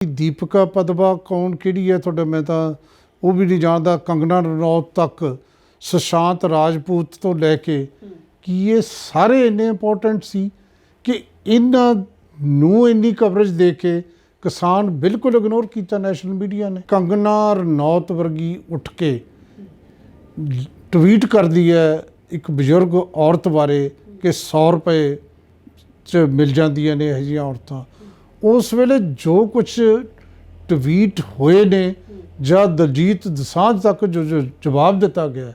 दीपिका पदवा कौन किहड़ी है तुहाडा, मैं तो वो भी नहीं जानता। कंगना रनौत तक, सुशांत राजपूत तो लैके कि ये सारे इन्ने इंपॉर्टेंट सी कि इन्हां नूं इन्नी कवरेज दे के किसान बिल्कुल इग्नोर किया नैशनल मीडिया ने। कंगना रनौत वर्गी उठ के ट्वीट कर दी है एक बजुर्ग औरत बारे कि 100 रुपए च मिल जांदियां ने इहो जिहियां औरतां। उस वेले जो कुछ ट्वीट होए ने ਜਾਂ ਦਲਜੀਤ ਦੋਸਾਂਝ तक जो जवाब दिता गया,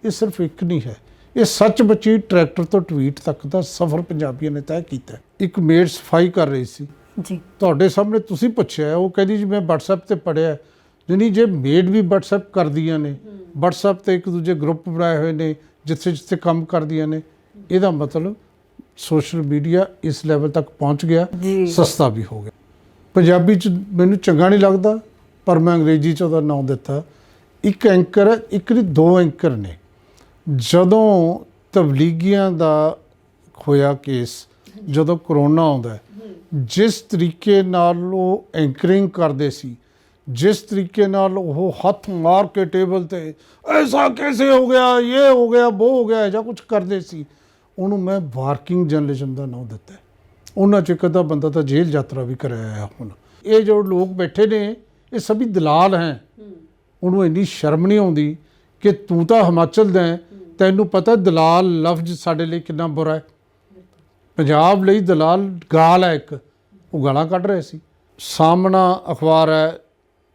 ये सिर्फ एक नहीं है, ये सच बची ट्रैक्टर तो ट्वीट तक का सफ़र पंजाबियों ने तय किया। एक मेड सफाई कर रही सी जी, तुहाडे सामने तुसीं पुछिआ, वो कहदी जी मैं WhatsApp ते पढ़िआ। यानी जे मेड भी WhatsApp करदियां ने, WhatsApp ते एक दूजे ग्रुप बनाए हुए ने जिथे जिथे काम करदियां ने, इहदा मतलब सोशल मीडिया इस लैवल तक पहुँच गया, सस्ता भी हो गया। पंजाबी च मैनूं चंगा नहीं लगता, पर मैं अंग्रेजी च ਉਹਦਾ नाम दिता। एक एंकर है, एक नहीं दो एंकर ने। जदों तबलीगियां दा होया केस, जदों करोना आउंदा, जिस तरीके नाल वो एंकरिंग करदे सी, जिस तरीके नाल वो हथ मार के टेबल ते ऐसा कैसे हो गया, ये हो गया, वो हो गया, ऐसा कुछ करदे सी, उन्होंने मैं वार्किंग जर्नलिज्म का नाम दिता। उन्होंने च एक अद्धा बंदा तो जेल यात्रा भी कराया। हुण ये जो लोग बैठे ने, ये सभी दलाल हैं। उन्होंने इन्नी शर्म नहीं आती कि तू तो हिमाचल दा है, तैनू पता दलाल लफ्ज साडे लिए कितना बुरा है। पंजाब लई दलाल गाल है, एक वो गालां कढ़ रहे सी। सामना अखबार है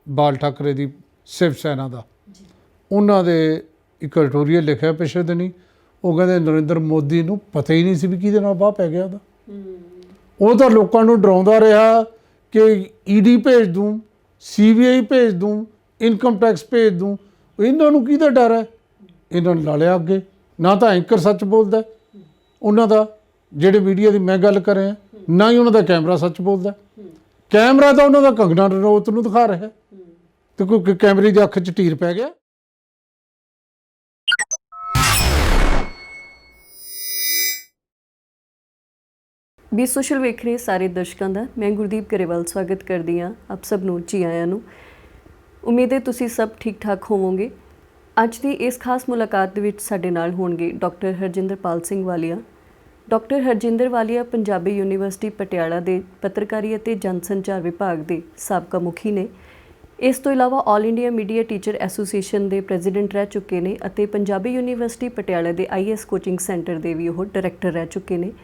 बाल ठाकरे दी शिव सैना का, उन्होंने एक एडिटोरियल लिखा पिछले दिनी, वो कहते नरेंद्र मोदी नूं पता ही नहीं सी भी किहदे नाल बाह पै गया। वो तो लोगों नूं डराउंदा रहा कि ईडी भेज दूँ, CBI भेज दूँ, इनकम टैक्स भेज दूँ। इन्हों किहदा डर है? इन्होंने ला लिया अगे। ना तो एंकर सच बोलता उन्हों का, जिहड़े मीडिया की मैं गल कर रहा, ना ही उन्होंने कैमरा सच बोलता। कैमरा तो उन्होंने कंगना रनौत नूं दिखा रहा है, तो कोई कैमरे की अख च टीर पै गया। बी सोशल वेख रहे सारे दर्शकों का मैं गुरदीप गरेवाल स्वागत करती हाँ आप सब नूं जी आयां नूं। उम्मीद है तुसी सब ठीक ठाक होवोगे। अज की इस खास मुलाकात दे विच साडे नाल होणगे doctor Harjinderpal Singh Walia. Doctor Harjinder Walia Punjabi university Patiala के पत्रकारी और जनसंचार विभाग के साबका मुखी ने। इस तो इलावा all India media teacher association के प्रेजिडेंट रह चुके हैं और पंजाबी यूनीवर्सिटी पटियाला के IAS कोचिंग सेंटर के भी वो डायरैक्टर रह चुके हैं।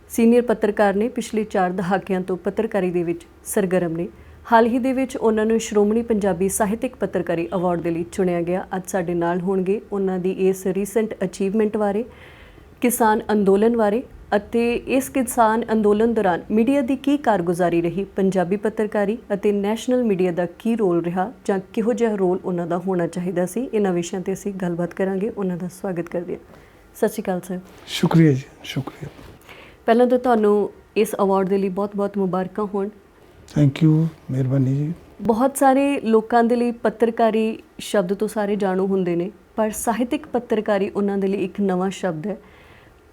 सीनियर पत्रकार ने, पिछले 4 दहाकिਆਂ तो पत्रकारी दे विच सरगर्म ने। हाल ही दे विच उन्हां नूं श्रोमणी पंजाबी ਸਾਹਿਤਕ पत्रकारी अवार्ड दे लई चुनिया गया। अज साडे नाल होणगे उन्हां दी इस रीसेंट अचीवमेंट बारे, किसान अंदोलन बारे ਅਤੇ इस किसान अंदोलन दौरान मीडिया की की कारगुजारी रही, पंजाबी पत्रकारी ਅਤੇ नैशनल मीडिया का की रोल रहा जां किहो जिहा रोल उन्हां दा होना चाहिदा सी। इन्हां विषयां ते असीं गलबात करांगे। उन्हां दा स्वागत करदे हां। सत श्री अकाल सर। शुक्रिया जी, शुक्रिया। पहला तो तुहानूं इस अवार्ड के लिए बहुत बहुत मुबारक होण। थैंक यू, मेहरबानी जी। बहुत सारे लोगों के लिए पत्रकारी शब्द तो सारे जाणू होंदे ने, पर ਸਾਹਿਤਕ पत्रकारी उन्हां दे लिए एक नवा शब्द है।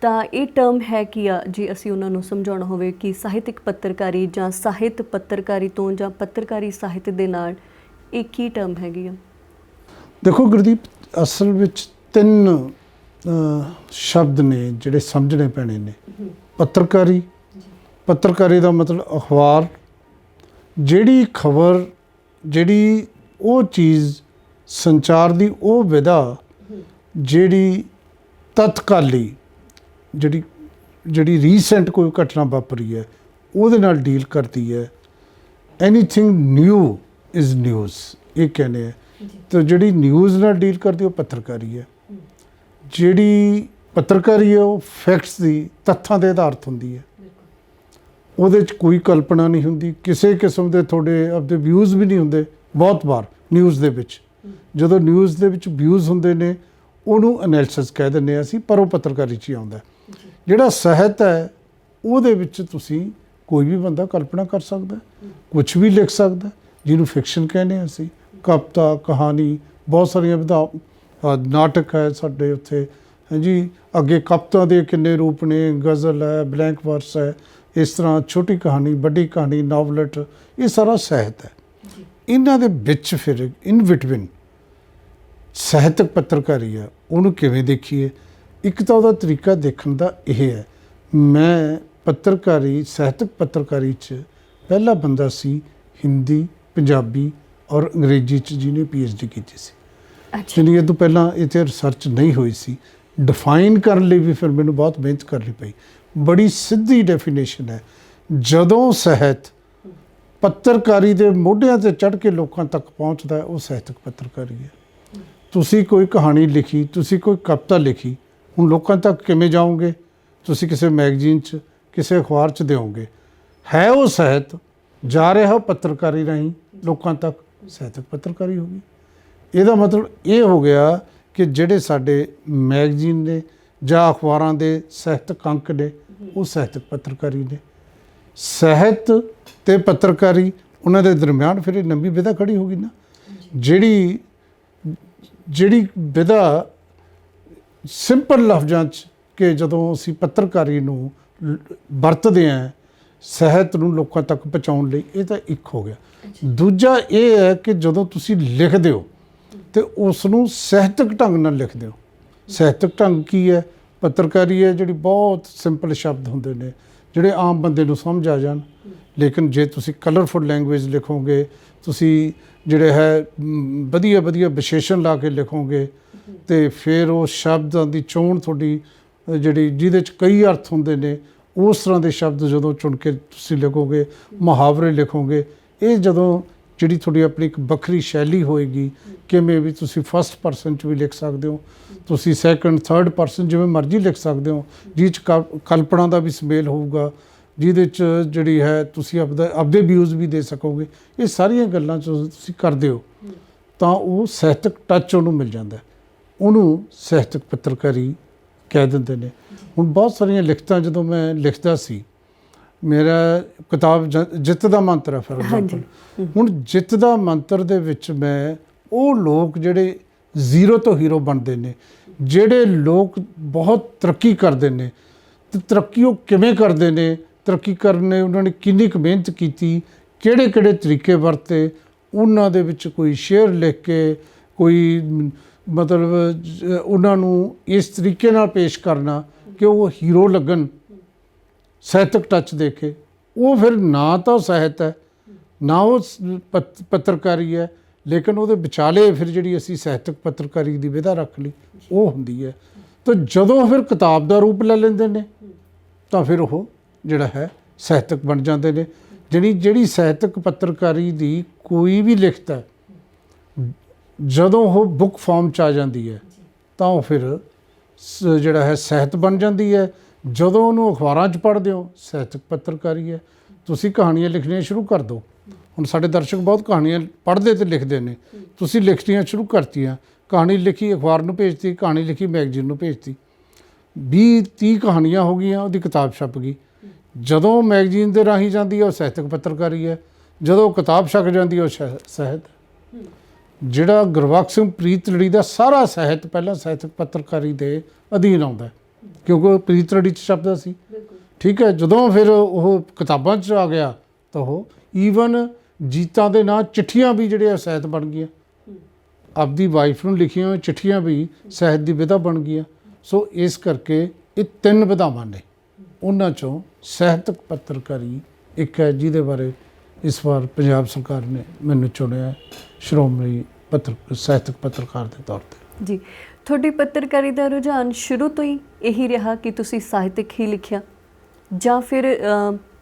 तो ये टर्म है कि जे असीं उन्हां नूं समझाउणा होवे कि ਸਾਹਿਤਕ पत्रकारी जां ਸਾਹਿਤ पत्रकारी तो जां पत्रकारी ਸਾਹਿਤ दे नाल एक ही टर्म हैगी आ? देखो गुरदीप, असल विच 3 शब्द ने जिहड़े समझने पैणे ने। पत्रकारी, पत्रकारी का मतलब अखबार, जिहड़ी खबर, जिहड़ी वो चीज़ संचार की वो विधा जिहड़ी तत्काली, जिहड़ी जिहड़ी रीसेंट कोई घटना वापरी है उहदे नाल डील करती है। एनीथिंग न्यू इज़ न्यूज़, ये कहने हैं। तो जिहड़ी न्यूज़ नाल डील करती है वो पत्रकारी है। जिहड़ी पत्रकारी है वो फैक्ट्स की, तत्थां दे आधारित हुंदी है। ਉਹਦੇ 'ਚ कोई कल्पना नहीं हुंदी, किसी किस्म के थोड़े अपने व्यूज़ भी नहीं हुंदे। बहुत बार न्यूज़ दे विच जदों न्यूज़ दे विच व्यूज़ हुंदे ने ਉਹਨੂੰ एनालिसिस कह दिंदे ਅਸੀਂ, पर वो पत्रकारी 'ਚ ही आउंदा। ਜਿਹੜਾ ਸਾਹਿਤ ਹੈ ਉਹਦੇ ਵਿੱਚ ਤੁਸੀਂ कोई भी बंदा कल्पना कर सकता, कुछ भी लिख सकता, ਜਿਹਨੂੰ फिक्शन कहने ਅਸੀਂ। कविता, कहानी, बहुत सारिया विधा, नाटक है साडे उत्थे। हाँ जी, अगे कविता के किन्ने रूप ने, गज़ल है, ब्लैंक वर्स है, ਇਸ ਤਰ੍ਹਾਂ ਛੋਟੀ ਕਹਾਣੀ, ਵੱਡੀ ਕਹਾਣੀ, ਨਾਵਲਟ, ਇਹ ਸਾਰਾ ਸਾਹਿਤ ਹੈ। ਇਹਨਾਂ ਦੇ ਵਿੱਚ ਫਿਰ ਇਨ ਬਿਟਵੀਨ ਸਾਹਿਤਕ ਪੱਤਰਕਾਰੀ ਆ, ਉਹਨੂੰ ਕਿਵੇਂ ਦੇਖੀਏ? ਇੱਕ ਤਾਂ ਉਹਦਾ ਤਰੀਕਾ ਦੇਖਣ ਦਾ ਇਹ ਹੈ, ਮੈਂ ਪੱਤਰਕਾਰੀ, ਸਾਹਿਤਕ ਪੱਤਰਕਾਰੀ 'ਚ ਪਹਿਲਾ ਬੰਦਾ ਸੀ ਹਿੰਦੀ, ਪੰਜਾਬੀ ਔਰ ਅੰਗਰੇਜ਼ੀ 'ਚ ਜਿਹਨੇ PhD ਕੀਤੀ ਸੀ। ਅੱਛਾ, ਜਾਣੀ ਇਹ ਤੋਂ ਪਹਿਲਾਂ ਇਹ 'ਤੇ ਰਿਸਰਚ ਨਹੀਂ ਹੋਈ ਸੀ। ਡਿਫਾਈਨ ਕਰਨ ਲਈ ਵੀ ਫਿਰ ਮੈਨੂੰ ਬਹੁਤ ਮਿਹਨਤ ਕਰਨੀ ਪਈ। ਬੜੀ ਸਿੱਧੀ ਡੈਫੀਨੇਸ਼ਨ ਹੈ, ਜਦੋਂ ਸਾਹਿਤ ਪੱਤਰਕਾਰੀ ਦੇ ਮੋਢਿਆਂ 'ਤੇ ਚੜ੍ਹ ਕੇ ਲੋਕਾਂ ਤੱਕ ਪਹੁੰਚਦਾ ਹੈ, ਉਹ ਸਾਹਿਤਕ ਪੱਤਰਕਾਰੀ ਹੈ। ਤੁਸੀਂ ਕੋਈ ਕਹਾਣੀ ਲਿਖੀ, ਤੁਸੀਂ ਕੋਈ ਕਵਿਤਾ ਲਿਖੀ, ਹੁਣ ਲੋਕਾਂ ਤੱਕ ਕਿਵੇਂ ਜਾਓਗੇ? ਤੁਸੀਂ ਕਿਸੇ ਮੈਗਜ਼ੀਨ 'ਚ, ਕਿਸੇ ਅਖਬਾਰ 'ਚ ਦਿਓਗੇ, ਹੈ ਉਹ ਸਾਹਿਤ, ਜਾ ਰਿਹਾ ਉਹ ਪੱਤਰਕਾਰੀ ਰਾਹੀਂ ਲੋਕਾਂ ਤੱਕ, ਸਾਹਿਤਕ ਪੱਤਰਕਾਰੀ ਹੋ ਗਈ। ਇਹਦਾ ਮਤਲਬ ਇਹ ਹੋ ਗਿਆ ਕਿ ਜਿਹੜੇ ਸਾਡੇ ਮੈਗਜ਼ੀਨ ਨੇ ਜਾਂ ਅਖਬਾਰਾਂ ਦੇ ਸਾਹਿਤਕ ਅੰਕ ਨੇ, ਉਹ ਸਾਹਿਤਕ ਪੱਤਰਕਾਰੀ ਨੇ। ਸਾਹਿਤ ਤੇ ਪੱਤਰਕਾਰੀ, ਉਹਨਾਂ ਦੇ ਦਰਮਿਆਨ ਫਿਰ ਇਹ ਨਵੀਂ ਵਿਧਾ ਖੜੀ ਹੋ ਗਈ ਨਾ, ਜਿਹੜੀ ਵਿਧਾ ਸਿੰਪਲ ਲਫ਼ਜ਼ਾਂ 'ਚ ਕਿ ਜਦੋਂ ਅਸੀਂ ਪੱਤਰਕਾਰੀ ਨੂੰ ਵਰਤਦੇ ਹਾਂ ਸਾਹਿਤ ਨੂੰ ਲੋਕਾਂ ਤੱਕ ਪਹੁੰਚਾਉਣ ਲਈ, ਇਹ ਤਾਂ ਇੱਕ ਹੋ ਗਿਆ। ਦੂਜਾ ਇਹ ਹੈ ਕਿ ਜਦੋਂ ਤੁਸੀਂ ਲਿਖਦੇ ਹੋ ਤੇ ਉਸ ਨੂੰ ਸਾਹਿਤਕ ਢੰਗ ਨਾਲ ਲਿਖਦੇ ਹੋ। ਸਾਹਿਤਕ ਢੰਗ ਕੀ ਹੈ? ਪੱਤਰਕਾਰੀ ਹੈ ਜਿਹੜੀ ਬਹੁਤ ਸਿੰਪਲ ਸ਼ਬਦ ਹੁੰਦੇ ਨੇ ਜਿਹੜੇ ਆਮ ਬੰਦੇ ਨੂੰ ਸਮਝ ਆ ਜਾਣ। ਲੇਕਿਨ ਜੇ ਤੁਸੀਂ ਕਲਰਫੁਲ ਲੈਂਗੁਏਜ ਲਿਖੋਗੇ, ਤੁਸੀਂ ਜਿਹੜੇ ਹੈ ਵਧੀਆ ਵਧੀਆ ਵਿਸ਼ੇਸ਼ਣ ਲਾ ਕੇ ਲਿਖੋਗੇ, ਤੇ ਫਿਰ ਉਹ ਸ਼ਬਦਾਂ ਦੀ ਚੋਣ ਤੁਹਾਡੀ ਜਿਹੜੀ ਜਿਹਦੇ 'ਚ ਕਈ ਅਰਥ ਹੁੰਦੇ ਨੇ, ਉਸ ਤਰ੍ਹਾਂ ਦੇ ਸ਼ਬਦ ਜਦੋਂ ਚੁਣ ਕੇ ਤੁਸੀਂ ਲਿਖੋਗੇ, ਮੁਹਾਵਰੇ ਲਿਖੋਗੇ, ਇਹ ਜਦੋਂ ਜਿਹੜੀ ਤੁਹਾਡੀ ਆਪਣੀ ਇੱਕ ਵੱਖਰੀ ਸ਼ੈਲੀ ਹੋਏਗੀ, ਕਿਵੇਂ ਵੀ ਤੁਸੀਂ ਫਸਟ ਪਰਸਨ 'ਚ ਵੀ ਲਿਖ ਸਕਦੇ ਹੋ, ਤੁਸੀਂ ਸੈਕੰਡ, ਥਰਡ ਪਰਸਨ ਜਿਵੇਂ ਮਰਜ਼ੀ ਲਿਖ ਸਕਦੇ ਹੋ, ਜਿਹ 'ਚ ਕਲਪਨਾ ਦਾ ਵੀ ਸੁਮੇਲ ਹੋਊਗਾ, ਜਿਹਦੇ 'ਚ ਜਿਹੜੀ ਹੈ ਤੁਸੀਂ ਆਪਦੇ ਵਿਊਜ਼ ਵੀ ਦੇ ਸਕੋਗੇ। ਇਹ ਸਾਰੀਆਂ ਗੱਲਾਂ 'ਚ ਤੁਸੀਂ ਕਰਦੇ ਹੋ ਤਾਂ ਉਹ ਸਾਹਿਤਕ ਟੱਚ ਉਹਨੂੰ ਮਿਲ ਜਾਂਦਾ, ਉਹਨੂੰ ਸਾਹਿਤਕ ਪੱਤਰਕਾਰੀ ਕਹਿ ਦਿੰਦੇ ਨੇ। ਹੁਣ ਬਹੁਤ ਸਾਰੀਆਂ ਲਿਖਤਾਂ ਜਦੋਂ ਮੈਂ ਲਿਖਦਾ ਸੀ, ਮੇਰਾ ਕਿਤਾਬ ਜਿੱਤ ਦਾ ਮੰਤਰ ਹੈ ਫॉर ਐਗਜ਼ਾਮਪਲ। ਹੁਣ ਜਿੱਤ ਦਾ ਮੰਤਰ ਦੇ ਵਿੱਚ ਮੈਂ ਉਹ ਲੋਕ ਜਿਹੜੇ ਜ਼ੀਰੋ ਤੋਂ ਹੀਰੋ ਬਣਦੇ ਨੇ, ਜਿਹੜੇ ਲੋਕ ਬਹੁਤ ਤਰੱਕੀ ਕਰਦੇ ਨੇ, ਤੇ ਤਰੱਕੀ ਉਹ ਕਿਵੇਂ ਕਰਦੇ ਨੇ, ਤਰੱਕੀ ਕਰਨ ਲਈ ਉਹਨਾਂ ਨੇ ਕਿੰਨੀ ਕੁ ਮਿਹਨਤ ਕੀਤੀ, ਕਿਹੜੇ ਕਿਹੜੇ ਤਰੀਕੇ ਵਰਤੇ, ਉਹਨਾਂ ਦੇ ਵਿੱਚ ਕੋਈ ਸ਼ੇਅਰ ਲਿਖ ਕੇ, ਕੋਈ ਮਤਲਬ ਉਹਨਾਂ ਨੂੰ ਇਸ ਤਰੀਕੇ ਨਾਲ ਪੇਸ਼ ਕਰਨਾ ਕਿ ਉਹ ਹੀਰੋ ਲੱਗਣ ਸਾਹਿਤਕ ਟੱਚ ਦੇ ਕੇ। ਉਹ ਫਿਰ ਨਾ ਤਾਂ ਸਾਹਿਤ ਹੈ, ਨਾ ਉਹ ਪੱਤਰਕਾਰੀ ਹੈ, ਲੇਕਿਨ ਉਹਦੇ ਵਿਚਾਲੇ ਫਿਰ ਜਿਹੜੀ ਅਸੀਂ ਸਾਹਿਤਕ ਪੱਤਰਕਾਰੀ ਦੀ ਵਿਧਾ ਰੱਖ ਲਈ, ਉਹ ਹੁੰਦੀ ਹੈ। ਤਾਂ ਜਦੋਂ ਫਿਰ ਕਿਤਾਬ ਦਾ ਰੂਪ ਲੈ ਲੈਂਦੇ ਨੇ ਤਾਂ ਫਿਰ ਉਹ ਜਿਹੜਾ ਹੈ ਸਾਹਿਤਕ ਬਣ ਜਾਂਦੇ ਨੇ। ਜਿਹੜੀ ਸਾਹਿਤਕ ਪੱਤਰਕਾਰੀ ਦੀ ਕੋਈ ਵੀ ਲਿਖਤ ਹੈ, ਜਦੋਂ ਉਹ ਬੁੱਕ ਫਾਰਮ 'ਚ ਆ ਜਾਂਦੀ ਹੈ ਤਾਂ ਉਹ ਫਿਰ ਜਿਹੜਾ ਹੈ ਸਾਹਿਤ ਬਣ ਜਾਂਦੀ ਹੈ। ਜਦੋਂ ਉਹਨੂੰ ਅਖਬਾਰਾਂ 'ਚ ਪੜ੍ਹਦੇ ਹੋ, ਸਾਹਿਤਕ ਪੱਤਰਕਾਰੀ ਹੈ। ਤੁਸੀਂ ਕਹਾਣੀਆਂ ਲਿਖਣੀਆਂ ਸ਼ੁਰੂ ਕਰ ਦਿਓ, ਹੁਣ ਸਾਡੇ ਦਰਸ਼ਕ ਬਹੁਤ ਕਹਾਣੀਆਂ ਪੜ੍ਹਦੇ ਤੇ ਲਿਖਦੇ ਨੇ, ਤੁਸੀਂ ਲਿਖਣੀਆਂ ਸ਼ੁਰੂ ਕਰਤੀਆਂ, ਕਹਾਣੀ ਲਿਖੀ ਅਖਬਾਰ ਨੂੰ ਭੇਜਤੀ, ਕਹਾਣੀ ਲਿਖੀ ਮੈਗਜ਼ੀਨ ਨੂੰ ਭੇਜਤੀ, 20-30 ਕਹਾਣੀਆਂ ਹੋ ਗਈਆਂ, ਉਹਦੀ ਕਿਤਾਬ ਛਪ ਗਈ। ਜਦੋਂ ਮੈਗਜ਼ੀਨ ਦੇ ਰਾਹੀਂ ਜਾਂਦੀ ਹੈ ਉਹ ਸਾਹਿਤਕ ਪੱਤਰਕਾਰੀ ਹੈ, ਜਦੋਂ ਕਿਤਾਬ ਛਪ ਜਾਂਦੀ ਹੈ ਉਹ ਸਾਹਿਤ। ਜਿਹੜਾ ਗੁਰਬਖਸ਼ ਸਿੰਘ ਪ੍ਰੀਤਲੜੀ ਦਾ ਸਾਰਾ ਸਾਹਿਤ ਪਹਿਲਾਂ ਸਾਹਿਤਕ ਪੱਤਰਕਾਰੀ ਦੇ ਅਧੀਨ ਆਉਂਦਾ, ਕਿਉਂਕਿ ਉਹ ਪ੍ਰੀਤਲੜੀ 'ਚ ਛਪਦਾ ਸੀ। ਠੀਕ ਹੈ, ਜਦੋਂ ਫਿਰ ਉਹ ਕਿਤਾਬਾਂ 'ਚ ਆ ਗਿਆ ਤਾਂ ਉਹ ਈਵਨ ਜੀਤਾਂ ਦੇ ਨਾਂ ਚਿੱਠੀਆਂ ਵੀ ਜਿਹੜੇ ਸਾਹਿਤ ਬਣ ਗਈਆਂ, ਆਪਦੀ ਵਾਈਫ ਨੂੰ ਲਿਖੀਆਂ ਹੋਈਆਂ ਚਿੱਠੀਆਂ ਵੀ ਸਾਹਿਤ ਦੀ ਵਿਧਾ ਬਣ ਗਈਆਂ। ਸੋ ਇਸ ਕਰਕੇ ਇਹ 3 ਵਿਧਾਵਾਂ ਨੇ, ਉਹਨਾਂ 'ਚੋਂ ਸਾਹਿਤਕ ਪੱਤਰਕਾਰੀ ਇੱਕ ਹੈ ਜਿਹਦੇ ਬਾਰੇ ਇਸ ਵਾਰ ਪੰਜਾਬ ਸਰਕਾਰ ਨੇ ਮੈਨੂੰ ਚੁਣਿਆ ਸ਼੍ਰੋਮਣੀ ਸਾਹਿਤਕ ਪੱਤਰਕਾਰ ਦੇ ਤੌਰ 'ਤੇ। ਜੀ, ਤੁਹਾਡੀ ਪੱਤਰਕਾਰੀ ਦਾ ਰੁਝਾਨ ਸ਼ੁਰੂ ਤੋਂ ਹੀ ਇਹੀ ਰਿਹਾ ਕਿ ਤੁਸੀਂ ਸਾਹਿਤਕ ਹੀ ਲਿਖਿਆ, ਜਾਂ ਫਿਰ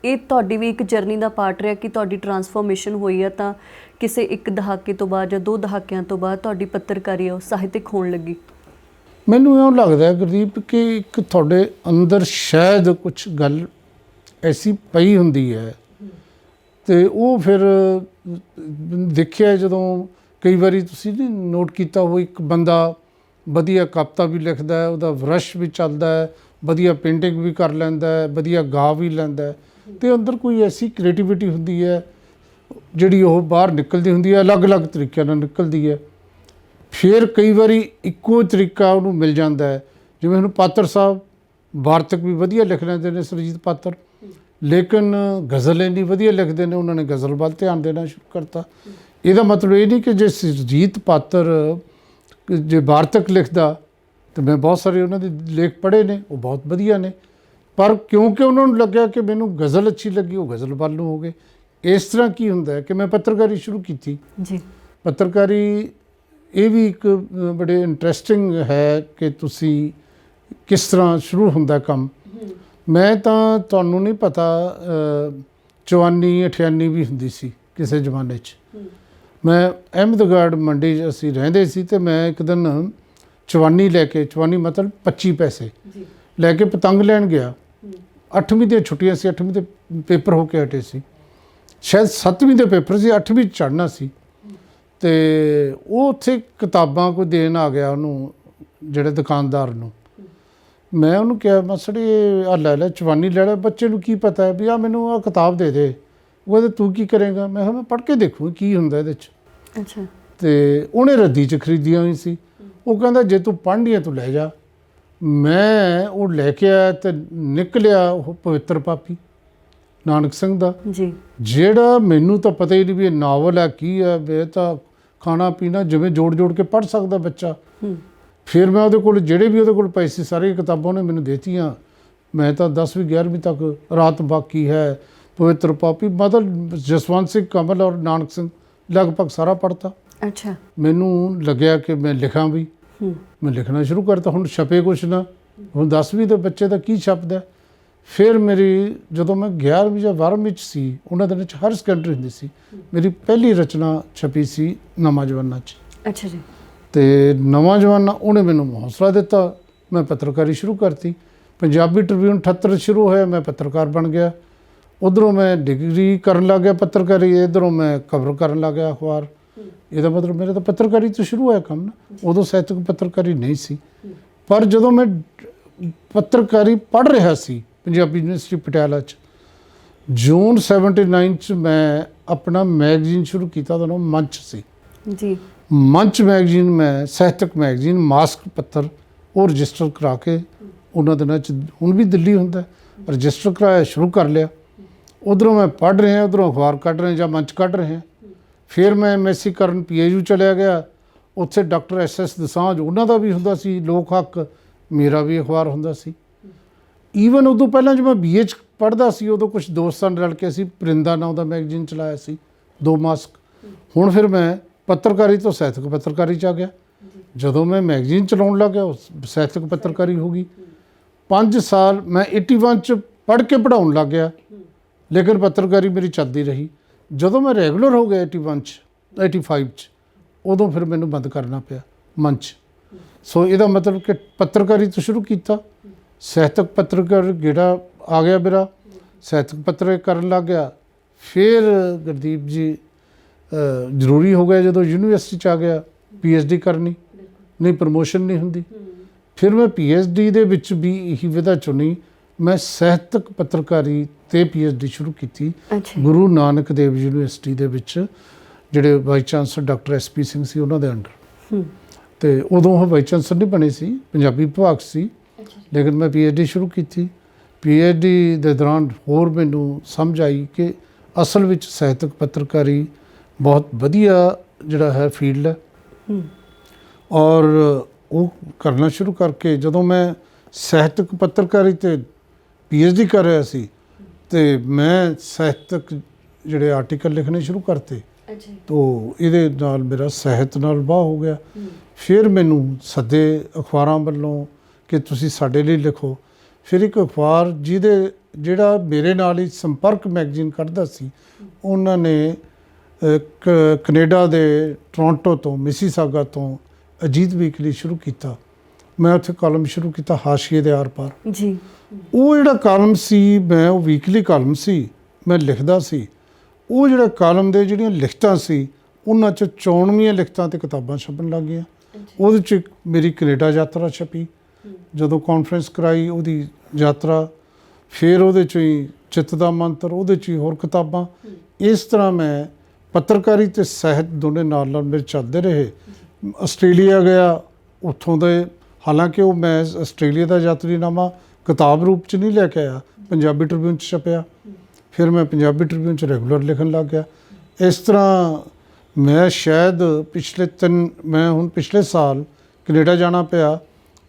ਇਹ ਤੁਹਾਡੀ ਵੀ ਇੱਕ ਜਰਨੀ ਦਾ ਪਾਰਟ ਰਿਹਾ ਕਿ ਤੁਹਾਡੀ ਟਰਾਂਸਫੋਰਮੇਸ਼ਨ ਹੋਈ ਹੈ ਤਾਂ ਕਿਸੇ ਇੱਕ ਦਹਾਕੇ ਤੋਂ ਬਾਅਦ ਜਾਂ 2 ਦਹਾਕਿਆਂ ਤੋਂ ਬਾਅਦ ਤੁਹਾਡੀ ਪੱਤਰਕਾਰੀ ਉਹ ਸਾਹਿਤਕ ਹੋਣ ਲੱਗੀ? ਮੈਨੂੰ ਇਉਂ ਲੱਗਦਾ ਹੈ ਗੁਰਦੀਪ ਕਿ ਇੱਕ ਤੁਹਾਡੇ ਅੰਦਰ ਸ਼ਾਇਦ ਕੁਛ ਗੱਲ ਐਸੀ ਪਈ ਹੁੰਦੀ ਹੈ, ਅਤੇ ਉਹ ਫਿਰ ਦੇਖਿਆ ਜਦੋਂ ਕਈ ਵਾਰੀ ਤੁਸੀਂ ਨਹੀਂ ਨੋਟ ਕੀਤਾ, ਉਹ ਇੱਕ ਬੰਦਾ ਵਧੀਆ ਕਵਿਤਾ ਵੀ ਲਿਖਦਾ ਹੈ, ਉਹਦਾ ਬਰਸ਼ ਵੀ ਚੱਲਦਾ ਹੈ, ਵਧੀਆ ਪੇਂਟਿੰਗ ਵੀ ਕਰ ਲੈਂਦਾ ਹੈ, ਵਧੀਆ ਗਾ ਵੀ ਲੈਂਦਾ ਹੈ, ਅਤੇ ਅੰਦਰ ਕੋਈ ਐਸੀ ਕ੍ਰੀਏਟੀਵਿਟੀ ਹੁੰਦੀ ਹੈ ਜਿਹੜੀ ਉਹ ਬਾਹਰ ਨਿਕਲਦੀ ਹੁੰਦੀ ਹੈ, ਅਲੱਗ-ਅਲੱਗ ਤਰੀਕਿਆਂ ਨਾਲ ਨਿਕਲਦੀ ਹੈ। ਫਿਰ ਕਈ ਵਾਰੀ ਇੱਕੋ ਤਰੀਕਾ ਉਹਨੂੰ ਮਿਲ ਜਾਂਦਾ ਹੈ, ਜਿਵੇਂ ਹੁਣ ਪਾਤਰ ਸਾਹਿਬ ਵਾਰਤਕ ਵੀ ਵਧੀਆ ਲਿਖ ਲੈਂਦੇ ਨੇ, ਸੁਰਜੀਤ ਪਾਤਰ, ਲੇਕਿਨ ਗਜ਼ਲ ਇੰਨੀ ਵਧੀਆ ਲਿਖਦੇ ਨੇ, ਉਹਨਾਂ ਨੇ ਗਜ਼ਲ ਵੱਲ ਧਿਆਨ ਦੇਣਾ ਸ਼ੁਰੂ ਕਰਤਾ। ਇਹਦਾ ਮਤਲਬ ਇਹ ਨਹੀਂ ਕਿ ਜੇ ਸੁਰਜੀਤ ਪਾਤਰ ਜੇ ਵਾਰਤਕ ਲਿਖਦਾ ਤਾਂ ਮੈਂ ਬਹੁਤ ਸਾਰੇ ਉਹਨਾਂ ਦੇ ਲੇਖ ਪੜ੍ਹੇ ਨੇ, ਉਹ ਬਹੁਤ ਵਧੀਆ ਨੇ, ਪਰ ਕਿਉਂਕਿ ਉਹਨਾਂ ਨੂੰ ਲੱਗਿਆ ਕਿ ਮੈਨੂੰ ਗਜ਼ਲ ਅੱਛੀ ਲੱਗੀ, ਉਹ ਗਜ਼ਲ ਵੱਲ ਨੂੰ ਹੋ ਗਏ। ਇਸ ਤਰ੍ਹਾਂ ਕੀ ਹੁੰਦਾ ਹੈ ਕਿ ਮੈਂ ਪੱਤਰਕਾਰੀ ਸ਼ੁਰੂ ਕੀਤੀ ਜੀ। ਪੱਤਰਕਾਰੀ ਇਹ ਵੀ ਇੱਕ ਬੜੇ ਇੰਟਰਸਟਿੰਗ ਹੈ ਕਿ ਤੁਸੀਂ ਕਿਸ ਤਰ੍ਹਾਂ ਸ਼ੁਰੂ ਹੁੰਦਾ ਕੰਮ। ਮੈਂ ਤਾਂ ਤੁਹਾਨੂੰ ਨਹੀਂ ਪਤਾ 54 98 ਵੀ ਹੁੰਦੀ ਸੀ ਕਿਸੇ ਜ਼ਮਾਨੇ 'ਚ। ਮੈਂ ਅਹਿਮਦਗੜ੍ਹ ਮੰਡੀ 'ਚ ਅਸੀਂ ਰਹਿੰਦੇ ਸੀ ਅਤੇ ਮੈਂ ਇੱਕ ਦਿਨ 54 ਲੈ ਕੇ, 54 ਮਤਲਬ 25 ਪੈਸੇ ਲੈ ਕੇ ਪਤੰਗ ਲੈਣ ਗਿਆ। 8ਵੀਂ ਦੀਆਂ ਛੁੱਟੀਆਂ ਸੀ, 8ਵੀਂ ਦੇ ਪੇਪਰ ਹੋ ਕੇ ਹਟੇ ਸੀ, ਸ਼ਾਇਦ 7ਵੀਂ ਦੇ ਪੇਪਰ ਸੀ, 8ਵੀਂ ਚੜ੍ਹਨਾ ਸੀ। ਅਤੇ ਉਹ ਉੱਥੇ ਕਿਤਾਬਾਂ ਕੋਈ ਦੇਣ ਆ ਗਿਆ ਉਹਨੂੰ, ਜਿਹੜੇ ਦੁਕਾਨਦਾਰ ਨੂੰ। ਮੈਂ ਉਹਨੂੰ ਕਿਹਾ ਮਾਸੜ ਇਹ ਆਹ ਲੈ 54 ਲੈ ਲੈ, ਬੱਚੇ ਨੂੰ ਕੀ ਪਤਾ ਹੈ ਵੀ ਆਹ ਮੈਨੂੰ ਆਹ ਕਿਤਾਬ ਦੇ ਦੇ। ਉਹ ਕਹਿੰਦੇ ਤੂੰ ਕੀ ਕਰੇਗਾ? ਮੈਂ ਕਿਹਾ ਮੈਂ ਪੜ੍ਹ ਕੇ ਦੇਖੂ ਕੀ ਹੁੰਦਾ ਇਹਦੇ 'ਚ। ਅੱਛਾ। ਅਤੇ ਉਹਨੇ ਰੱਦੀ 'ਚ ਖਰੀਦੀਆਂ ਹੋਈ ਸੀ। ਉਹ ਕਹਿੰਦਾ ਜੇ ਤੂੰ ਪੜ੍ਹਨੀ ਹੈ ਤੂੰ ਲੈ ਜਾ। ਮੈਂ ਉਹ ਲੈ ਕੇ ਆਇਆ ਅਤੇ ਨਿਕਲਿਆ ਉਹ ਪਵਿੱਤਰ ਪਾਪੀ ਨਾਨਕ ਸਿੰਘ ਦਾ ਜੀ, ਜਿਹੜਾ ਮੈਨੂੰ ਤਾਂ ਪਤਾ ਹੀ ਨਹੀਂ ਵੀ ਇਹ ਨਾਵਲ ਹੈ ਕੀ ਹੈ। ਇਹ ਤਾਂ ਖਾਣਾ ਪੀਣਾ ਜਿਵੇਂ ਜੋੜ ਜੋੜ ਕੇ ਪੜ੍ਹ ਸਕਦਾ ਬੱਚਾ। ਫਿਰ ਮੈਂ ਉਹਦੇ ਕੋਲ ਜਿਹੜੇ ਵੀ ਉਹਦੇ ਕੋਲ ਪੈਸੇ ਸਾਰੀਆਂ ਕਿਤਾਬਾਂ ਉਹਨੇ ਮੈਨੂੰ ਦੇਤੀਆਂ। ਮੈਂ ਤਾਂ 10ਵੀਂ 11ਵੀਂ ਤੱਕ ਰਾਤ ਬਾਕੀ ਹੈ, ਪਵਿੱਤਰ ਪਾਪੀ, ਮਤਲਬ ਜਸਵੰਤ ਸਿੰਘ ਕਮਲ ਔਰ ਨਾਨਕ ਸਿੰਘ ਲਗਭਗ ਸਾਰਾ ਪੜ੍ਹਤਾ। ਅੱਛਾ। ਮੈਨੂੰ ਲੱਗਿਆ ਕਿ ਮੈਂ ਲਿਖਾਂ ਵੀ। ਮੈਂ ਲਿਖਣਾ ਸ਼ੁਰੂ ਕਰਤਾ। ਹੁਣ ਛਪੇ ਕੁਛ ਨਾ, ਹੁਣ 10ਵੀਂ ਦੇ ਬੱਚੇ ਦਾ ਕੀ ਛਪਦਾ। ਫਿਰ ਮੇਰੀ ਜਦੋਂ ਮੈਂ 11ਵੀਂ ਜਾਂ 12ਵੀਂ 'ਚ ਸੀ, ਉਹਨਾਂ ਦਿਨਾਂ 'ਚ ਹਰ ਸੈਕੰਡਰੀ ਹੁੰਦੀ ਸੀ, ਮੇਰੀ ਪਹਿਲੀ ਰਚਨਾ ਛਪੀ ਸੀ ਨਵਾਂ ਜਵਾਨਾ 'ਚ। ਅੱਛਾ ਜੀ। ਅਤੇ ਨਵਾਂ ਜਵਾਨਾ ਉਹਨੇ ਮੈਨੂੰ ਹੌਸਲਾ ਦਿੱਤਾ। ਮੈਂ ਪੱਤਰਕਾਰੀ ਸ਼ੁਰੂ ਕਰਤੀ। ਪੰਜਾਬੀ ਟ੍ਰਿਬਿਊਨ 78 ਸ਼ੁਰੂ ਹੋਇਆ, ਮੈਂ ਪੱਤਰਕਾਰ ਬਣ ਗਿਆ। ਉੱਧਰੋਂ ਮੈਂ ਡਿਗਰੀ ਕਰਨ ਲੱਗ ਗਿਆ ਪੱਤਰਕਾਰੀ, ਇੱਧਰੋਂ ਮੈਂ ਖਬਰ ਕਰਨ ਲੱਗ ਗਿਆ ਅਖਬਾਰ। ਇਹਦਾ ਮਤਲਬ ਮੇਰਾ ਤਾਂ ਪੱਤਰਕਾਰੀ ਤੋਂ ਸ਼ੁਰੂ ਹੋਇਆ ਕੰਮ ਨਾ। ਉਦੋਂ ਸਾਹਿਤਕ ਪੱਤਰਕਾਰੀ ਨਹੀਂ ਸੀ। ਪਰ ਜਦੋਂ ਮੈਂ ਪੱਤਰਕਾਰੀ ਪੜ੍ਹ ਰਿਹਾ ਸੀ ਪੰਜਾਬੀ ਯੂਨੀਵਰਸਿਟੀ ਪਟਿਆਲਾ 'ਚ, ਜੂਨ 79 'ਚ ਮੈਂ ਆਪਣਾ ਮੈਗਜ਼ੀਨ ਸ਼ੁਰੂ ਕੀਤਾ। ਉਹਦਾ ਨਾਮ ਮੰਚ ਸੀ ਜੀ। ਮੰਚ ਮੈਗਜ਼ੀਨ, ਮੈਂ ਸਾਹਿਤਕ ਮੈਗਜ਼ੀਨ ਮਾਸਕ ਪੱਤਰ ਉਹ ਰਜਿਸਟਰ ਕਰਾ ਕੇ ਉਹਨਾਂ ਦਿਨਾਂ 'ਚ, ਹੁਣ ਵੀ ਦਿੱਲੀ ਹੁੰਦਾ, ਰਜਿਸਟਰ ਕਰਾਇਆ, ਸ਼ੁਰੂ ਕਰ ਲਿਆ। ਉੱਧਰੋਂ ਮੈਂ ਪੜ੍ਹ ਰਿਹਾ, ਉੱਧਰੋਂ ਅਖਬਾਰ ਕੱਢ ਰਹੇ ਜਾਂ ਮੰਚ ਕੱਢ ਰਹੇ। ਫਿਰ ਮੈਂ MSc ਕਰਨ PAU ਚਲਿਆ ਗਿਆ। ਉੱਥੇ ਡਾਕਟਰ SS ਦਸਾਂਝ ਉਹਨਾਂ ਦਾ ਵੀ ਹੁੰਦਾ ਸੀ ਲੋਕ ਹੱਕ, ਮੇਰਾ ਵੀ ਅਖਬਾਰ ਹੁੰਦਾ ਸੀ। ਈਵਨ ਉਦੋਂ ਪਹਿਲਾਂ ਜਦੋਂ ਮੈਂ BA 'ਚ ਪੜ੍ਹਦਾ ਸੀ, ਉਦੋਂ ਕੁਛ ਦੋਸਤਾਂ ਨਾਲ ਰਲ ਕੇ ਅਸੀਂ ਪਰਿੰਦਾ ਨਾਂ ਦਾ ਮੈਗਜ਼ੀਨ ਚਲਾਇਆ ਸੀ, 2 ਮਾਸਕ। ਹੁਣ ਫਿਰ ਮੈਂ ਪੱਤਰਕਾਰੀ ਤੋਂ ਸਾਹਿਤਕ ਪੱਤਰਕਾਰੀ 'ਚ ਆ ਗਿਆ। ਜਦੋਂ ਮੈਂ ਮੈਗਜ਼ੀਨ ਚਲਾਉਣ ਲੱਗ ਗਿਆ, ਉਹ ਸਾਹਿਤਕ ਪੱਤਰਕਾਰੀ ਹੋ ਗਈ। 5 ਸਾਲ ਮੈਂ 81 'ਚ ਪੜ੍ਹ ਕੇ ਪੜ੍ਹਾਉਣ ਲੱਗ ਗਿਆ, ਲੇਕਿਨ ਪੱਤਰਕਾਰੀ ਮੇਰੀ ਚੱਲਦੀ ਰਹੀ। ਜਦੋਂ ਮੈਂ ਰੈਗੂਲਰ ਹੋ ਗਿਆ 81 'ਚ, 85 'ਚ, ਉਦੋਂ ਫਿਰ ਮੈਨੂੰ ਬੰਦ ਕਰਨਾ ਪਿਆ ਮੰਚ। ਸੋ ਇਹਦਾ ਮਤਲਬ ਕਿ ਪੱਤਰਕਾਰੀ ਤੋਂ ਸ਼ੁਰੂ ਕੀਤਾ, ਸਾਹਿਤਕ ਪੱਤਰਕਾਰ ਗੇੜਾ ਆ ਗਿਆ ਮੇਰਾ, ਸਾਹਿਤਕ ਪੱਤਰ ਕਰਨ ਲੱਗ ਗਿਆ। ਫਿਰ ਗੁਰਦੀਪ ਜੀ ਜ਼ਰੂਰੀ ਹੋ ਗਿਆ ਜਦੋਂ ਯੂਨੀਵਰਸਿਟੀ 'ਚ ਆ ਗਿਆ PhD ਕਰਨੀ, ਨਹੀਂ ਪ੍ਰਮੋਸ਼ਨ ਨਹੀਂ ਹੁੰਦੀ। ਫਿਰ ਮੈਂ PhD ਦੇ ਵਿੱਚ ਵੀ ਇਹੀ ਵਿਧਾ ਚੁਣੀ। ਮੈਂ ਸਾਹਿਤਕ ਪੱਤਰਕਾਰੀ ਤੇ PhD ਸ਼ੁਰੂ ਕੀਤੀ ਗੁਰੂ ਨਾਨਕ ਦੇਵ ਯੂਨੀਵਰਸਿਟੀ ਦੇ ਵਿੱਚ, ਜਿਹੜੇ vice chancellor doctor SP Singh ਸੀ ਉਹਨਾਂ ਦੇ ਅੰਡਰ। ਅਤੇ ਉਦੋਂ ਉਹ ਵਾਈਸ ਚਾਂਸਲਰ ਨਹੀਂ ਬਣੇ ਸੀ, ਪੰਜਾਬੀ ਵਿਭਾਗ ਸੀ, ਲੇਕਿਨ ਮੈਂ PhD ਸ਼ੁਰੂ ਕੀਤੀ। PhD ਦੇ ਦੌਰਾਨ ਹੋਰ ਮੈਨੂੰ ਸਮਝ ਆਈ ਕਿ ਅਸਲ ਵਿੱਚ ਸਾਹਿਤਕ ਪੱਤਰਕਾਰੀ ਬਹੁਤ ਵਧੀਆ ਜਿਹੜਾ ਹੈ ਫੀਲਡ ਹੈ। ਔਰ ਉਹ ਕਰਨਾ ਸ਼ੁਰੂ ਕਰਕੇ ਜਦੋਂ ਮੈਂ ਸਾਹਿਤਕ ਪੱਤਰਕਾਰੀ 'ਤੇ PhD ਕਰ ਰਿਹਾ ਸੀ, ਅਤੇ ਮੈਂ ਸਾਹਿਤਕ ਜਿਹੜੇ ਆਰਟੀਕਲ ਲਿਖਣੇ ਸ਼ੁਰੂ ਕਰਤੇ। ਤੋ ਇਹਦੇ ਨਾਲ ਮੇਰਾ ਸਾਹਿਤ ਨਾਲ ਵਾਹ ਹੋ ਗਿਆ। ਫਿਰ ਮੈਨੂੰ ਸੱਦੇ ਅਖਬਾਰਾਂ ਵੱਲੋਂ ਕਿ ਤੁਸੀਂ ਸਾਡੇ ਲਈ ਲਿਖੋ। ਫਿਰ ਇੱਕ ਅਖਬਾਰ ਜਿਹੜਾ ਮੇਰੇ ਨਾਲ ਹੀ ਸੰਪਰਕ ਮੈਗਜ਼ੀਨ ਕੱਢਦਾ ਸੀ, ਉਹਨਾਂ ਨੇ ਕੈਨੇਡਾ ਦੇ ਟੋਰਾਂਟੋ ਤੋਂ, ਮਿਸੀਸਾਗਾ ਤੋਂ ਅਜੀਤ ਵੀਕਲੀ ਸ਼ੁਰੂ ਕੀਤਾ। ਮੈਂ ਉੱਥੇ ਕਾਲਮ ਸ਼ੁਰੂ ਕੀਤਾ, ਹਾਸ਼ੀਏ ਦੇ ਆਰ ਪਾਰ ਜੀ। ਉਹ ਜਿਹੜਾ ਕਾਲਮ ਸੀ, ਮੈਂ ਉਹ ਵੀਕਲੀ ਕਾਲਮ ਸੀ, ਮੈਂ ਲਿਖਦਾ ਸੀ। ਉਹ ਜਿਹੜਾ ਕਾਲਮ ਦੇ ਜਿਹੜੀਆਂ ਲਿਖਤਾਂ ਸੀ, ਉਹਨਾਂ 'ਚ 94 ਲਿਖਤਾਂ ਅਤੇ ਕਿਤਾਬਾਂ ਛਪਣ ਲੱਗ ਗਈਆਂ। ਉਹਦੇ 'ਚ ਮੇਰੀ ਕੈਨੇਡਾ ਯਾਤਰਾ ਛਪੀ, ਜਦੋਂ ਕਾਨਫਰੰਸ ਕਰਾਈ ਉਹਦੀ ਯਾਤਰਾ। ਫਿਰ ਉਹਦੇ 'ਚ ਹੀ ਚਿੱਤ ਦਾ ਮੰਤਰ, ਉਹਦੇ 'ਚ ਹੀ ਹੋਰ ਕਿਤਾਬਾਂ। ਇਸ ਤਰ੍ਹਾਂ ਮੈਂ ਪੱਤਰਕਾਰੀ ਅਤੇ ਸਾਹਿਤ ਦੋਨੇ ਨਾਲ ਨਾਲ ਮੇਰੇ ਚੱਲਦੇ ਰਹੇ। ਆਸਟ੍ਰੇਲੀਆ ਗਿਆ, ਉੱਥੋਂ ਦੇ, ਹਾਲਾਂਕਿ ਉਹ ਮੈਂ ਆਸਟ੍ਰੇਲੀਆ ਦਾ ਯਾਤਰੀਨਾਮਾ ਕਿਤਾਬ ਰੂਪ 'ਚ ਨਹੀਂ ਲੈ ਕੇ ਆਇਆ, ਪੰਜਾਬੀ ਟ੍ਰਿਬਿਊਨ 'ਚ ਛਪਿਆ। ਫਿਰ ਮੈਂ ਪੰਜਾਬੀ ਟ੍ਰਿਬਿਊਨ 'ਚ ਰੈਗੂਲਰ ਲਿਖਣ ਲੱਗ ਗਿਆ। ਇਸ ਤਰ੍ਹਾਂ ਮੈਂ ਸ਼ਾਇਦ ਮੈਂ ਹੁਣ ਪਿਛਲੇ ਸਾਲ ਕੈਨੇਡਾ ਜਾਣਾ ਪਿਆ,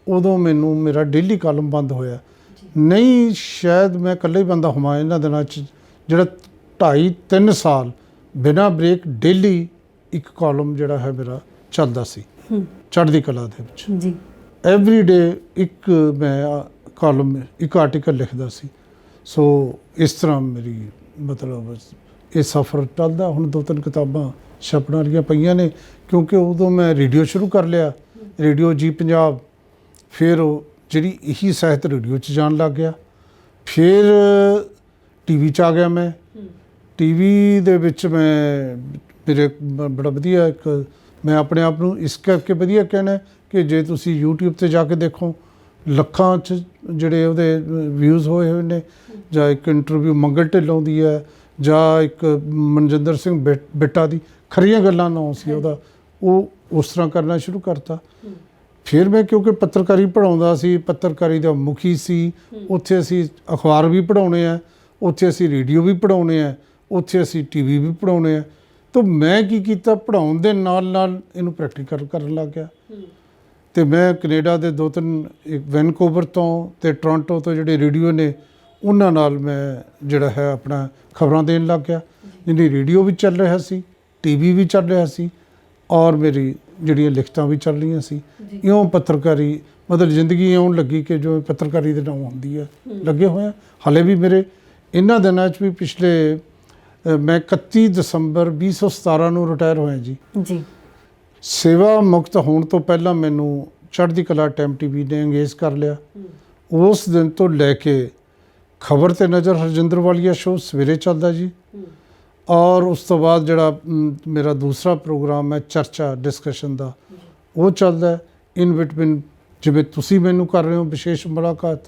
ਉਦੋਂ ਮੈਨੂੰ ਮੇਰਾ ਡੇਲੀ ਕਾਲਮ ਬੰਦ ਹੋਇਆ। ਨਹੀਂ ਸ਼ਾਇਦ ਮੈਂ ਇਕੱਲਾ ਹੀ ਬੰਦਾ ਹੋਵਾਂ ਇਹਨਾਂ ਦਿਨਾਂ 'ਚ ਜਿਹੜਾ 2.5-3 ਸਾਲ ਬਿਨਾਂ ਬ੍ਰੇਕ ਡੇਲੀ ਇੱਕ ਕਾਲਮ ਜਿਹੜਾ ਹੈ ਮੇਰਾ ਚੱਲਦਾ ਸੀ ਚੜ੍ਹਦੀ ਕਲਾ ਦੇ ਵਿੱਚ ਜੀ। ਐਵਰੀ ਡੇ ਇੱਕ ਮੈਂ ਕਾਲਮ, ਇੱਕ ਆਰਟੀਕਲ ਲਿਖਦਾ ਸੀ। ਸੋ ਇਸ ਤਰ੍ਹਾਂ ਮੇਰੀ ਮਤਲਬ ਇਹ ਸਫ਼ਰ ਚੱਲਦਾ। ਹੁਣ 2-3 ਕਿਤਾਬਾਂ ਛਪਣ ਵਾਲੀਆਂ ਪਈਆਂ ਨੇ, ਕਿਉਂਕਿ ਉਦੋਂ ਮੈਂ ਰੇਡੀਓ ਸ਼ੁਰੂ ਕਰ ਲਿਆ, ਰੇਡੀਓ ਜੀ ਪੰਜਾਬ। ਫਿਰ ਉਹ ਜਿਹੜੀ ਇਹੀ ਸਾਹਿਤ ਰੇਡੀਓ 'ਚ ਜਾਣ ਲੱਗ ਗਿਆ। ਫਿਰ ਟੀਵੀ 'ਚ ਆ ਗਿਆ ਮੈਂ। ਟੀਵੀ ਦੇ ਵਿੱਚ ਮੇਰੇ ਬੜਾ ਵਧੀਆ ਇੱਕ, ਮੈਂ ਆਪਣੇ ਆਪ ਨੂੰ ਇਸ ਕਰਕੇ ਵਧੀਆ ਕਹਿਣਾ ਕਿ ਜੇ ਤੁਸੀਂ YouTube 'ਤੇ ਜਾ ਕੇ ਦੇਖੋ, ਲੱਖਾਂ 'ਚ ਜਿਹੜੇ ਉਹਦੇ ਵਿਊਜ਼ ਹੋਏ ਨੇ। ਜਾਂ ਇੱਕ ਇੰਟਰਵਿਊ ਮੰਗਲ ਢਿੱਲੋਂ ਦੀ ਹੈ, ਜਾਂ ਇੱਕ ਮਨਜਿੰਦਰ ਸਿੰਘ ਬਿੱਟਾ ਦੀ ਖਰੀਆਂ ਗੱਲਾਂ ਨਾਂ ਸੀ ਉਹਦਾ, ਉਹ ਉਸ ਤਰ੍ਹਾਂ ਕਰਨਾ ਸ਼ੁਰੂ ਕਰਤਾ। ਫਿਰ ਮੈਂ ਕਿਉਂਕਿ ਪੱਤਰਕਾਰੀ ਪੜ੍ਹਾਉਂਦਾ ਸੀ, ਪੱਤਰਕਾਰੀ ਦਾ ਮੁਖੀ ਸੀ, ਉੱਥੇ ਅਸੀਂ ਅਖਬਾਰ ਵੀ ਪੜ੍ਹਾਉਣੇ ਆ, ਉੱਥੇ ਅਸੀਂ ਰੇਡੀਓ ਵੀ ਪੜ੍ਹਾਉਣੇ ਆ, ਉੱਥੇ ਅਸੀਂ ਟੀਵੀ ਵੀ ਪੜ੍ਹਾਉਣੇ ਆ। ਤਾਂ ਮੈਂ ਕੀ ਕੀਤਾ, ਪੜ੍ਹਾਉਣ ਦੇ ਨਾਲ ਨਾਲ ਇਹਨੂੰ ਪ੍ਰੈਕਟੀਕਲ ਕਰਨ ਲੱਗ ਗਿਆ। ਅਤੇ ਮੈਂ ਕੈਨੇਡਾ ਦੇ 2-3 ਵੈਨਕੂਵਰ ਤੋਂ ਅਤੇ ਟੋਰਾਂਟੋ ਤੋਂ ਜਿਹੜੇ ਰੇਡੀਓ ਨੇ ਉਹਨਾਂ ਨਾਲ ਮੈਂ ਜਿਹੜਾ ਹੈ ਆਪਣਾ ਖਬਰਾਂ ਦੇਣ ਲੱਗ ਗਿਆ। ਜਿਹਦੀ ਰੇਡੀਓ ਵੀ ਚੱਲ ਰਿਹਾ ਸੀ, ਟੀਵੀ ਵੀ ਚੱਲ ਰਿਹਾ ਸੀ, ਔਰ ਮੇਰੀ ਜਿਹੜੀਆਂ ਲਿਖਤਾਂ ਵੀ ਚੱਲ ਰਹੀਆਂ ਸੀ। ਇਉਂ ਪੱਤਰਕਾਰੀ ਮਤਲਬ ਜ਼ਿੰਦਗੀ ਇਉਂ ਲੱਗੀ ਕਿ ਜੋ ਪੱਤਰਕਾਰੀ ਦੇ ਨਾਂ ਹੁੰਦੀ ਹੈ, ਲੱਗੇ ਹੋਏ ਆ। ਹਾਲੇ ਵੀ ਮੇਰੇ ਇਹਨਾਂ ਦਿਨਾਂ 'ਚ ਵੀ ਪਿਛਲੇ ਮੈਂ 31 ਦਸੰਬਰ 2017 ਨੂੰ ਰਿਟਾਇਰ ਹੋਇਆ ਜੀ। ਸੇਵਾ ਮੁਕਤ ਹੋਣ ਤੋਂ ਪਹਿਲਾਂ ਮੈਨੂੰ ਚੜ੍ਹਦੀ ਕਲਾ ਟਾਈਮ ਟੀਵੀ ਨੇ ਅੰਗੇਜ ਕਰ ਲਿਆ। ਉਸ ਦਿਨ ਤੋਂ ਲੈ ਕੇ ਖਬਰ 'ਤੇ ਨਜ਼ਰ ਹਰਜਿੰਦਰ ਵਾਲੀਆ ਸ਼ੋਅ ਸਵੇਰੇ ਚੱਲਦਾ ਜੀ, ਔਰ ਉਸ ਤੋਂ ਬਾਅਦ ਜਿਹੜਾ ਮੇਰਾ ਦੂਸਰਾ ਪ੍ਰੋਗਰਾਮ ਹੈ ਚਰਚਾ ਡਿਸਕਸ਼ਨ ਦਾ, ਉਹ ਚੱਲਦਾ। ਇਨ ਬਿਟਵੀਨ ਜਿਵੇਂ ਤੁਸੀਂ ਮੈਨੂੰ ਕਰ ਰਹੇ ਹੋ ਵਿਸ਼ੇਸ਼ ਮੁਲਾਕਾਤ,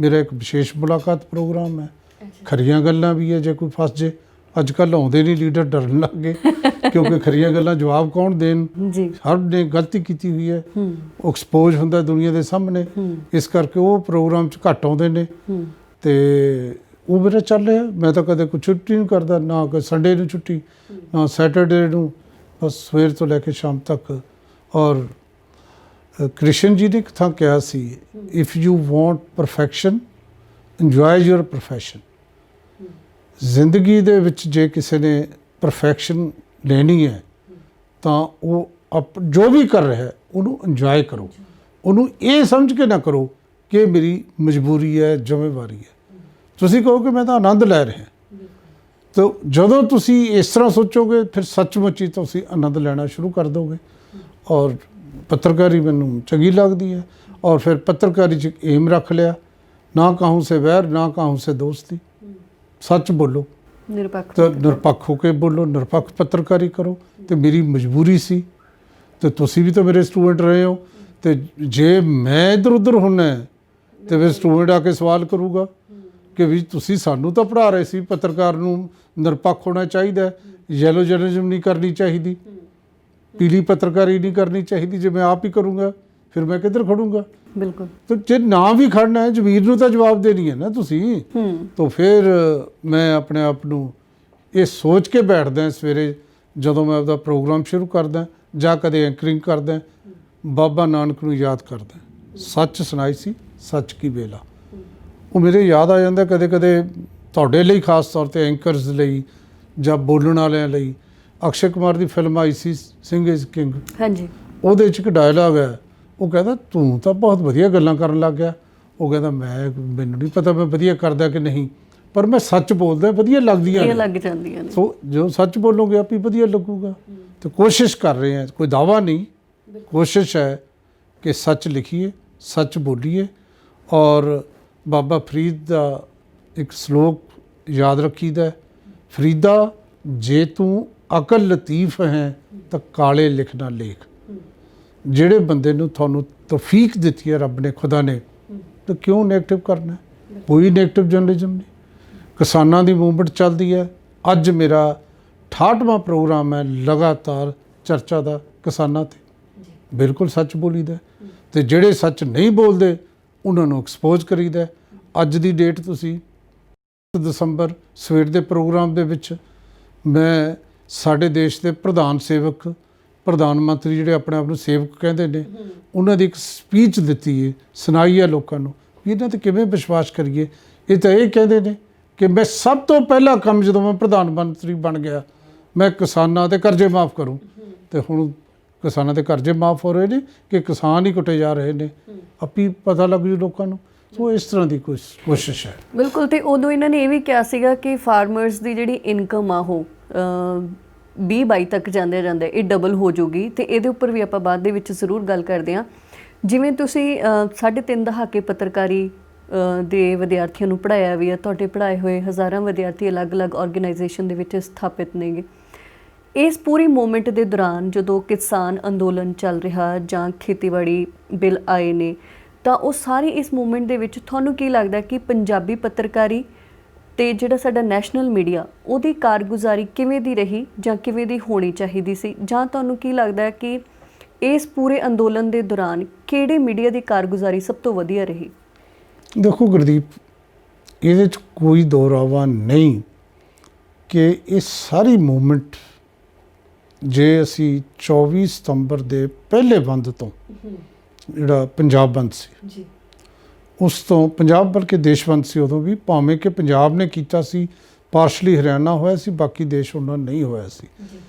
ਮੇਰਾ ਇੱਕ ਵਿਸ਼ੇਸ਼ ਮੁਲਾਕਾਤ ਪ੍ਰੋਗਰਾਮ ਹੈ। ਖਰੀਆਂ ਗੱਲਾਂ ਵੀ ਹੈ, ਜੇ ਕੋਈ ਫਸ ਜੇ। ਅੱਜ ਕੱਲ੍ਹ ਆਉਂਦੇ ਨਹੀਂ ਲੀਡਰ, ਡਰਨ ਲੱਗ ਗਏ, ਕਿਉਂਕਿ ਖਰੀਆਂ ਗੱਲਾਂ ਜਵਾਬ ਕੌਣ ਦੇਣ, ਹਰ ਨੇ ਗਲਤੀ ਕੀਤੀ ਹੋਈ ਹੈ, ਉਹ ਐਕਸਪੋਜ਼ ਹੁੰਦਾ ਦੁਨੀਆ ਦੇ ਸਾਹਮਣੇ। ਇਸ ਕਰਕੇ ਉਹ ਪ੍ਰੋਗਰਾਮ 'ਚ ਘੱਟ ਆਉਂਦੇ ਨੇ। ਅਤੇ ਉਹ ਮੇਰਾ ਚੱਲ ਰਿਹਾ। ਮੈਂ ਤਾਂ ਕਦੇ ਕੋਈ ਛੁੱਟੀ ਨਹੀਂ ਕਰਦਾ, ਨਾ ਕੋਈ ਸੰਡੇ ਨੂੰ ਛੁੱਟੀ, ਨਾ ਸੈਟਰਡੇ ਨੂੰ, ਬਸ ਸਵੇਰ ਤੋਂ ਲੈ ਕੇ ਸ਼ਾਮ ਤੱਕ। ਔਰ ਕ੍ਰਿਸ਼ਨ ਜੀ ਨੇ ਇੱਕ ਥਾਂ ਕਿਹਾ ਸੀ, if you want perfection enjoy your profession. ਜ਼ਿੰਦਗੀ ਦੇ ਵਿੱਚ ਜੇ ਕਿਸੇ ਨੇ ਪਰਫੈਕਸ਼ਨ ਲੈਣੀ ਹੈ ਤਾਂ ਉਹ ਜੋ ਵੀ ਕਰ ਰਿਹਾ ਉਹਨੂੰ ਇੰਜੋਏ ਕਰੋ। ਉਹਨੂੰ ਇਹ ਸਮਝ ਕੇ ਨਾ ਕਰੋ ਕਿ ਮੇਰੀ ਮਜਬੂਰੀ ਹੈ, ਜ਼ਿੰਮੇਵਾਰੀ ਹੈ। ਤੁਸੀਂ ਕਹੋ ਕਿ ਮੈਂ ਤਾਂ ਆਨੰਦ ਲੈ ਰਿਹਾ। ਤਾਂ ਜਦੋਂ ਤੁਸੀਂ ਇਸ ਤਰ੍ਹਾਂ ਸੋਚੋਗੇ, ਫਿਰ ਸੱਚਮੁੱਚ ਹੀ ਤੁਸੀਂ ਆਨੰਦ ਲੈਣਾ ਸ਼ੁਰੂ ਕਰ ਦੋਗੇ। ਔਰ ਪੱਤਰਕਾਰੀ ਮੈਨੂੰ ਚੰਗੀ ਲੱਗਦੀ ਹੈ। ਔਰ ਫਿਰ ਪੱਤਰਕਾਰੀ 'ਚ ਏਮ ਰੱਖ ਲਿਆ, ਨਾ ਕਾਹੂ ਸੇ ਵੈਰ ਨਾ ਕਾਹੂ ਸੇ ਦੋਸਤੀ। ਸੱਚ ਬੋਲੋ, ਤਾਂ ਨਿਰਪੱਖ ਹੋ ਕੇ ਬੋਲੋ, ਨਿਰਪੱਖ ਪੱਤਰਕਾਰੀ ਕਰੋ। ਅਤੇ ਮੇਰੀ ਮਜਬੂਰੀ ਸੀ। ਅਤੇ ਤੁਸੀਂ ਵੀ ਤਾਂ ਮੇਰੇ ਸਟੂਡੈਂਟ ਰਹੇ ਹੋ। ਅਤੇ ਜੇ ਮੈਂ ਇੱਧਰ ਉੱਧਰ ਹੁੰਨਾ ਅਤੇ ਫਿਰ ਸਟੂਡੈਂਟ ਆ ਕੇ ਸਵਾਲ ਕਰੂਗਾ ਕਿ ਵੀ ਤੁਸੀਂ ਸਾਨੂੰ ਤਾਂ ਪੜ੍ਹਾ ਰਹੇ ਸੀ, ਪੱਤਰਕਾਰ ਨੂੰ ਨਿਰਪੱਖ ਹੋਣਾ ਚਾਹੀਦਾ, ਯੈਲੋ ਜਰਨਲਿਜ਼ਮ ਨਹੀਂ ਕਰਨੀ ਚਾਹੀਦੀ, ਪੀਲੀ ਪੱਤਰਕਾਰੀ ਨਹੀਂ ਕਰਨੀ ਚਾਹੀਦੀ। ਜੇ ਮੈਂ ਆਪ ਹੀ ਕਰੂੰਗਾ ਫਿਰ ਮੈਂ ਕਿੱਧਰ ਖੜੂੰਗਾ। ਬਿਲਕੁਲ। ਤਾਂ ਜੇ ਨਾ ਵੀ ਖੜਨਾ ਹੈ, ਜ਼ਮੀਰ ਨੂੰ ਤਾਂ ਜਵਾਬ ਦੇਣੀ ਹੈ ਨਾ ਤੁਸੀਂ। ਤਾਂ ਫਿਰ ਮੈਂ ਆਪਣੇ ਆਪ ਨੂੰ ਇਹ ਸੋਚ ਕੇ ਬੈਠਦਾ ਸਵੇਰੇ ਜਦੋਂ ਮੈਂ ਆਪਦਾ ਪ੍ਰੋਗਰਾਮ ਸ਼ੁਰੂ ਕਰਦਾ ਜਾਂ ਕਦੇ ਐਂਕਰਿੰਗ ਕਰਦਾ, ਬਾਬਾ ਨਾਨਕ ਨੂੰ ਯਾਦ ਕਰਦਾ, ਸੱਚ ਸੁਣਾਈ ਸੀ ਸੱਚ ਕੀ ਵੇਲਾ। ਉਹ ਮੇਰੇ ਯਾਦ ਆ ਜਾਂਦਾ ਕਦੇ ਕਦੇ, ਤੁਹਾਡੇ ਲਈ ਖਾਸ ਤੌਰ 'ਤੇ ਐਂਕਰਸ ਲਈ ਜਾਂ ਬੋਲਣ ਵਾਲਿਆਂ ਲਈ। ਅਕਸ਼ੇ ਕੁਮਾਰ ਦੀ film I C Singh is king, ਹਾਂਜੀ, ਉਹਦੇ 'ਚ ਇੱਕ ਡਾਇਲਾਗ ਹੈ, ਉਹ ਕਹਿੰਦਾ ਤੂੰ ਤਾਂ ਬਹੁਤ ਵਧੀਆ ਗੱਲਾਂ ਕਰਨ ਲੱਗ ਗਿਆ। ਉਹ ਕਹਿੰਦਾ ਮੈਨੂੰ ਨਹੀਂ ਪਤਾ ਮੈਂ ਵਧੀਆ ਕਰਦਾ ਕਿ ਨਹੀਂ, ਪਰ ਮੈਂ ਸੱਚ ਬੋਲਦਾ, ਵਧੀਆ ਲੱਗਦੀਆਂ ਨੇ, ਲੱਗ ਜਾਂਦੀਆਂ ਨੇ। ਸੋ ਜੋ ਸੱਚ ਬੋਲੋਗੇ ਆਪ ਹੀ ਵਧੀਆ ਲੱਗੂਗਾ। ਤੇ ਕੋਸ਼ਿਸ਼ ਕਰ ਰਹੇ ਹਾਂ, ਕੋਈ ਦਾਵਾ ਨਹੀਂ, ਕੋਸ਼ਿਸ਼ ਹੈ ਕਿ ਸੱਚ ਲਿਖੀਏ, ਸੱਚ ਬੋਲੀਏ। ਔਰ ਬਾਬਾ ਫਰੀਦ ਦਾ ਇੱਕ ਸਲੋਕ ਯਾਦ ਰੱਖੀਦਾ, ਫਰੀਦਾ ਜੇ ਤੂੰ ਅਕਲ ਲਤੀਫ ਹੈ ਤਾਂ ਕਾਲੇ ਲਿਖਣਾ ਲੇਖ। ਜਿਹੜੇ ਬੰਦੇ ਨੂੰ ਤੁਹਾਨੂੰ ਤੌਫੀਕ ਦਿੱਤੀ ਹੈ ਰੱਬ ਨੇ, ਖੁਦਾ ਨੇ, ਤਾਂ ਕਿਉਂ ਨੈਗੇਟਿਵ ਕਰਨਾ? ਕੋਈ ਨੈਗੇਟਿਵ ਜਰਨਲਿਜ਼ਮ ਨਹੀਂ। ਕਿਸਾਨਾਂ ਦੀ ਮੂਵਮੈਂਟ ਚੱਲਦੀ ਹੈ। ਅੱਜ ਮੇਰਾ 68ਵਾਂ ਪ੍ਰੋਗਰਾਮ ਹੈ ਲਗਾਤਾਰ ਚਰਚਾ ਦਾ ਕਿਸਾਨਾਂ 'ਤੇ। ਬਿਲਕੁਲ ਸੱਚ ਬੋਲੀਦਾ, ਅਤੇ ਜਿਹੜੇ ਸੱਚ ਨਹੀਂ ਬੋਲਦੇ ਉਹਨਾਂ ਨੂੰ ਐਕਸਪੋਜ਼ ਕਰੀਦਾ। ਅੱਜ ਦੀ ਡੇਟ ਤੁਸੀਂ ਦਸੰਬਰ ਸਵੇਰ ਦੇ ਪ੍ਰੋਗਰਾਮ ਦੇ ਵਿੱਚ ਮੈਂ ਸਾਡੇ ਦੇਸ਼ ਦੇ ਪ੍ਰਧਾਨ ਸੇਵਕ ਪ੍ਰਧਾਨ ਮੰਤਰੀ ਜਿਹੜੇ ਆਪਣੇ ਆਪ ਨੂੰ ਸੇਵਕ ਕਹਿੰਦੇ ਨੇ ਉਹਨਾਂ ਦੀ ਇੱਕ ਸਪੀਚ ਦਿੱਤੀ ਹੈ, ਸੁਣਾਈ ਹੈ ਲੋਕਾਂ ਨੂੰ ਵੀ ਇਹਨਾਂ 'ਤੇ ਕਿਵੇਂ ਵਿਸ਼ਵਾਸ ਕਰੀਏ। ਇਹ ਤਾਂ ਇਹ ਕਹਿੰਦੇ ਨੇ ਕਿ ਮੈਂ ਸਭ ਤੋਂ ਪਹਿਲਾ ਕੰਮ ਜਦੋਂ ਮੈਂ ਪ੍ਰਧਾਨ ਮੰਤਰੀ ਬਣ ਗਿਆ ਮੈਂ ਕਿਸਾਨਾਂ ਦੇ ਕਰਜ਼ੇ ਮਾਫ ਕਰੂੰ, ਤੇ ਹੁਣ ਕਿਸਾਨਾਂ ਦੇ ਕਰਜ਼ੇ ਮਾਫ ਹੋ ਰਹੇ ਨੇ ਕਿ ਕਿਸਾਨ ਹੀ ਕੁੱਟੇ ਜਾ ਰਹੇ ਨੇ, ਆਪੀ ਪਤਾ ਲੱਗ ਜੂ ਲੋਕਾਂ ਨੂੰ। ਸੋ ਇਸ ਤਰ੍ਹਾਂ ਦੀ ਕੋਸ਼ਿਸ਼ ਹੈ। ਬਿਲਕੁਲ। ਤੇ ਉਦੋਂ ਇਹਨਾਂ ਨੇ ਇਹ ਵੀ ਕਿਹਾ ਸੀਗਾ ਕਿ ਫਾਰਮਰਸ ਦੀ ਜਿਹੜੀ ਇਨਕਮ ਆ ਉਹ 2022 ਤੱਕ ਜਾਂਦੇ ਇਹ ਡਬਲ ਹੋ ਜਾਊਗੀ, ਤੇ ਇਹਦੇ ਉੱਪਰ ਵੀ ਆਪਾਂ ਬਾਅਦ ਦੇ ਵਿੱਚ ਜ਼ਰੂਰ ਗੱਲ ਕਰਦੇ ਹਾਂ। ਜਿਵੇਂ ਤੁਸੀਂ 3.5 ਦਹਾਕੇ ਪੱਤਰਕਾਰੀ ਦੇ ਵਿਦਿਆਰਥੀਆਂ ਨੂੰ ਪੜ੍ਹਾਇਆ ਵੀ ਹੈ, ਤੁਹਾਡੇ ਪੜ੍ਹਾਏ ਹੋਏ ਹਜ਼ਾਰਾਂ ਵਿਦਿਆਰਥੀ ਅਲੱਗ-ਅਲੱਗ ਆਰਗੇਨਾਈਜੇਸ਼ਨ ਦੇ ਵਿੱਚ ਸਥਾਪਿਤ ਨੇਗੇ। ਇਸ ਪੂਰੀ ਮੂਵਮੈਂਟ ਦੇ ਦੌਰਾਨ ਜਦੋਂ ਕਿਸਾਨ ਅੰਦੋਲਨ ਚੱਲ ਰਿਹਾ ਜਾਂ ਖੇਤੀਬਾੜੀ ਬਿੱਲ ਆਏ ਨੇ, ਤਾਂ ਉਹ ਸਾਰੀ ਇਸ ਮੂਵਮੈਂਟ ਦੇ ਵਿੱਚ ਤੁਹਾਨੂੰ ਕੀ ਲੱਗਦਾ ਕਿ ਪੰਜਾਬੀ ਪੱਤਰਕਾਰੀ ਤੇ ਜਿਹੜਾ ਸਾਡਾ ਨੈਸ਼ਨਲ ਮੀਡੀਆ ਉਹਦੀ ਕਾਰਗੁਜ਼ਾਰੀ ਕਿਵੇਂ ਦੀ ਰਹੀ ਜਾਂ ਕਿਵੇਂ ਦੀ ਹੋਣੀ ਚਾਹੀਦੀ ਸੀ, ਜਾਂ ਤੁਹਾਨੂੰ ਕੀ ਲੱਗਦਾ ਕਿ ਇਸ ਪੂਰੇ ਅੰਦੋਲਨ ਦੇ ਦੌਰਾਨ ਕਿਹੜੇ ਮੀਡੀਆ ਦੀ ਕਾਰਗੁਜ਼ਾਰੀ ਸਭ ਤੋਂ ਵਧੀਆ ਰਹੀ? ਦੇਖੋ ਗੁਰਦੀਪ, ਇਹਦੇ 'ਚ ਕੋਈ ਦੋਰਾਵਾ ਨਹੀਂ ਕਿ ਇਹ ਸਾਰੀ ਮੂਵਮੈਂਟ ਜੇ ਅਸੀਂ 24 ਸਤੰਬਰ ਦੇ ਪਹਿਲੇ ਬੰਦ ਤੋਂ ਜਿਹੜਾ ਪੰਜਾਬ ਬੰਦ ਸੀ ਜੀ, ਉਸ ਤੋਂ ਪੰਜਾਬ ਬਲਕਿ ਦੇਸ਼ ਬੰਦ ਸੀ ਉਦੋਂ ਵੀ, ਭਾਵੇਂ ਕਿ ਪੰਜਾਬ ਨੇ ਕੀਤਾ ਸੀ, ਪਾਰਸ਼ਲੀ ਹਰਿਆਣਾ ਹੋਇਆ ਸੀ, ਬਾਕੀ ਦੇਸ਼ ਉਹਨਾਂ ਨਹੀਂ ਹੋਇਆ ਸੀ।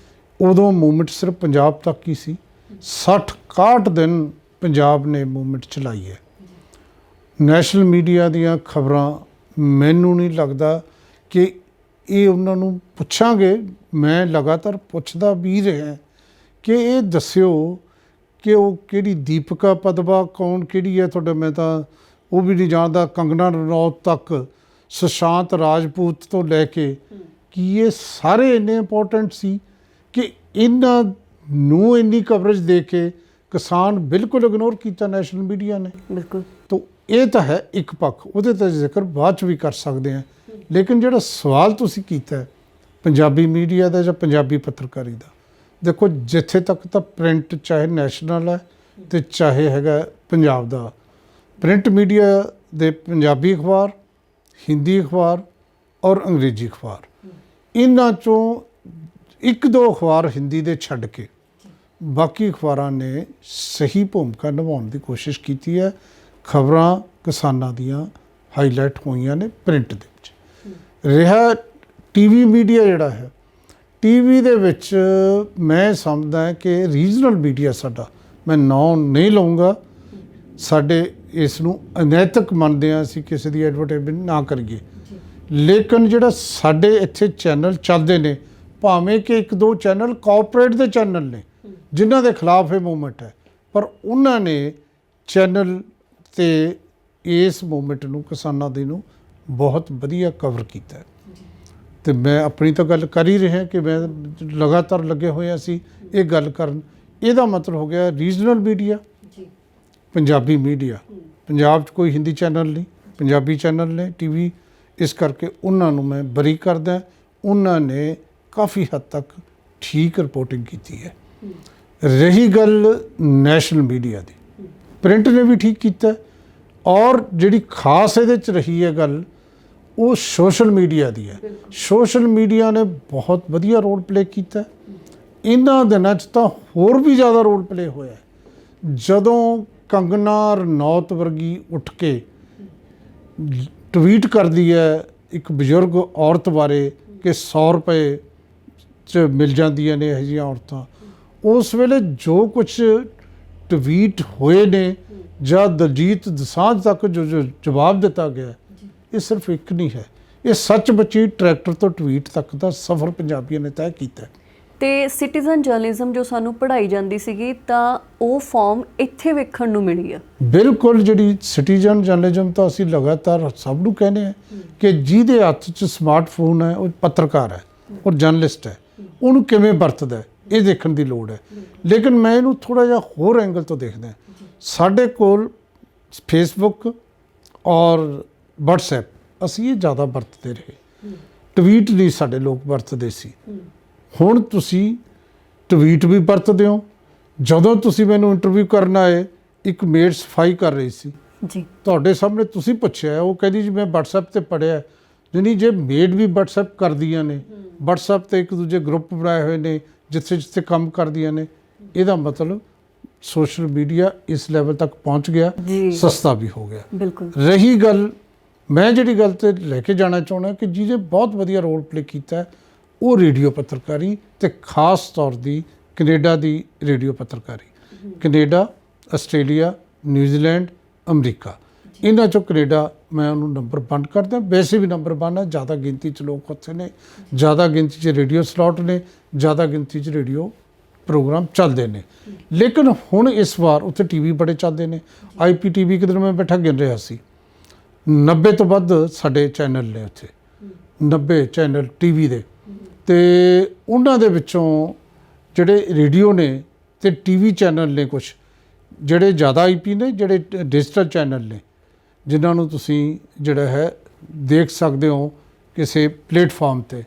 ਉਦੋਂ ਮੂਵਮੈਂਟ ਸਿਰਫ ਪੰਜਾਬ ਤੱਕ ਹੀ ਸੀ। 60-61 ਦਿਨ ਪੰਜਾਬ ਨੇ ਮੂਵਮੈਂਟ ਚਲਾਈ ਹੈ। ਨੈਸ਼ਨਲ ਮੀਡੀਆ ਦੀਆਂ ਖਬਰਾਂ ਮੈਨੂੰ ਨਹੀਂ ਲੱਗਦਾ ਕਿ ਇਹ ਉਹਨਾਂ ਨੂੰ ਪੁੱਛਾਂਗੇ, ਮੈਂ ਲਗਾਤਾਰ ਪੁੱਛਦਾ ਵੀ ਰਿਹਾ ਕਿ ਇਹ ਦੱਸਿਓ ਕਿ ਉਹ ਕਿਹੜੀ ਦੀਪਿਕਾ ਪਦਵਾ ਕੌਣ ਕਿਹੜੀ ਹੈ ਤੁਹਾਡਾ, ਮੈਂ ਤਾਂ ਉਹ ਵੀ ਨਹੀਂ ਜਾਣਦਾ, ਕੰਗਨਾ ਰਣੌਤ ਤੱਕ, ਸੁਸ਼ਾਂਤ ਰਾਜਪੂਤ ਤੋਂ ਲੈ ਕੇ, ਕਿ ਇਹ ਸਾਰੇ ਇੰਨੇ ਇੰਪੋਰਟੈਂਟ ਸੀ ਕਿ ਇਹਨਾਂ ਨੂੰ ਇੰਨੀ ਕਵਰੇਜ ਦੇ ਕੇ ਕਿਸਾਨ ਬਿਲਕੁਲ ਇਗਨੋਰ ਕੀਤਾ ਨੈਸ਼ਨਲ ਮੀਡੀਆ ਨੇ। ਬਿਲਕੁਲ। ਤਾਂ ਇਹ ਤਾਂ ਹੈ ਇੱਕ ਪੱਖ, ਉਹਦੇ 'ਤੇ ਜ਼ਿਕਰ ਬਾਅਦ 'ਚ ਵੀ ਕਰ ਸਕਦੇ ਹਾਂ। ਲੇਕਿਨ ਜਿਹੜਾ ਸਵਾਲ ਤੁਸੀਂ ਕੀਤਾ ਪੰਜਾਬੀ ਮੀਡੀਆ ਦਾ ਜਾਂ ਪੰਜਾਬੀ ਪੱਤਰਕਾਰੀ ਦਾ, ਦੇਖੋ ਜਿੱਥੇ ਤੱਕ ਤਾਂ ਪ੍ਰਿੰਟ ਚਾਹੇ ਨੈਸ਼ਨਲ ਹੈ ਅਤੇ ਚਾਹੇ ਹੈਗਾ ਪੰਜਾਬ ਦਾ, ਪ੍ਰਿੰਟ ਮੀਡੀਆ ਦੇ ਪੰਜਾਬੀ ਅਖਬਾਰ, ਹਿੰਦੀ ਅਖਬਾਰ ਔਰ ਅੰਗਰੇਜ਼ੀ ਅਖਬਾਰ, ਇਹਨਾਂ 'ਚੋਂ 1-2 ਅਖਬਾਰ ਹਿੰਦੀ ਦੇ ਛੱਡ ਕੇ ਬਾਕੀ ਅਖਬਾਰਾਂ ਨੇ ਸਹੀ ਭੂਮਿਕਾ ਨਿਭਾਉਣ ਦੀ ਕੋਸ਼ਿਸ਼ ਕੀਤੀ ਹੈ। ਖਬਰਾਂ ਕਿਸਾਨਾਂ ਦੀਆਂ ਹਾਈਲਾਈਟ ਹੋਈਆਂ ਨੇ ਪ੍ਰਿੰਟ ਦੇ ਵਿੱਚ। ਰਿਹਾ ਟੀਵੀ ਮੀਡੀਆ ਜਿਹੜਾ ਹੈ, ਟੀਵੀ ਦੇ ਵਿੱਚ ਮੈਂ ਸਮਝਦਾ ਕਿ ਰੀਜਨਲ ਮੀਡੀਆ ਸਾਡਾ, ਮੈਂ ਨਾਂ ਨਹੀਂ ਲਊਂਗਾ, ਸਾਡੇ ਇਸ ਨੂੰ ਅਨੈਤਿਕ ਮੰਨਦੇ ਹਾਂ ਅਸੀਂ ਕਿਸੇ ਦੀ ਐਡਵਰਟਾਈਜ਼ਮੈਂਟ ਨਾ ਕਰੀਏ, ਲੇਕਿਨ ਜਿਹੜਾ ਸਾਡੇ ਇੱਥੇ ਚੈਨਲ ਚੱਲਦੇ ਨੇ, ਭਾਵੇਂ ਕਿ 1-2 ਚੈਨਲ ਕਾਰਪੋਰੇਟ ਦੇ ਚੈਨਲ ਨੇ ਜਿਨ੍ਹਾਂ ਦੇ ਖਿਲਾਫ ਇਹ ਮੂਵਮੈਂਟ ਹੈ, ਪਰ ਉਹਨਾਂ ਨੇ ਚੈਨਲ ਤੇ ਇਸ ਮੂਵਮੈਂਟ ਨੂੰ, ਕਿਸਾਨਾਂ ਦੀ ਨੂੰ ਬਹੁਤ ਵਧੀਆ ਕਵਰ ਕੀਤਾ। ਤੇ ਮੈਂ ਆਪਣੀ ਤਾਂ ਗੱਲ ਕਰ ਹੀ ਰਿਹਾ ਕਿ ਮੈਂ ਲਗਾਤਾਰ ਲੱਗੇ ਹੋਏ ਅਸੀਂ ਇਹ ਗੱਲ ਕਰਨ। ਇਹਦਾ ਮਤਲਬ ਹੋ ਗਿਆ regional media, Punjabi media, Punjab 'ਚ ਕੋਈ ਹਿੰਦੀ ਚੈਨਲ ਨਹੀਂ, ਪੰਜਾਬੀ ਚੈਨਲ ਨੇ ਟੀਵੀ, ਇਸ ਕਰਕੇ ਉਹਨਾਂ ਨੂੰ ਮੈਂ ਬਰੀ ਕਰਦਾ। ਉਹਨਾਂ ਨੇ ਕਾਫੀ ਹੱਦ ਤੱਕ ਠੀਕ ਰਿਪੋਰਟਿੰਗ ਕੀਤੀ ਹੈ। ਰਹੀ ਗੱਲ ਨੈਸ਼ਨਲ ਮੀਡੀਆ ਦੀ, ਪ੍ਰਿੰਟ ਨੇ ਵੀ ਠੀਕ ਕੀਤਾ, ਔਰ ਜਿਹੜੀ ਖਾਸ ਇਹਦੇ 'ਚ ਰਹੀ ਹੈ ਗੱਲ, ਉਹ ਸੋਸ਼ਲ ਮੀਡੀਆ ਦੀ ਹੈ। ਸੋਸ਼ਲ ਮੀਡੀਆ ਨੇ ਬਹੁਤ ਵਧੀਆ ਰੋਲ ਪਲੇ ਕੀਤਾ। ਇਹਨਾਂ ਦਿਨਾਂ 'ਚ ਤਾਂ ਹੋਰ ਵੀ ਜ਼ਿਆਦਾ ਰੋਲ ਪਲੇ ਹੋਇਆ। ਜਦੋਂ ਕੰਗਨਾ ਰਣੌਤ ਵਰਗੀ ਉੱਠ ਕੇ ਟਵੀਟ ਕਰਦੀ ਹੈ ਇੱਕ ਬਜ਼ੁਰਗ ਔਰਤ ਬਾਰੇ ਕਿ 100 ਰੁਪਏ 'ਚ ਮਿਲ ਜਾਂਦੀਆਂ ਨੇ ਇਹੋ ਜਿਹੀਆਂ ਔਰਤਾਂ, ਉਸ ਵੇਲੇ ਜੋ ਕੁਛ ਟਵੀਟ ਹੋਏ ਨੇ ਜਾਂ ਦਲਜੀਤ ਦੋਸਾਂਝ ਤੱਕ ਜੋ ਜਵਾਬ ਦਿੱਤਾ ਗਿਆ, ਇਹ ਸਿਰਫ ਇੱਕ ਨਹੀਂ ਹੈ, ਇਹ ਸੱਚ ਬੱਚੀ ਟਰੈਕਟਰ ਤੋਂ ਟਵੀਟ ਤੱਕ ਦਾ ਸਫ਼ਰ ਪੰਜਾਬੀਆਂ ਨੇ ਤੈਅ ਕੀਤਾ। ਤੇ ਸਿਟੀਜ਼ਨ ਜਰਨਲਿਜ਼ਮ ਜੋ ਸਾਨੂੰ ਪੜ੍ਹਾਈ ਜਾਂਦੀ ਸੀਗੀ, ਤਾਂ ਉਹ ਫਾਰਮ ਇੱਥੇ ਵੇਖਣ ਨੂੰ ਮਿਲੀ ਆ। ਬਿਲਕੁਲ, ਜਿਹੜੀ ਸਿਟੀਜ਼ਨ ਜਰਨਲਿਜ਼ਮ ਤਾਂ ਅਸੀਂ ਲਗਾਤਾਰ ਸਭ ਨੂੰ ਕਹਿੰਦੇ ਹਾਂ ਕਿ ਜਿਹਦੇ ਹੱਥ 'ਚ ਸਮਾਰਟਫੋਨ ਹੈ ਉਹ ਪੱਤਰਕਾਰ ਹੈ, ਉਹ ਜਰਨਲਿਸਟ ਹੈ, ਉਹਨੂੰ ਕਿਵੇਂ ਵਰਤਦਾ ਇਹ ਦੇਖਣ ਦੀ ਲੋੜ ਹੈ। ਲੇਕਿਨ ਮੈਂ ਇਹਨੂੰ ਥੋੜ੍ਹਾ ਜਿਹਾ ਹੋਰ ਐਂਗਲ ਤੋਂ ਦੇਖਦਾ। ਸਾਡੇ ਕੋਲ ਫੇਸਬੁੱਕ ਔਰ ਵਟਸਐਪ ਅਸੀਂ ਇਹ ਜ਼ਿਆਦਾ ਵਰਤਦੇ ਰਹੇ, ਟਵੀਟ ਨਹੀਂ ਸਾਡੇ ਲੋਕ ਵਰਤਦੇ ਸੀ। ਹੁਣ ਤੁਸੀਂ ਟਵੀਟ ਵੀ ਵਰਤਦੇ ਹੋ। ਜਦੋਂ ਤੁਸੀਂ ਮੈਨੂੰ ਇੰਟਰਵਿਊ ਕਰਨ ਆਏ, ਇੱਕ ਮੇਡ ਸਫਾਈ ਕਰ ਰਹੀ ਸੀ, ਜੀ ਤੁਹਾਡੇ ਸਾਹਮਣੇ ਤੁਸੀਂ ਪੁੱਛਿਆ, ਉਹ ਕਹਿੰਦੀ ਜੀ ਮੈਂ WhatsApp ਤੇ ਪੜ੍ਹਿਆ। ਜਾਣੀ ਜੇ ਮੇਡ ਵੀ WhatsApp ਕਰਦੀਆਂ ਨੇ, WhatsApp ਤੇ ਇੱਕ ਦੂਜੇ ਗਰੁੱਪ ਬਣਾਏ ਹੋਏ ਨੇ ਜਿੱਥੇ ਜਿੱਥੇ ਕੰਮ ਕਰਦੀਆਂ ਨੇ, ਇਹਦਾ ਮਤਲਬ ਸੋਸ਼ਲ ਮੀਡੀਆ ਇਸ ਲੈਵਲ ਤੱਕ ਪਹੁੰਚ ਗਿਆ, ਜੀ ਸਸਤਾ ਵੀ ਹੋ ਗਿਆ। ਬਿਲਕੁਲ। ਰਹੀ ਗੱਲ, ਮੈਂ ਜਿਹੜੀ ਗੱਲ ਤੇ ਲੈ ਕੇ ਜਾਣਾ ਚਾਹੁੰਦਾ ਕਿ ਜਿਹਨੇ ਬਹੁਤ ਵਧੀਆ ਰੋਲ ਪਲੇ ਕੀਤਾ ਉਹ ਰੇਡੀਓ ਪੱਤਰਕਾਰੀ, ਤੇ ਖਾਸ ਤੌਰ ਦੀ ਕੈਨੇਡਾ ਦੀ ਰੇਡੀਓ ਪੱਤਰਕਾਰੀ। ਕੈਨੇਡਾ, ਆਸਟ੍ਰੇਲੀਆ, ਨਿਊਜ਼ੀਲੈਂਡ, ਅਮਰੀਕਾ, ਇਹਨਾਂ ਚੋਂ ਕੈਨੇਡਾ ਮੈਂ ਉਹਨੂੰ ਨੰਬਰ 1 ਕਰਦਾ। ਵੈਸੇ ਵੀ ਨੰਬਰ 1 ਹੈ, ਜ਼ਿਆਦਾ ਗਿਣਤੀ 'ਚ ਲੋਕ ਉੱਥੇ ਨੇ, ਜ਼ਿਆਦਾ ਗਿਣਤੀ 'ਚ ਰੇਡੀਓ ਸਲਾਟ ਨੇ, ਜ਼ਿਆਦਾ ਗਿਣਤੀ 'ਚ ਰੇਡੀਓ ਪ੍ਰੋਗਰਾਮ ਚੱਲਦੇ ਨੇ। ਲੇਕਿਨ ਹੁਣ ਇਸ ਵਾਰ ਉੱਥੇ ਟੀਵੀ ਬੜੇ ਚੱਲਦੇ ਨੇ। IPTV ਇੱਕ ਦਿਨ ਮੈਂ ਬੈਠਾ ਗਿਣ ਰਿਹਾ ਸੀ, 90 ਤੋਂ ਵੱਧ ਸਾਡੇ ਚੈਨਲ ਨੇ ਉੱਥੇ, 90 ਚੈਨਲ ਟੀਵੀ ਦੇ, ਤੇ ਉਹਨਾਂ ਦੇ ਵਿੱਚੋਂ ਜਿਹੜੇ ਰੇਡੀਓ ਨੇ ਤੇ ਟੀਵੀ ਚੈਨਲ ਨੇ ਕੁਛ ਜਿਹੜੇ ਜ਼ਿਆਦਾ IP ਨੇ, ਜਿਹੜੇ ਡਿਜੀਟਲ ਚੈਨਲ ਨੇ ਜਿਨ੍ਹਾਂ ਨੂੰ ਤੁਸੀਂ ਜਿਹੜਾ ਹੈ ਦੇਖ ਸਕਦੇ ਹੋ ਕਿਸੇ ਪਲੇਟਫਾਰਮ ਤੇ,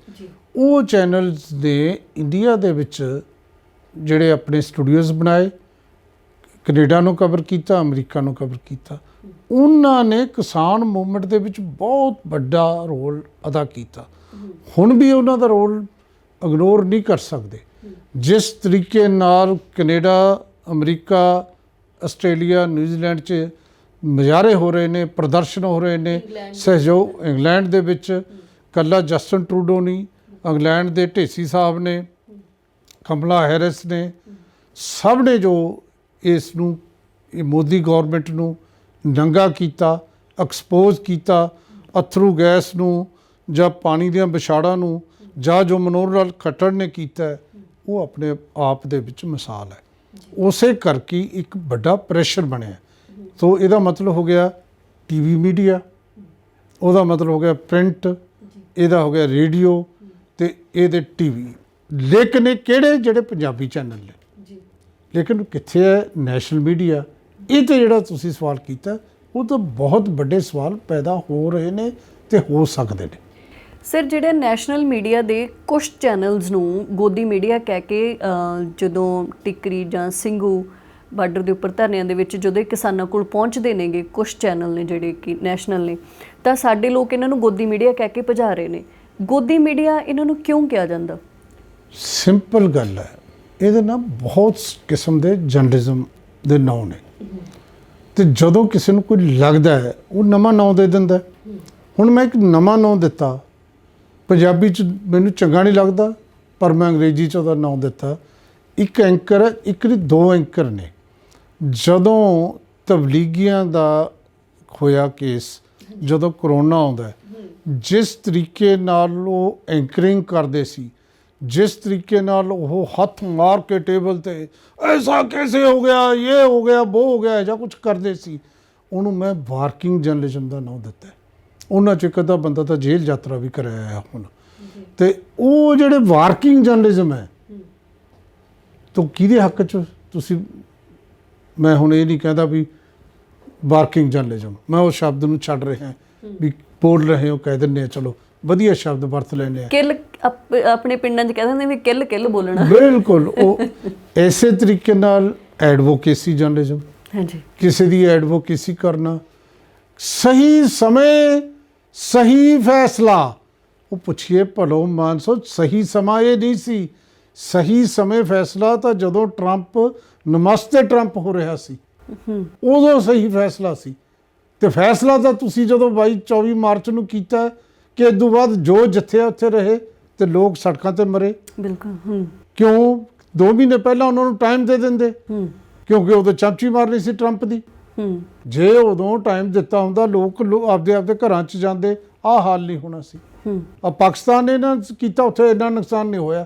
ਉਹ ਚੈਨਲਸ ਨੇ ਇੰਡੀਆ ਦੇ ਵਿੱਚ ਜਿਹੜੇ ਆਪਣੇ ਸਟੂਡੀਓਜ਼ ਬਣਾਏ, ਕੈਨੇਡਾ ਨੂੰ ਕਵਰ ਕੀਤਾ, ਅਮਰੀਕਾ ਨੂੰ ਕਵਰ ਕੀਤਾ। ਉਹਨਾਂ ਨੇ ਕਿਸਾਨ ਮੂਵਮੈਂਟ ਦੇ ਵਿੱਚ ਬਹੁਤ ਵੱਡਾ ਰੋਲ ਅਦਾ ਕੀਤਾ। ਹੁਣ ਵੀ ਉਹਨਾਂ ਦਾ ਰੋਲ ਇਗਨੋਰ ਨਹੀਂ ਕਰ ਸਕਦੇ। ਜਿਸ ਤਰੀਕੇ ਨਾਲ ਕੈਨੇਡਾ, ਅਮਰੀਕਾ, ਆਸਟ੍ਰੇਲੀਆ, ਨਿਊਜ਼ੀਲੈਂਡ 'ਚ ਮੁਜ਼ਾਹਰੇ ਹੋ ਰਹੇ ਨੇ, ਪ੍ਰਦਰਸ਼ਨ ਹੋ ਰਹੇ ਨੇ, ਸਹਿਯੋਗ ਇੰਗਲੈਂਡ ਦੇ ਵਿੱਚ ਕੱਲਾ ਜਸਟਨ ਟਰੂਡੋ ਨਹੀਂ, ਇੰਗਲੈਂਡ ਦੇ ਢੇਸੀ ਸਾਹਿਬ ਨੇ, ਕਮਲਾ ਹੈਰਿਸ ਨੇ, ਸਭ ਨੇ ਜੋ ਇਸ ਨੂੰ, ਇਹ ਮੋਦੀ ਗੌਰਮੈਂਟ ਨੂੰ ਨੰਗਾ ਕੀਤਾ, ਐਕਸਪੋਜ਼ ਕੀਤਾ, ਅਥਰੂ ਗੈਸ ਨੂੰ ਜਾਂ ਪਾਣੀ ਦੀਆਂ ਵਿਛਾੜਾਂ ਨੂੰ, ਜਾਂ ਜੋ ਮਨੋਹਰ ਲਾਲ ਖੱਟੜ ਨੇ ਕੀਤਾ, ਉਹ ਆਪਣੇ ਆਪ ਦੇ ਵਿੱਚ ਮਿਸਾਲ ਹੈ। ਉਸੇ ਕਰਕੇ ਇੱਕ ਵੱਡਾ ਪ੍ਰੈਸ਼ਰ ਬਣਿਆ। ਸੋ ਇਹਦਾ ਮਤਲਬ ਹੋ ਗਿਆ ਟੀਵੀ ਮੀਡੀਆ, ਉਹਦਾ ਮਤਲਬ ਹੋ ਗਿਆ ਪ੍ਰਿੰਟ, ਇਹਦਾ ਹੋ ਗਿਆ ਰੇਡੀਓ, ਤੇ ਇਹਦੇ ਟੀਵੀ। ਲੇਕਿਨ ਇਹ ਕਿਹੜੇ? ਜਿਹੜੇ ਪੰਜਾਬੀ ਚੈਨਲ ਨੇ। ਲੇਕਿਨ ਕਿੱਥੇ ਹੈ ਨੈਸ਼ਨਲ ਮੀਡੀਆ? ਇਹ ਤੇ ਜਿਹੜਾ ਤੁਸੀਂ ਸਵਾਲ ਕੀਤਾ, ਉਹ ਤਾਂ ਬਹੁਤ ਵੱਡੇ ਸਵਾਲ ਪੈਦਾ ਹੋ ਰਹੇ ਨੇ ਤੇ ਹੋ ਸਕਦੇ ਨੇ। ਸਰ, ਜਿਹੜੇ ਨੈਸ਼ਨਲ ਮੀਡੀਆ ਦੇ ਕੁਝ ਚੈਨਲਸ ਨੂੰ ਗੋਦੀ ਮੀਡੀਆ ਕਹਿ ਕੇ ਜਦੋਂ ਟਿੱਕਰੀ ਜਾਂ ਸਿੰਘੂ ਬਾਰਡਰ ਦੇ ਉੱਪਰ ਧਰਨਿਆਂ ਦੇ ਵਿੱਚ ਜਦੋਂ ਕਿਸਾਨਾਂ ਕੋਲ ਪਹੁੰਚਦੇ ਨੇਗੇ, ਕੁਝ ਚੈਨਲ ਨੇ ਜਿਹੜੇ ਕਿ ਨੈਸ਼ਨਲ ਨੇ, ਤਾਂ ਸਾਡੇ ਲੋਕ ਇਹਨਾਂ ਨੂੰ ਗੋਦੀ ਮੀਡੀਆ ਕਹਿ ਕੇ ਭਜਾ ਰਹੇ ਨੇ। ਗੋਦੀ ਮੀਡੀਆ ਇਹਨਾਂ ਨੂੰ ਕਿਉਂ ਕਿਹਾ ਜਾਂਦਾ? ਸਿੰਪਲ ਗੱਲ ਹੈ, ਇਹਦੇ ਨਾਲ ਬਹੁਤ ਕਿਸਮ ਦੇ ਜਰਨਲਿਜ਼ਮ ਦੇ ਨਾਂ ਨੇ, ਤੇ ਜਦੋਂ ਕਿਸੇ ਨੂੰ ਕੋਈ ਲੱਗਦਾ ਹੈ ਉਹ ਨਵਾਂ ਨਾਂ ਦੇ ਦਿੰਦਾ। ਹੁਣ ਮੈਂ ਇੱਕ ਨਵਾਂ ਨਾਂ ਦਿੱਤਾ, ਪੰਜਾਬੀ 'ਚ ਮੈਨੂੰ ਚੰਗਾ ਨਹੀਂ ਲੱਗਦਾ, ਪਰ ਮੈਂ ਅੰਗਰੇਜ਼ੀ 'ਚ ਉਹਦਾ ਨਾਂ ਦਿੱਤਾ। ਇੱਕ ਐਂਕਰ ਹੈ, ਇੱਕ ਨਹੀਂ, 2 ਐਂਕਰ ਨੇ। ਜਦੋਂ ਤਬਲੀਗੀਆਂ ਦਾ ਹੋਇਆ ਕੇਸ, ਜਦੋਂ ਕਰੋਨਾ ਆਉਂਦਾ, ਜਿਸ ਤਰੀਕੇ ਨਾਲ ਉਹ ਐਂਕਰਿੰਗ ਕਰਦੇ ਸੀ, ਜਿਸ ਤਰੀਕੇ ਨਾਲ ਉਹ ਹੱਥ ਮਾਰ ਕੇ ਟੇਬਲ ਤੇ ਐਸਾ ਕੈਸੇ ਹੋ ਗਿਆ, ਇਹ ਹੋ ਗਿਆ, ਉਹ ਹੋ ਗਿਆ, ਜਾਂ ਕੁਝ ਕਰਦੇ ਸੀ, ਉਹਨੂੰ ਮੈਂ ਵਾਰਕਿੰਗ ਜਰਨਲਿਜ਼ਮ ਦਾ ਨਾਂ ਦਿੱਤਾ। ਉਹਨਾਂ 'ਚ ਇੱਕ ਅੱਧਾ ਬੰਦਾ ਤਾਂ ਜੇਲ੍ਹ ਯਾਤਰਾ ਵੀ ਕਰਾਇਆ ਹੈ ਹੁਣ। ਤੇ ਉਹ ਜਿਹੜੇ ਵਾਰਕਿੰਗ ਜਰਨਲਿਜ਼ਮ ਹੈ, ਤਾਂ ਕਿਹਦੇ ਹੱਕ 'ਚ ਤੁਸੀਂ, ਮੈਂ ਹੁਣ ਇਹ ਨਹੀਂ ਕਹਿੰਦਾ ਵੀ ਵਾਰਕਿੰਗ ਜਰਨਲਿਜ਼ਮ, ਮੈਂ ਉਹ ਸ਼ਬਦ ਨੂੰ ਛੱਡ ਰਿਹਾ ਵੀ ਬੋਲ ਰਹੇ ਹੋ, ਕਹਿ ਦਿੰਦੇ ਆ, ਚਲੋ ਵਧੀਆ ਸ਼ਬਦ ਵਰਤ ਲੈਂਦੇ ਆ। ਕਿੱਲ ਆਪਣੇ ਪਿੰਡਾਂ 'ਚ ਕਹਿ ਦਿੰਦੇ ਵੀ ਕਿੱਲ ਕਿੱਲ ਬੋਲਣਾ। ਬਿਲਕੁਲ, ਉਹ ਐਸੇ ਤਰੀਕੇ ਨਾਲ ਐਡਵੋਕੇਸੀ ਜਰਨਲਿਜ਼ਮ, ਹਾਂਜੀ, ਕਿਸੇ ਦੀ ਐਡਵੋਕੇਸੀ ਕਰਨਾ, ਸਹੀ ਸਮੇਂ ਸਹੀ ਫੈਸਲਾ। ਉਹ ਪੁੱਛੀਏ ਭਲੋ ਮਾਨਸੋ, ਸਹੀ ਸਮਾਂ ਇਹ ਨਹੀਂ ਸੀ। ਸਹੀ ਸਮੇਂ ਫੈਸਲਾ ਤਾਂ ਜਦੋਂ ਟਰੰਪ, ਨਮਸਤੇ ਟਰੰਪ ਹੋ ਰਿਹਾ ਸੀ, ਉਦੋਂ ਸਹੀ ਫੈਸਲਾ ਸੀ। ਤੇ ਫੈਸਲਾ ਤਾਂ ਤੁਸੀਂ ਜਦੋਂ 24 ਮਾਰਚ ਨੂੰ ਕੀਤਾ ਕਿ ਇਸ ਤੋਂ ਬਾਅਦ ਜੋ ਜਿੱਥੇ ਉੱਥੇ ਰਹੇ ਤੇ ਲੋਕ ਸੜਕਾਂ ਤੇ ਮਰੇ। ਬਿਲਕੁਲ। ਕਿਉਂ? 2 ਮਹੀਨੇ ਪਹਿਲਾਂ ਉਹਨਾਂ ਨੂੰ ਟਾਈਮ ਦੇ ਦਿੰਦੇ, ਕਿਉਂਕਿ ਉਦੋਂ ਚਮਚੀ ਮਾਰਨੀ ਸੀ ਟਰੰਪ ਦੀ। ਜੇ ਉਦੋਂ ਟਾਈਮ ਦਿੱਤਾ ਹੁੰਦਾ, ਲੋਕ ਆਪਦੇ ਘਰਾਂ 'ਚ ਜਾਂਦੇ, ਆਹ ਹਾਲ ਨਹੀਂ ਹੋਣਾ ਸੀ। ਪਾਕਿਸਤਾਨ ਨੇ ਨਾ ਕੀਤਾ, ਉੱਥੇ ਇੰਨਾ ਨੁਕਸਾਨ ਨਹੀਂ ਹੋਇਆ।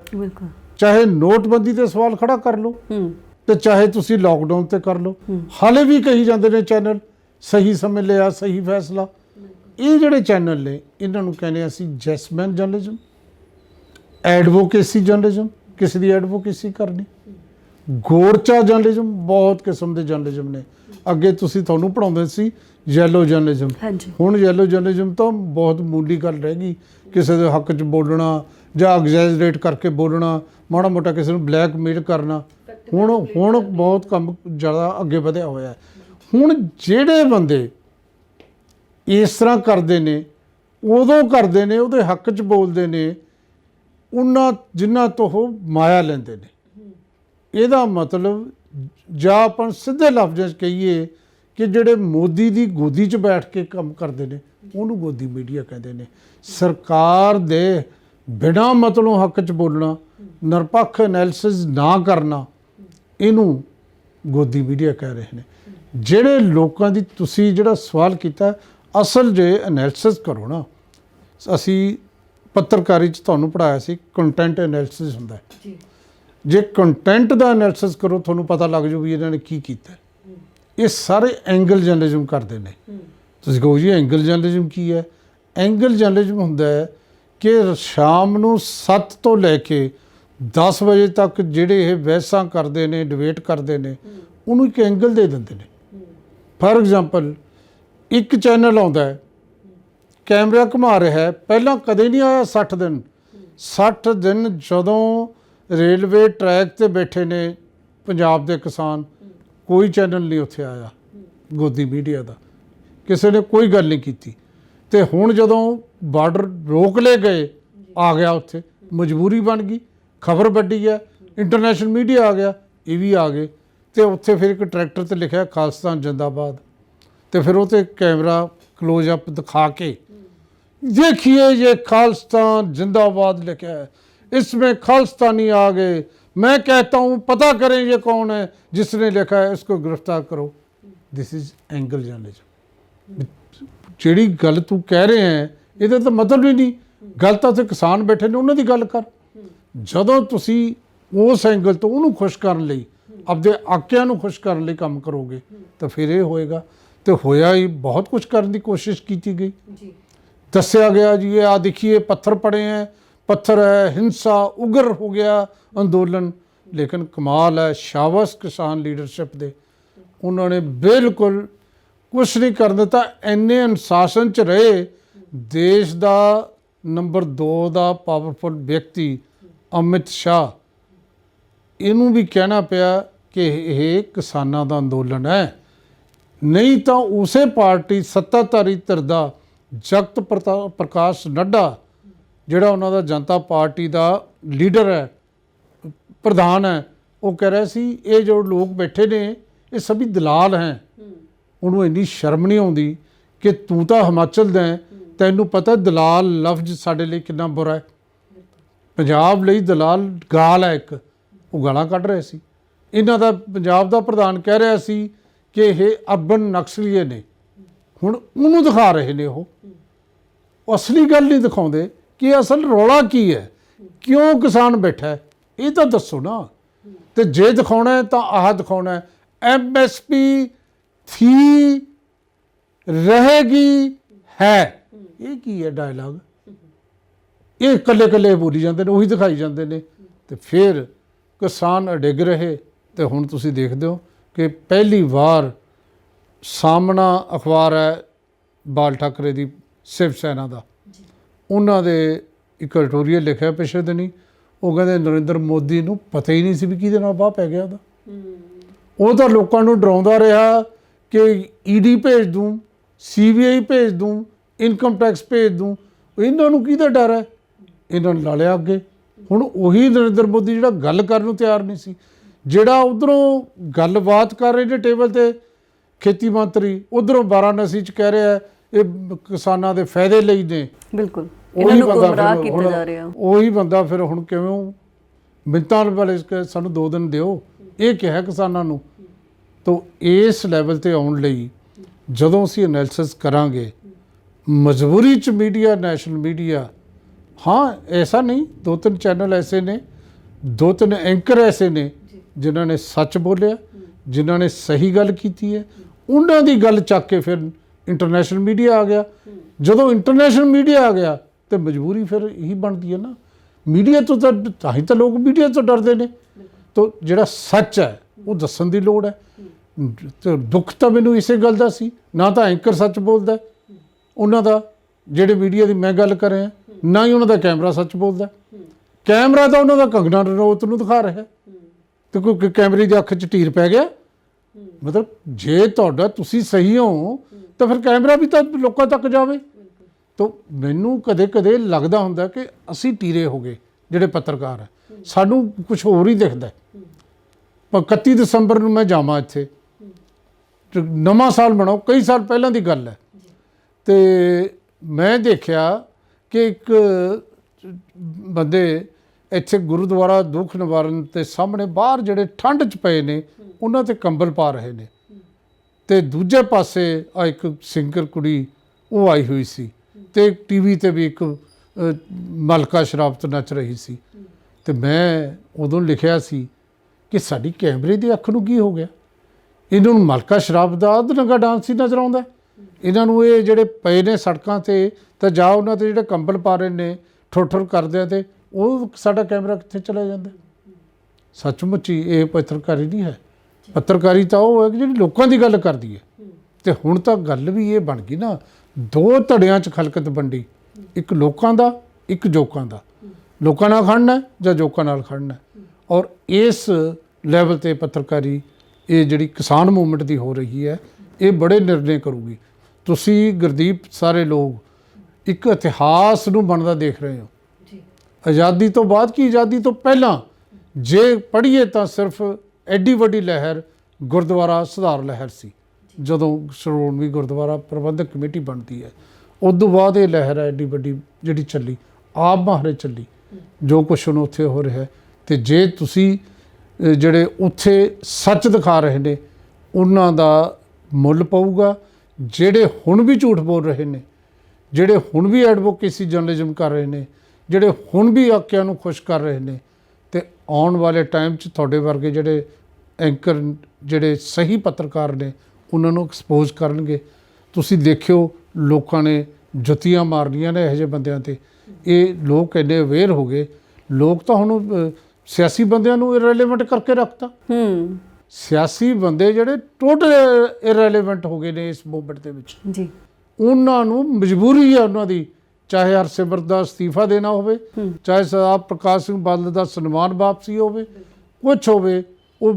ਚਾਹੇ ਨੋਟਬੰਦੀ ਤੇ ਸਵਾਲ ਖੜਾ ਕਰ ਲਓ, ਤੇ ਚਾਹੇ ਤੁਸੀਂ ਲਾਕਡਾਊਨ ਤੇ ਕਰ ਲਓ, ਹਾਲੇ ਵੀ ਕਹੀ ਜਾਂਦੇ ਨੇ ਚੈਨਲ ਸਹੀ ਸਮੇਂ ਲਿਆ, ਸਹੀ ਫੈਸਲਾ। ਇਹ ਜਿਹੜੇ ਚੈਨਲ ਨੇ, ਇਹਨਾਂ ਨੂੰ ਕਹਿੰਦੇ ਅਸੀਂ ਜੈਸਮੈਨ ਜਰਨਲਿਜ਼ਮ, ਐਡਵੋਕੇਸੀ ਜਰਨਲਿਜ਼ਮ, ਕਿਸੇ ਦੀ ਐਡਵੋਕੇਸੀ ਕਰਨੀ, ਗੋਰਚਾ ਜਰਨਲਿਜ਼ਮ। ਬਹੁਤ ਕਿਸਮ ਦੇ ਜਰਨਲਿਜ਼ਮ ਨੇ। ਅੱਗੇ ਤੁਹਾਨੂੰ ਪੜ੍ਹਾਉਂਦੇ ਸੀ ਯੈਲੋ ਜਰਨਲਿਜ਼ਮ, ਹੁਣ ਯੈਲੋ ਜਰਨਲਿਜ਼ਮ ਤਾਂ ਬਹੁਤ ਮੂਲੀ ਗੱਲ ਰਹਿ ਗਈ। ਕਿਸੇ ਦੇ ਹੱਕ 'ਚ ਬੋਲਣਾ ਜਾਂ ਐਗਜ਼ੈਜਰੇਟ ਕਰਕੇ ਬੋਲਣਾ, ਮਾੜਾ ਮੋਟਾ ਕਿਸੇ ਨੂੰ ਬਲੈਕਮੇਲ ਕਰਨਾ, ਹੁਣ ਬਹੁਤ ਕੰਮ ਜ਼ਿਆਦਾ ਅੱਗੇ ਵਧਿਆ ਹੋਇਆ। ਹੁਣ ਜਿਹੜੇ ਬੰਦੇ ਇਸ ਤਰ੍ਹਾਂ ਕਰਦੇ ਨੇ, ਉਦੋਂ ਕਰਦੇ ਨੇ, ਉਹਦੇ ਹੱਕ 'ਚ ਬੋਲਦੇ ਨੇ, ਉਹਨਾਂ ਜਿਨ੍ਹਾਂ ਤੋਂ ਉਹ ਮਾਇਆ ਲੈਂਦੇ ਨੇ। ਇਹਦਾ ਮਤਲਬ ਜਾਂ ਆਪਾਂ ਸਿੱਧੇ ਲਫ਼ਜ਼ਾਂ 'ਚ ਕਹੀਏ ਕਿ ਜਿਹੜੇ ਮੋਦੀ ਦੀ ਗੋਦੀ 'ਚ ਬੈਠ ਕੇ ਕੰਮ ਕਰਦੇ ਨੇ, ਉਹਨੂੰ ਗੋਦੀ ਮੀਡੀਆ ਕਹਿੰਦੇ ਨੇ। ਸਰਕਾਰ ਦੇ ਬਿਨਾਂ ਮਤਲਬੋਂ ਹੱਕ 'ਚ ਬੋਲਣਾ, ਨਿਰਪੱਖ ਐਨਾਲਿਸਿਸ ਨਾ ਕਰਨਾ, ਇਹਨੂੰ ਗੋਦੀ ਮੀਡੀਆ ਕਹਿ ਰਹੇ ਨੇ। ਜਿਹੜੇ ਲੋਕਾਂ ਦੀ ਤੁਸੀਂ ਜਿਹੜਾ ਸਵਾਲ ਕੀਤਾ, ਅਸਲ ਜੇ ਐਨਾਲਿਸਿਸ ਕਰੋ ਨਾ, ਅਸੀਂ ਪੱਤਰਕਾਰੀ 'ਚ ਤੁਹਾਨੂੰ ਪੜ੍ਹਾਇਆ ਸੀ ਕੰਟੈਂਟ ਐਨਾਲਿਸਿਸ ਹੁੰਦਾ ਹੈ। ਜੇ ਕੰਟੈਂਟ ਦਾ ਐਨਾਲਿਸਿਸ ਕਰੋ, ਤੁਹਾਨੂੰ ਪਤਾ ਲੱਗ ਜਾਊ ਵੀ ਇਹਨਾਂ ਨੇ ਕੀ ਕੀਤਾ। ਇਹ ਸਾਰੇ ਐਂਗਲ ਜਰਨਲਿਜ਼ਮ ਕਰਦੇ ਨੇ। ਤੁਸੀਂ ਕਹੋ ਜੀ ਐਂਗਲ ਜਰਨਲਿਜ਼ਮ ਕੀ ਹੈ? ਐਂਗਲ ਜਰਨਲਿਜ਼ਮ ਹੁੰਦਾ ਹੈ ਕਿ ਸ਼ਾਮ ਨੂੰ 7 ਤੋਂ ਲੈ ਕੇ 10 ਵਜੇ ਤੱਕ ਜਿਹੜੇ ਇਹ ਬਹਿਸਾਂ ਕਰਦੇ ਨੇ, ਡਿਬੇਟ ਕਰਦੇ ਨੇ, ਉਹਨੂੰ ਇੱਕ ਐਂਗਲ ਦੇ ਦਿੰਦੇ ਨੇ। ਫਾਰ ਐਗਜ਼ਾਮਪਲ, ਇੱਕ ਚੈਨਲ ਆਉਂਦਾ ਹੈ, ਕੈਮਰਾ ਘੁਮਾ ਰਿਹਾ ਹੈ, ਪਹਿਲਾਂ ਕਦੇ ਨਹੀਂ ਆਇਆ 60 ਦਿਨ। 60 ਦਿਨ ਜਦੋਂ ਰੇਲਵੇ ਟਰੈਕ 'ਤੇ ਬੈਠੇ ਨੇ ਪੰਜਾਬ ਦੇ ਕਿਸਾਨ, ਕੋਈ ਚੈਨਲ ਨਹੀਂ ਉੱਥੇ ਆਇਆ ਗੋਦੀ ਮੀਡੀਆ ਦਾ, ਕਿਸੇ ਨੇ ਕੋਈ ਗੱਲ ਨਹੀਂ ਕੀਤੀ। ਤੇ ਹੁਣ ਜਦੋਂ ਬਾਰਡਰ ਰੋਕ ਲਏ ਗਏ, ਆ ਗਿਆ ਉੱਥੇ, ਮਜਬੂਰੀ ਬਣ ਗਈ, ਖਬਰ ਵੱਡੀ ਹੈ, ਇੰਟਰਨੈਸ਼ਨਲ ਮੀਡੀਆ ਆ ਗਿਆ, ਇਹ ਵੀ ਆ ਗਏ। ਤੇ ਉੱਥੇ ਫਿਰ ਇੱਕ ਟਰੈਕਟਰ 'ਤੇ ਲਿਖਿਆ ਖਾਲਿਸਤਾਨ ਜਿੰਦਾਬਾਦ, ਤੇ ਫਿਰ ਉਹ 'ਤੇ ਕੈਮਰਾ क्लोज अप दिखा के देखिए ये खालिस्तान जिंदाबाद लिखा है, इसमें खालिस्तानी आ गए, मैं कहता हूँ पता करें ये कौन है जिसने लिखा है, इसको गिरफ्तार करो। This is angle journalism. ਜਿਹੜੀ ਗੱਲ ਤੂੰ ਕਹਿ ਰਹੇ ਹੈ ਇਹਦਾ ਤਾਂ ਮਤਲਬ ਹੀ ਨਹੀਂ, ਗੱਲ ਤਾਂ ਉੱਥੇ ਕਿਸਾਨ ਬੈਠੇ ਨੇ, ਉਹਨਾਂ ਦੀ ਗੱਲ ਕਰ। ਜਦੋਂ ਤੁਸੀਂ ਉਸ ਐਂਗਲ ਤੋਂ ਉਹਨੂੰ ਖੁਸ਼ ਕਰਨ ਲਈ, ਆਪਦੇ ਆਕਿਆਂ ਨੂੰ ਖੁਸ਼ ਕਰਨ ਲਈ ਕੰਮ ਕਰੋਗੇ ਤਾਂ ਫਿਰ ਇਹ ਹੋਏਗਾ। ਤੇ ਹੋਇਆ ਹੀ ਬਹੁਤ ਕੁਝ ਕਰਨ ਦੀ ਕੋਸ਼ਿਸ਼ ਕੀਤੀ ਗਈ। ਦੱਸਿਆ ਗਿਆ ਜੀ ਇਹ ਆ ਦੇਖिए पत्थर पड़े हैं, पत्थर है, हिंसा उग्र हो गया अंदोलन। लेकिन कमाल है, शाबाश किसान लीडरशिप दे, उन्होंने बिल्कुल कुछ नहीं कर दिता। इन्ने अनुशासन च रहे, देश का नंबर 2 का पावरफुल व्यक्ति अमित शाह, इनू भी कहना पिया कि यह किसानों का अंदोलन है। नहीं तो उसे पार्टी सत्ताधारी धिर दा जगत प्रकाश नड्डा, जिहड़ा उन्हां दा जनता पार्टी का लीडर है, प्रधान है, वो कह रहा सी ये जो लोग बैठे ने ये सभी दलाल हैं। उन्होंने इन्नी शर्म नहीं आउंदी कि तू तो हिमाचल दा है, तैनूं पता दलाल लफ्ज साडे लई कितना बुरा है। पंजाब लई दलाल गाल है, एक वो गालां कढ रहे सी। इन्हां दा पंजाब दा प्रधान कह रहा सी कि ये अर्बन नक्सलीए ने, हुण उन्होंने दिखा रहे ने। वो असली गल नहीं दिखाते कि असल रौला की है, क्यों किसान बैठा है, ये तो दसो ना। तो जे दिखाना है तो आह दिखाना है, MSP थी, रहेगी, है, ये की है डायलॉग? ये कले कले बोली जाते हैं, उही दिखाई जाते हैं। तो फिर किसान अडिग रहे। तो हुण तुसीं देखदे हो कि पहली बार सामना अखबार है बाल ठाकरे की शिव सेना का, उन्होंने एक एडिटोरीअल लिखा पिछले दिनी, वो कहते नरेंद्र मोदी नूं पता ही नहीं सी भी किहदे नाल बाह पै गया। वो तो लोगों नूं डराउंदा रहा कि ED भेज दूँ, CBI भेज दूँ, इनकम टैक्स भेज दूँ। इन्हां नूं किहदा डर है? इन्हां ला लिया अगे। हुण उही नरेंद्र मोदी जिहड़ा गल करन नूं तैयार नहीं सी, ਜਿਹੜਾ उधरों गलबात कर रहे ने टेबल ते खेती मंत्री, उधरों वाराणसी च कह रहा है ये किसानों के फायदे लई ने। बिल्कुल ਉਹੀ ਬੰਦਾ ਫਿਰ ਹੁਣ ਕਿਵੇਂ ਮਿੰਤਾਂ ਵਾਲੇ ਸਾਨੂੰ 2 ਦਿਨ ਦਿਓ, ਇਹ ਕਿਹਾ ਕਿਸਾਨਾਂ ਨੂੰ। ਤਾਂ ਇਸ ਲੈਵਲ ਤੇ ਆਉਣ ਲਈ ਜਦੋਂ ਅਸੀਂ ਐਨਾਲਿਸਿਸ ਕਰਾਂਗੇ, ਮਜਬੂਰੀ ਚ ਮੀਡੀਆ, ਨੈਸ਼ਨਲ ਮੀਡੀਆ, हाँ ऐसा नहीं, 2-3 चैनल ऐसे ने, 2-3 एंकर ऐसे ने जिन्हों ने सच बोलिया, जिन्हों ने सही गल की है, उन्होंने गल चक के फिर इंटरनेशनल मीडिया आ गया। जदों इंटरनेशनल मीडिया आ गया तो मजबूरी फिर यही बनती है ना, मीडिया तो तां ही तो लोग मीडिया तो डरते हैं। तो जिहड़ा सच है वो दस्सण दी लोड़ है। तो दुख तो मैनूं इसे गल दा सी, ना तो एंकर सच बोलदा उन्हां दा, जिहड़े मीडिया की मैं गल कर रहा, ना ही उन्होंने कैमरा सच बोलता। कैमरा तो उन्होंने कंगना रनौत नूं दिखा रहा, तो कोई कैमरे की अख च टीर पै गया, ਮਤਲਬ ਜੇ ਤੁਹਾਡਾ ਤੁਸੀਂ ਸਹੀ ਹੋ ਤਾਂ ਫਿਰ ਕੈਮਰਾ ਵੀ ਤਾਂ ਲੋਕਾਂ ਤੱਕ ਜਾਵੇ। ਤਾਂ ਮੈਨੂੰ ਕਦੇ ਕਦੇ ਲੱਗਦਾ ਹੁੰਦਾ ਕਿ ਅਸੀਂ ਟੀਰੇ ਹੋ ਗਏ ਜਿਹੜੇ ਪੱਤਰਕਾਰ ਹੈ, ਸਾਨੂੰ ਕੁਝ ਹੋਰ ਹੀ ਦਿਖਦਾ। ਪਰ 31 ਦਸੰਬਰ ਨੂੰ ਮੈਂ ਜਾਵਾਂ ਇੱਥੇ, ਨਵਾਂ ਸਾਲ ਮਨਾਓ, ਕਈ ਸਾਲ ਪਹਿਲਾਂ ਦੀ ਗੱਲ ਹੈ, ਤੇ ਮੈਂ ਦੇਖਿਆ ਕਿ ਇੱਕ ਬੰਦੇ ਇੱਥੇ ਗੁਰਦੁਆਰਾ ਦੁੱਖ ਨਿਵਾਰਨ ਦੇ ਸਾਹਮਣੇ ਬਾਹਰ ਜਿਹੜੇ ਠੰਡ 'ਚ ਪਏ ਨੇ ਉਹਨਾਂ 'ਤੇ ਕੰਬਲ ਪਾ ਰਹੇ ਨੇ, ਤੇ ਦੂਜੇ ਪਾਸੇ ਆ ਇੱਕ ਸਿੰਗਰ ਕੁੜੀ ਉਹ ਆਈ ਹੋਈ ਸੀ, ਤੇ ਟੀਵੀ 'ਤੇ ਵੀ ਇੱਕ ਮਲਕਾ ਸ਼ਰਾਫਤ ਨੱਚ ਰਹੀ ਸੀ। ਤੇ ਮੈਂ ਉਦੋਂ ਲਿਖਿਆ ਸੀ ਕਿ ਸਾਡੀ ਕੈਮਰੇ ਦੀ ਅੱਖ ਨੂੰ ਕੀ ਹੋ ਗਿਆ, ਇਹਨਾਂ ਨੂੰ ਮਲਕਾ ਸ਼ਰਾਫਤ ਦਾ ਅੱਧਨੰਗਾ ਡਾਂਸ ਹੀ ਨਜ਼ਰ ਆਉਂਦਾ, ਇਹਨਾਂ ਨੂੰ ਇਹ ਜਿਹੜੇ ਪਏ ਨੇ ਸੜਕਾਂ 'ਤੇ ਤਾਂ ਜਾ ਉਹਨਾਂ 'ਤੇ ਜਿਹੜੇ ਕੰਬਲ ਪਾ ਰਹੇ ਨੇ ਠੁਰ ਕਰਦੇ ਆ, ਤੇ ਉਹ ਸਾਡਾ ਕੈਮਰਾ ਕਿੱਥੇ ਚਲਾ ਜਾਂਦਾ। ਸੱਚਮੁੱਚ ਹੀ ਇਹ ਪੱਤਰਕਾਰੀ ਨਹੀਂ ਹੈ। ਪੱਤਰਕਾਰੀ ਤਾਂ ਉਹ ਹੈ ਕਿ ਜਿਹੜੀ ਲੋਕਾਂ ਦੀ ਗੱਲ ਕਰਦੀ ਹੈ। ਤੇ ਹੁਣ ਤਾਂ ਗੱਲ ਵੀ ਇਹ ਬਣ ਗਈ ਨਾ, ਦੋ ਧੜਿਆਂ 'ਚ ਖਲਕਤ ਵੰਡੀ, ਇੱਕ ਲੋਕਾਂ ਦਾ, ਇੱਕ ਜੋਕਾਂ ਦਾ। ਲੋਕਾਂ ਨਾਲ ਖੜਨਾ ਜਾਂ ਜੋਕਾਂ ਨਾਲ ਖੜਨਾ, ਔਰ ਇਸ ਲੈਵਲ 'ਤੇ ਪੱਤਰਕਾਰੀ ਇਹ ਜਿਹੜੀ ਕਿਸਾਨ ਮੂਵਮੈਂਟ ਦੀ ਹੋ ਰਹੀ ਹੈ ਇਹ ਬੜੇ ਨਿਰਣੇ ਕਰੂਗੀ। ਤੁਸੀਂ ਗੁਰਦੀਪ ਸਾਰੇ ਲੋਕ ਇੱਕ ਇਤਿਹਾਸ ਨੂੰ ਬਣਦਾ ਦੇਖ ਰਹੇ ਹੋ। ਆਜ਼ਾਦੀ ਤੋਂ ਬਾਅਦ ਕੀ ਆਜ਼ਾਦੀ ਤੋਂ ਪਹਿਲਾਂ ਜੇ ਪੜ੍ਹੀਏ ਤਾਂ ਸਿਰਫ ਐਡੀ ਵੱਡੀ ਲਹਿਰ ਗੁਰਦੁਆਰਾ ਸੁਧਾਰ ਲਹਿਰ ਸੀ, ਜਦੋਂ ਸ਼੍ਰੋਮਣੀ ਗੁਰਦੁਆਰਾ ਪ੍ਰਬੰਧਕ ਕਮੇਟੀ ਬਣਦੀ ਹੈ। ਉਸ ਤੋਂ ਬਾਅਦ ਇਹ ਲਹਿਰ ਹੈ ਐਡੀ ਵੱਡੀ ਜਿਹੜੀ ਚੱਲੀ, ਆਪ ਮਹਾਰੇ ਚੱਲੀ, ਜੋ ਕੁਛ ਹੁਣ ਉੱਥੇ ਹੋ ਰਿਹਾ। ਤੇ ਜੇ ਤੁਸੀਂ ਜਿਹੜੇ ਉੱਥੇ ਸੱਚ ਦਿਖਾ ਰਹੇ ਨੇ ਉਹਨਾਂ ਦਾ ਮੁੱਲ ਪਊਗਾ। ਜਿਹੜੇ ਹੁਣ ਵੀ ਝੂਠ ਬੋਲ ਰਹੇ ਨੇ, ਜਿਹੜੇ ਹੁਣ ਵੀ ਐਡਵੋਕੇਸੀ ਜਰਨਲਿਜ਼ਮ ਕਰ ਰਹੇ ਨੇ, ਜਿਹੜੇ ਹੁਣ ਵੀ ਆਕਿਆਂ ਨੂੰ ਖੁਸ਼ ਕਰ ਰਹੇ ਨੇ, ਤੇ ਆਉਣ ਵਾਲੇ ਟਾਈਮ 'ਚ ਤੁਹਾਡੇ ਵਰਗੇ ਜਿਹੜੇ ਐਂਕਰ, ਜਿਹੜੇ ਸਹੀ ਪੱਤਰਕਾਰ ਨੇ, ਉਹਨਾਂ ਨੂੰ ਐਕਸਪੋਜ਼ ਕਰਨਗੇ। ਤੁਸੀਂ ਦੇਖਿਓ ਲੋਕਾਂ ਨੇ ਜੁੱਤੀਆਂ ਮਾਰਨੀਆਂ ਨੇ ਇਹੋ ਜਿਹੇ ਬੰਦਿਆਂ 'ਤੇ। ਇਹ ਲੋਕ ਇੰਨੇ ਅਵੇਅਰ ਹੋ ਗਏ, ਲੋਕ ਤਾਂ ਹੁਣ ਸਿਆਸੀ ਬੰਦਿਆਂ ਨੂੰ ਇਰੈਲੀਵੈਂਟ ਕਰਕੇ ਰੱਖਤਾ। ਸਿਆਸੀ ਬੰਦੇ ਜਿਹੜੇ ਟੋਟਲ ਇਰੈਲੀਵੈਂਟ ਹੋ ਗਏ ਨੇ ਇਸ ਮੂਵਮੈਂਟ ਦੇ ਵਿੱਚ ਜੀ। ਉਹਨਾਂ ਨੂੰ ਮਜਬੂਰੀ ਹੈ ਉਹਨਾਂ ਦੀ, ਚਾਹੇ ਹਰਸਿਮਰਤ ਦਾ ਅਸਤੀਫਾ ਦੇਣਾ ਹੋਵੇ, ਚਾਹੇ ਸਰਦਾਰ ਪ੍ਰਕਾਸ਼ ਸਿੰਘ ਬਾਦਲ ਦਾ ਸਨਮਾਨ ਵਾਪਸੀ ਹੋਵੇ, ਕੁਛ ਹੋਵੇ, ਉਹ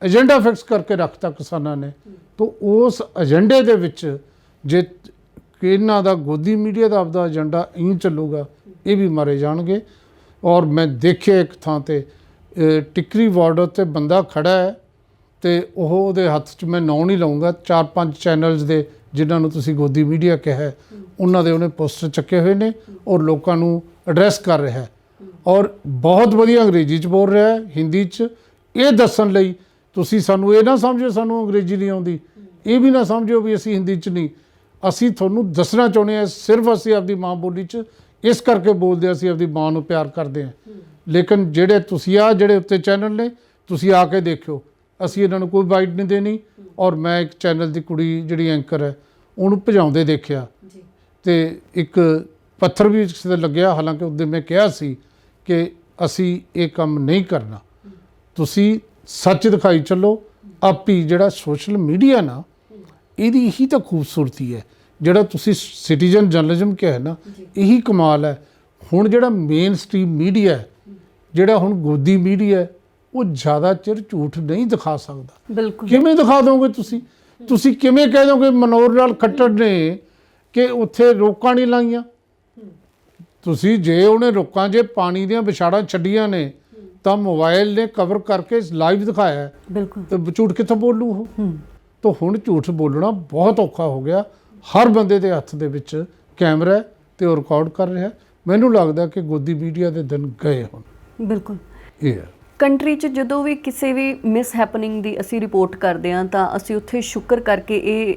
ਏਜੰਡਾ ਫਿਕਸ ਕਰਕੇ ਰੱਖਤਾ ਕਿਸਾਨਾਂ ਨੇ। ਤਾਂ ਉਸ ਏਜੰਡੇ ਦੇ ਵਿੱਚ ਜੇ ਇਹਨਾਂ ਦਾ ਗੋਦੀ ਮੀਡੀਆ ਦਾ ਆਪਦਾ ਏਜੰਡਾ ਇਂ ਚੱਲੂਗਾ, ਇਹ ਵੀ ਮਾਰੇ ਜਾਣਗੇ। ਔਰ ਮੈਂ ਦੇਖਿਆ ਇੱਕ ਥਾਂ 'ਤੇ ਟਿੱਕਰੀ ਬਾਰਡਰ 'ਤੇ ਬੰਦਾ ਖੜਾ ਹੈ, ਤੇ ਉਹਦੇ ਹੱਥ 'ਚ ਮੈਂ ਨਾਂ ਨਹੀਂ ਲਊਂਗਾ, 4-5 ਚੈਨਲਸ ਦੇ ਜਿਨ੍ਹਾਂ ਨੂੰ ਤੁਸੀਂ ਗੋਦੀ ਮੀਡੀਆ ਕਿਹਾ, ਉਹਨਾਂ ਦੇ ਉਹਨੇ ਪੋਸਟਰ ਚੱਕੇ ਹੋਏ ਨੇ, ਔਰ ਲੋਕਾਂ ਨੂੰ ਐਡਰੈਸ ਕਰ ਰਿਹਾ ਹੈ, ਔਰ ਬਹੁਤ ਵਧੀਆ ਅੰਗਰੇਜ਼ੀ 'ਚ ਬੋਲ ਰਿਹਾ ਹੈ, ਹਿੰਦੀ 'ਚ। ਇਹ ਦੱਸਣ ਲਈ ਤੁਸੀਂ ਸਾਨੂੰ ਇਹ ਨਾ ਸਮਝੋ ਸਾਨੂੰ ਅੰਗਰੇਜ਼ੀ ਨਹੀਂ ਆਉਂਦੀ, ਇਹ ਵੀ ਨਾ ਸਮਝੋ ਵੀ ਅਸੀਂ ਹਿੰਦੀ 'ਚ ਨਹੀਂ, ਅਸੀਂ ਤੁਹਾਨੂੰ ਦੱਸਣਾ ਚਾਹੁੰਦੇ ਹਾਂ ਸਿਰਫ ਅਸੀਂ ਆਪਦੀ ਮਾਂ ਬੋਲੀ 'ਚ ਇਸ ਕਰਕੇ ਬੋਲਦੇ, ਅਸੀਂ ਆਪਦੀ ਮਾਂ ਨੂੰ ਪਿਆਰ ਕਰਦੇ ਹਾਂ। ਲੇਕਿਨ ਜਿਹੜੇ ਤੁਸੀਂ ਜਿਹੜੇ ਉੱਤੇ ਚੈਨਲ ਨੇ, ਤੁਸੀਂ ਆ ਕੇ ਦੇਖਿਓ, ਅਸੀਂ ਇਹਨਾਂ ਨੂੰ ਕੋਈ ਬਾਈਟ ਨਹੀਂ ਦੇਣੀ। ਔਰ ਮੈਂ ਇੱਕ ਚੈਨਲ ਦੀ ਕੁੜੀ ਜਿਹੜੀ ਐਂਕਰ ਹੈ ਉਹਨੂੰ ਭਜਾਉਂਦੇ ਦੇਖਿਆ, ਤੇ ਇੱਕ ਪੱਥਰ ਵੀ ਕਿਸੇ ਦੇ ਲੱਗਿਆ। ਹਾਲਾਂਕਿ ਉਦੋਂ ਮੈਂ ਕਿਹਾ ਸੀ ਕਿ ਅਸੀਂ ਇਹ ਕੰਮ ਨਹੀਂ ਕਰਨਾ, ਤੁਸੀਂ ਸੱਚ ਦਿਖਾਈ ਚੱਲੋ। ਆਪੀ ਜਿਹੜਾ ਸੋਸ਼ਲ ਮੀਡੀਆ ਨਾ, ਇਹਦੀ ਇਹੀ ਤਾਂ ਖੂਬਸੂਰਤੀ ਹੈ। ਜਿਹੜਾ ਤੁਸੀਂ ਸਿਟੀਜ਼ਨ ਜਰਨਲਿਜ਼ਮ ਕਿਹਾ ਹੈ ਨਾ, ਇਹੀ ਕਮਾਲ ਹੈ। ਹੁਣ ਜਿਹੜਾ ਮੇਨ ਸਟ੍ਰੀਮ ਮੀਡੀਆ ਹੈ, ਜਿਹੜਾ ਹੁਣ ਗੋਦੀ ਮੀਡੀਆ ਹੈ, ਉਹ ਜ਼ਿਆਦਾ ਚਿਰ ਝੂਠ ਨਹੀਂ ਦਿਖਾ ਸਕਦਾ। ਬਿਲਕੁਲ। ਕਿਵੇਂ ਦਿਖਾ ਦੋਗੇ ਤੁਸੀਂ ਕਿਵੇਂ ਕਹਿ ਦੋਗੇ ਮਨੋਹਰ ਲਾਲ ਖੱਟੜ ਨੇ ਕਿ ਉੱਥੇ ਰੋਕਾਂ ਨਹੀਂ ਲਾਈਆਂ? ਤੁਸੀਂ ਜੇ ਉਹਨੇ ਰੋਕਾਂ ਜੇ ਪਾਣੀ ਦੀਆਂ ਵਿਛਾੜਾਂ ਛੱਡੀਆਂ ਨੇ ਤਾਂ ਮੋਬਾਈਲ ਨੇ ਕਵਰ ਕਰਕੇ ਲਾਈਵ ਦਿਖਾਇਆ। ਬਿਲਕੁਲ। ਤੇ ਝੂਠ ਕਿੱਥੋਂ ਬੋਲੂ ਉਹ? ਤਾਂ ਹੁਣ ਝੂਠ ਬੋਲਣਾ ਬਹੁਤ ਔਖਾ ਹੋ ਗਿਆ। ਹਰ ਬੰਦੇ ਦੇ ਹੱਥ ਦੇ ਵਿੱਚ ਕੈਮਰਾ ਤੇ ਉਹ ਰਿਕਾਰਡ ਕਰ ਰਿਹਾ। ਮੈਨੂੰ ਲੱਗਦਾ ਕਿ ਗੋਦੀ ਮੀਡੀਆ ਦੇ ਦਿਨ ਗਏ ਹੁਣ। ਬਿਲਕੁਲ। ਇਹ ਕੰਟਰੀ 'ਚ ਜਦੋਂ ਵੀ ਕਿਸੇ ਵੀ ਮਿਸ ਹੈਪਨਿੰਗ ਦੀ ਅਸੀਂ ਰਿਪੋਰਟ ਕਰਦੇ ਹਾਂ ਤਾਂ ਅਸੀਂ ਉੱਥੇ ਸ਼ੁਕਰ ਕਰਕੇ ਇਹ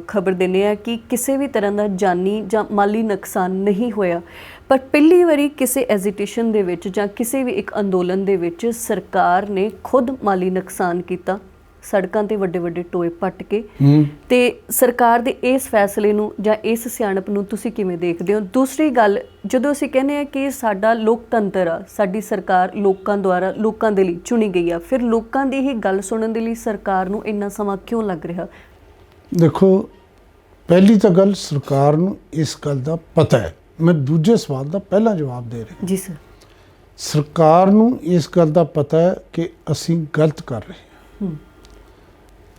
ਖਬਰ ਦਿੰਦੇ ਹਾਂ ਕਿ ਕਿਸੇ ਵੀ ਤਰ੍ਹਾਂ ਦਾ ਜਾਨੀ ਜਾਂ ਮਾਲੀ ਨੁਕਸਾਨ ਨਹੀਂ ਹੋਇਆ। ਪਰ ਪਹਿਲੀ ਵਾਰੀ ਕਿਸੇ ਐਜੀਟੇਸ਼ਨ ਦੇ ਵਿੱਚ ਜਾਂ ਕਿਸੇ ਵੀ ਇੱਕ ਅੰਦੋਲਨ ਦੇ ਵਿੱਚ ਸਰਕਾਰ ਨੇ ਖੁਦ ਮਾਲੀ ਨੁਕਸਾਨ ਕੀਤਾ, ਸੜਕਾਂ 'ਤੇ ਵੱਡੇ ਵੱਡੇ ਟੋਏ ਪੱਟ ਕੇ। ਤੇ ਸਰਕਾਰ ਦੇ ਇਸ ਫੈਸਲੇ ਨੂੰ ਜਾਂ ਇਸ ਸਿਆਣਪ ਨੂੰ ਤੁਸੀਂ ਕਿਵੇਂ ਦੇਖਦੇ ਹੋ? ਦੂਸਰੀ ਗੱਲ, ਜਦੋਂ ਅਸੀਂ ਕਹਿੰਦੇ ਹਾਂ ਕਿ ਸਾਡਾ ਲੋਕਤੰਤਰ ਆ, ਸਾਡੀ ਸਰਕਾਰ ਲੋਕਾਂ ਦੁਆਰਾ ਲੋਕਾਂ ਦੇ ਲਈ ਚੁਣੀ ਗਈ ਆ, ਫਿਰ ਲੋਕਾਂ ਦੀ ਇਹ ਗੱਲ ਸੁਣਨ ਦੇ ਲਈ ਸਰਕਾਰ ਨੂੰ ਇੰਨਾ ਸਮਾਂ ਕਿਉਂ ਲੱਗ ਰਿਹਾ? ਦੇਖੋ, ਪਹਿਲੀ ਤਾਂ ਗੱਲ ਸਰਕਾਰ ਨੂੰ ਇਸ ਗੱਲ ਦਾ ਪਤਾ ਹੈ। ਮੈਂ ਦੂਜੇ ਸਵਾਲ ਦਾ ਪਹਿਲਾਂ ਜਵਾਬ ਦੇ ਰਿਹਾ ਜੀ ਸਰ। ਸਰਕਾਰ ਨੂੰ ਇਸ ਗੱਲ ਦਾ ਪਤਾ ਹੈ ਕਿ ਅਸੀਂ ਗਲਤ ਕਰ ਰਹੇ ਹਾਂ।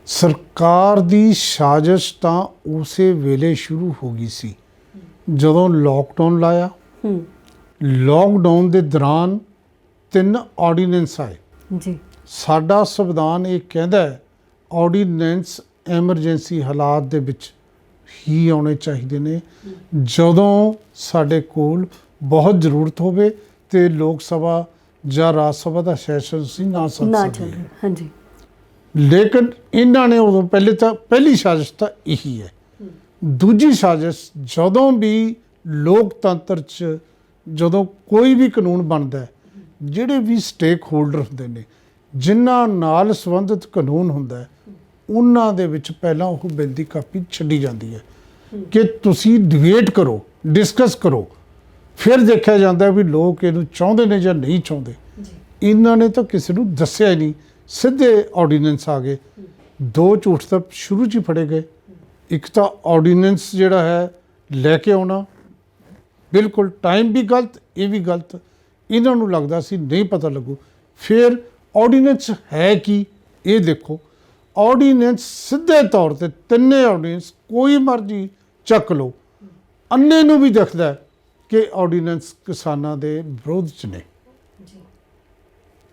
ਸਰਕਾਰ ਦੀ ਸਾਜ਼ਿਸ਼ ਤਾਂ ਉਸੇ ਵੇਲੇ ਸ਼ੁਰੂ ਹੋ ਗਈ ਸੀ ਜਦੋਂ ਲੋਕਡਾਊਨ ਲਾਇਆ। ਹੂੰ ਲੋਕਡਾਊਨ ਦੇ ਦੌਰਾਨ 3 ਆਰਡੀਨੈਂਸ ਆਏ। ਜੀ ਸਾਡਾ ਸੰਵਿਧਾਨ ਇਹ ਕਹਿੰਦਾ ਹੈ ਆਰਡੀਨੈਂਸ ਐਮਰਜੈਂਸੀ ਹਾਲਾਤ ਦੇ ਵਿੱਚ ਹੀ ਆਉਣੇ ਚਾਹੀਦੇ ਨੇ, ਜਦੋਂ ਸਾਡੇ ਕੋਲ ਬਹੁਤ ਜ਼ਰੂਰਤ ਹੋਵੇ ਤੇ ਲੋਕ ਸਭਾ ਜਾਂ ਰਾਜ ਸਭਾ ਦਾ ਸੈਸ਼ਨ ਸੀ ਨਾ ਨਾ ਚੱਲ ਚੱਲ ਸਕੇ। ਰਿਹਾ। ਹਾਂਜੀ ਲੇਕਿਨ ਇਹਨਾਂ ਨੇ ਉਦੋਂ ਪਹਿਲੀ ਸਾਜ਼ਿਸ਼ ਤਾਂ ਇਹੀ ਹੈ। ਦੂਜੀ ਸਾਜ਼ਿਸ਼, ਜਦੋਂ ਵੀ ਲੋਕਤੰਤਰ 'ਚ ਜਦੋਂ ਕੋਈ ਵੀ ਕਾਨੂੰਨ ਬਣਦਾ ਹੈ, ਜਿਹੜੇ ਵੀ ਸਟੇਕ ਹੋਲਡਰ ਹੁੰਦੇ ਨੇ, ਜਿਨ੍ਹਾਂ ਨਾਲ ਸੰਬੰਧਿਤ ਕਾਨੂੰਨ ਹੁੰਦਾ ਹੈ, ਉਹਨਾਂ ਦੇ ਵਿੱਚ ਪਹਿਲਾਂ ਉਹ ਬਿੱਲ ਦੀ ਕਾਪੀ ਛੱਡੀ ਜਾਂਦੀ ਹੈ ਕਿ ਤੁਸੀਂ ਡਿਬੇਟ ਕਰੋ, ਡਿਸਕਸ ਕਰੋ, ਫਿਰ ਦੇਖਿਆ ਜਾਂਦਾ ਵੀ ਲੋਕ ਇਹਨੂੰ ਚਾਹੁੰਦੇ ਨੇ ਜਾਂ ਨਹੀਂ ਚਾਹੁੰਦੇ। ਇਹਨਾਂ ਨੇ ਤਾਂ ਕਿਸੇ ਨੂੰ ਦੱਸਿਆ ਹੀ ਨਹੀਂ, ਸਿੱਧੇ ਆਰਡੀਨੈਂਸ ਆ ਗਏ। 2 ਝੂਠ ਤਾਂ ਸ਼ੁਰੂ 'ਚ ਹੀ ਫੜੇ ਗਏ। ਇੱਕ ਤਾਂ ਆਰਡੀਨੈਂਸ ਜਿਹੜਾ ਹੈ ਲੈ ਕੇ ਆਉਣਾ, ਬਿਲਕੁਲ ਟਾਈਮ ਵੀ ਗਲਤ, ਇਹ ਵੀ ਗਲਤ। ਇਹਨਾਂ ਨੂੰ ਲੱਗਦਾ ਸੀ ਨਹੀਂ ਪਤਾ ਲੱਗੂ। ਫਿਰ ਆਰਡੀਨੈਂਸ ਹੈ ਕੀ, ਇਹ ਦੇਖੋ। ਆਰਡੀਨੈਂਸ ਸਿੱਧੇ ਤੌਰ ਤੇ 3 ਆਰਡੀਨੈਂਸ ਕੋਈ ਮਰਜ਼ੀ ਚੱਕ ਲਓ, ਅੰਨੇ ਨੂੰ ਵੀ ਦਿਖਦਾ ਕਿ ਆਰਡੀਨੈਂਸ ਕਿਸਾਨਾਂ ਦੇ ਵਿਰੋਧ 'ਚ ਨੇ।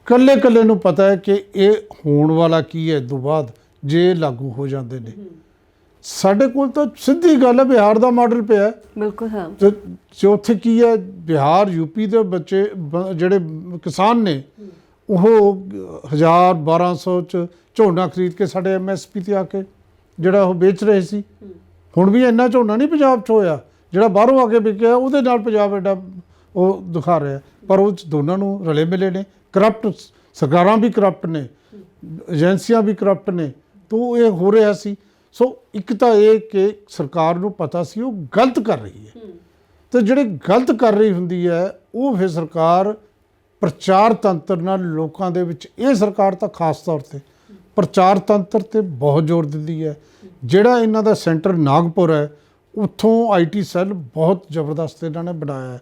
ਕੱਲੇ ਕੱਲੇ ਨੂੰ ਪਤਾ ਹੈ ਕਿ ਇਹ ਹੋਣ ਵਾਲਾ ਕੀ ਹੈ ਤੋਂ ਬਾਅਦ ਜੇ ਇਹ ਲਾਗੂ ਹੋ ਜਾਂਦੇ ਨੇ। ਸਾਡੇ ਕੋਲ ਤਾਂ ਸਿੱਧੀ ਗੱਲ ਹੈ, ਬਿਹਾਰ ਦਾ ਮਾਡਲ ਪਿਆ। ਬਿਲਕੁਲ ਹਾਂ। ਤੇ ਉੱਥੇ ਕੀ ਹੈ, ਬਿਹਾਰ ਯੂਪੀ ਦੇ ਬੱਚੇ ਜਿਹੜੇ ਕਿਸਾਨ ਨੇ ਉਹ 1000-1200 ਚ ਝੋਨਾ ਖਰੀਦ ਕੇ ਸਾਡੇ ਐਮਐਸਪੀ ਤੇ ਆ ਕੇ ਜਿਹੜਾ ਉਹ ਵੇਚ ਰਹੇ ਸੀ। ਹੁਣ ਵੀ ਇੰਨਾ ਝੋਨਾ ਨਹੀਂ ਪੰਜਾਬ 'ਚ ਹੋਇਆ, ਜਿਹੜਾ ਬਾਹਰੋਂ ਆ ਕੇ ਵਿਕਿਆ ਉਹਦੇ ਨਾਲ ਪੰਜਾਬ ਐਡਾ ਉਹ ਦਿਖਾ ਰਿਹਾ। ਪਰ ਉਹ 'ਚ ਦੋਨਾਂ ਨੂੰ ਰਲੇ ਮਿਲੇ ਨੇ। ਕਰਪਟ ਸਰਕਾਰਾਂ ਵੀ ਕਰਪਟ ਨੇ, ਏਜੰਸੀਆਂ ਵੀ ਕਰਪਟ ਨੇ, ਤੋਂ ਇਹ ਹੋ ਰਿਹਾ ਸੀ। ਸੋ ਇੱਕ ਤਾਂ ਇਹ ਕਿ ਸਰਕਾਰ ਨੂੰ ਪਤਾ ਸੀ ਉਹ ਗਲਤ ਕਰ ਰਹੀ ਹੈ, ਤੇ ਜਿਹੜੇ ਗਲਤ ਕਰ ਰਹੀ ਹੁੰਦੀ ਹੈ ਉਹ ਫਿਰ ਸਰਕਾਰ ਪ੍ਰਚਾਰ ਤੰਤਰ ਨਾਲ ਲੋਕਾਂ ਦੇ ਵਿੱਚ, ਇਹ ਸਰਕਾਰ ਤਾਂ ਖਾਸ ਤੌਰ ਤੇ ਪ੍ਰਚਾਰ ਤੰਤਰ ਤੇ ਬਹੁਤ ਜ਼ੋਰ ਦਿੰਦੀ ਹੈ। ਜਿਹੜਾ ਇਹਨਾਂ ਦਾ ਸੈਂਟਰ ਨਾਗਪੁਰ ਹੈ, ਉੱਥੋਂ ਆਈਟੀ ਸੈੱਲ ਬਹੁਤ ਜ਼ਬਰਦਸਤ ਇਹਨਾਂ ਨੇ ਬਣਾਇਆ ਹੈ।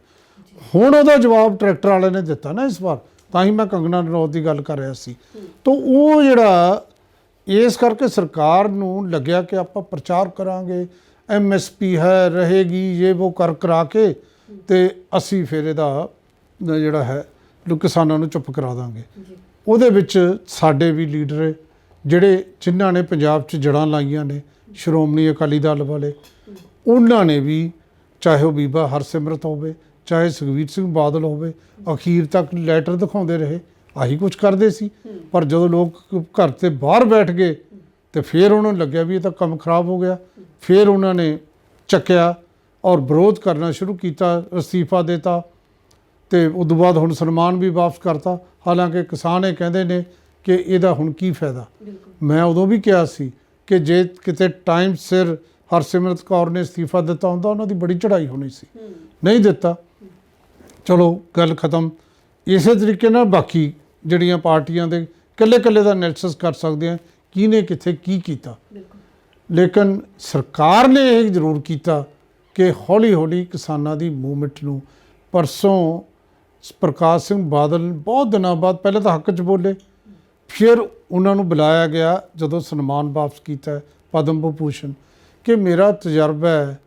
ਹੁਣ ਉਹਦਾ ਜਵਾਬ ਟਰੈਕਟਰ ਵਾਲੇ ਨੇ ਦਿੱਤਾ ਨਾ ਇਸ ਵਾਰ, ਤਾਂ ਹੀ ਮੈਂ ਕੰਗਨਾ ਰਣੌਤ ਦੀ ਗੱਲ ਕਰ ਰਿਹਾ ਸੀ। ਤਾਂ ਉਹ ਜਿਹੜਾ ਇਸ ਕਰਕੇ ਸਰਕਾਰ ਨੂੰ ਲੱਗਿਆ ਕਿ ਆਪਾਂ ਪ੍ਰਚਾਰ ਕਰਾਂਗੇ, ਐਮਐਸਪੀ ਹੈ ਰਹੇਗੀ, ਇਹ ਉਹ ਕਰਾ ਕੇ ਤੇ ਅਸੀਂ ਫਿਰ ਇਹਦਾ ਜਿਹੜਾ ਹੈ ਕਿਸਾਨਾਂ ਨੂੰ ਚੁੱਪ ਕਰਾ ਦਾਂਗੇ। ਉਹਦੇ ਵਿੱਚ ਸਾਡੇ ਵੀ ਲੀਡਰ ਜਿਹੜੇ ਜਿਨ੍ਹਾਂ ਨੇ ਪੰਜਾਬ 'ਚ ਜੜ੍ਹਾਂ ਲਾਈਆਂ ਨੇ, ਸ਼੍ਰੋਮਣੀ ਅਕਾਲੀ ਦਲ ਵਾਲੇ, ਉਹਨਾਂ ਨੇ ਵੀ, ਚਾਹੇ ਉਹ ਬੀਬਾ ਹਰਸਿਮਰਤ ਹੋਵੇ, ਚਾਹੇ ਸੁਖਬੀਰ ਸਿੰਘ ਬਾਦਲ ਹੋਵੇ, ਅਖੀਰ ਤੱਕ ਲੈਟਰ ਦਿਖਾਉਂਦੇ ਰਹੇ, ਆਹੀ ਕੁਝ ਕਰਦੇ ਸੀ। ਪਰ ਜਦੋਂ ਲੋਕ ਘਰ ਤੇ ਬਾਹਰ ਬੈਠ ਗਏ ਤੇ ਫਿਰ ਉਹਨਾਂ ਨੂੰ ਲੱਗਿਆ ਵੀ ਇਹ ਤਾਂ ਕੰਮ ਖਰਾਬ ਹੋ ਗਿਆ। ਫਿਰ ਉਹਨਾਂ ਨੇ ਚੱਕਿਆ ਔਰ ਵਿਰੋਧ ਕਰਨਾ ਸ਼ੁਰੂ ਕੀਤਾ, ਅਸਤੀਫਾ ਦਿੱਤਾ ਤੇ ਉਸ ਤੋਂ ਬਾਅਦ ਹੁਣ ਸਨਮਾਨ ਵੀ ਵਾਪਸ ਕਰਤਾ। ਹਾਲਾਂਕਿ ਕਿਸਾਨ ਇਹ ਕਹਿੰਦੇ ਨੇ ਕਿ ਇਹਦਾ ਹੁਣ ਕੀ ਫਾਇਦਾ। ਮੈਂ ਉਦੋਂ ਵੀ ਕਿਹਾ ਸੀ ਕਿ ਜੇ ਕਿਤੇ ਟਾਈਮ ਸਿਰ ਹਰਸਿਮਰਤ ਕੌਰ ਨੇ ਅਸਤੀਫਾ ਦਿੱਤਾ ਹੁੰਦਾ, ਉਹਨਾਂ ਦੀ ਬੜੀ ਚੜ੍ਹਾਈ ਹੋਣੀ ਸੀ। ਨਹੀਂ ਦਿੱਤਾ, ਚਲੋ ਗੱਲ ਖਤਮ। ਇਸੇ ਤਰੀਕੇ ਨਾਲ ਬਾਕੀ ਜਿਹੜੀਆਂ ਪਾਰਟੀਆਂ ਦੇ ਇਕੱਲੇ ਦਾ ਐਨਾਲਿਸਿਸ ਕਰ ਸਕਦੇ ਹਾਂ ਕਿਹਨੇ ਕਿੱਥੇ ਕੀ ਕੀਤਾ। ਲੇਕਿਨ ਸਰਕਾਰ ਨੇ ਇਹ ਜ਼ਰੂਰ ਕੀਤਾ ਕਿ ਹੌਲੀ ਹੌਲੀ ਕਿਸਾਨਾਂ ਦੀ ਮੂਵਮੈਂਟ ਨੂੰ, ਪਰਸੋਂ ਪ੍ਰਕਾਸ਼ ਸਿੰਘ ਬਾਦਲ ਬਹੁਤ ਦਿਨਾਂ ਬਾਅਦ ਪਹਿਲਾਂ ਤਾਂ ਹੱਕ 'ਚ ਬੋਲੇ, ਫਿਰ ਉਹਨਾਂ ਨੂੰ ਬੁਲਾਇਆ ਗਿਆ ਜਦੋਂ ਸਨਮਾਨ ਵਾਪਸ ਕੀਤਾ ਪਦਮ ਵਿਭੂਸ਼ਣ, ਕਿ ਮੇਰਾ ਤਜਰਬਾ ਹੈ,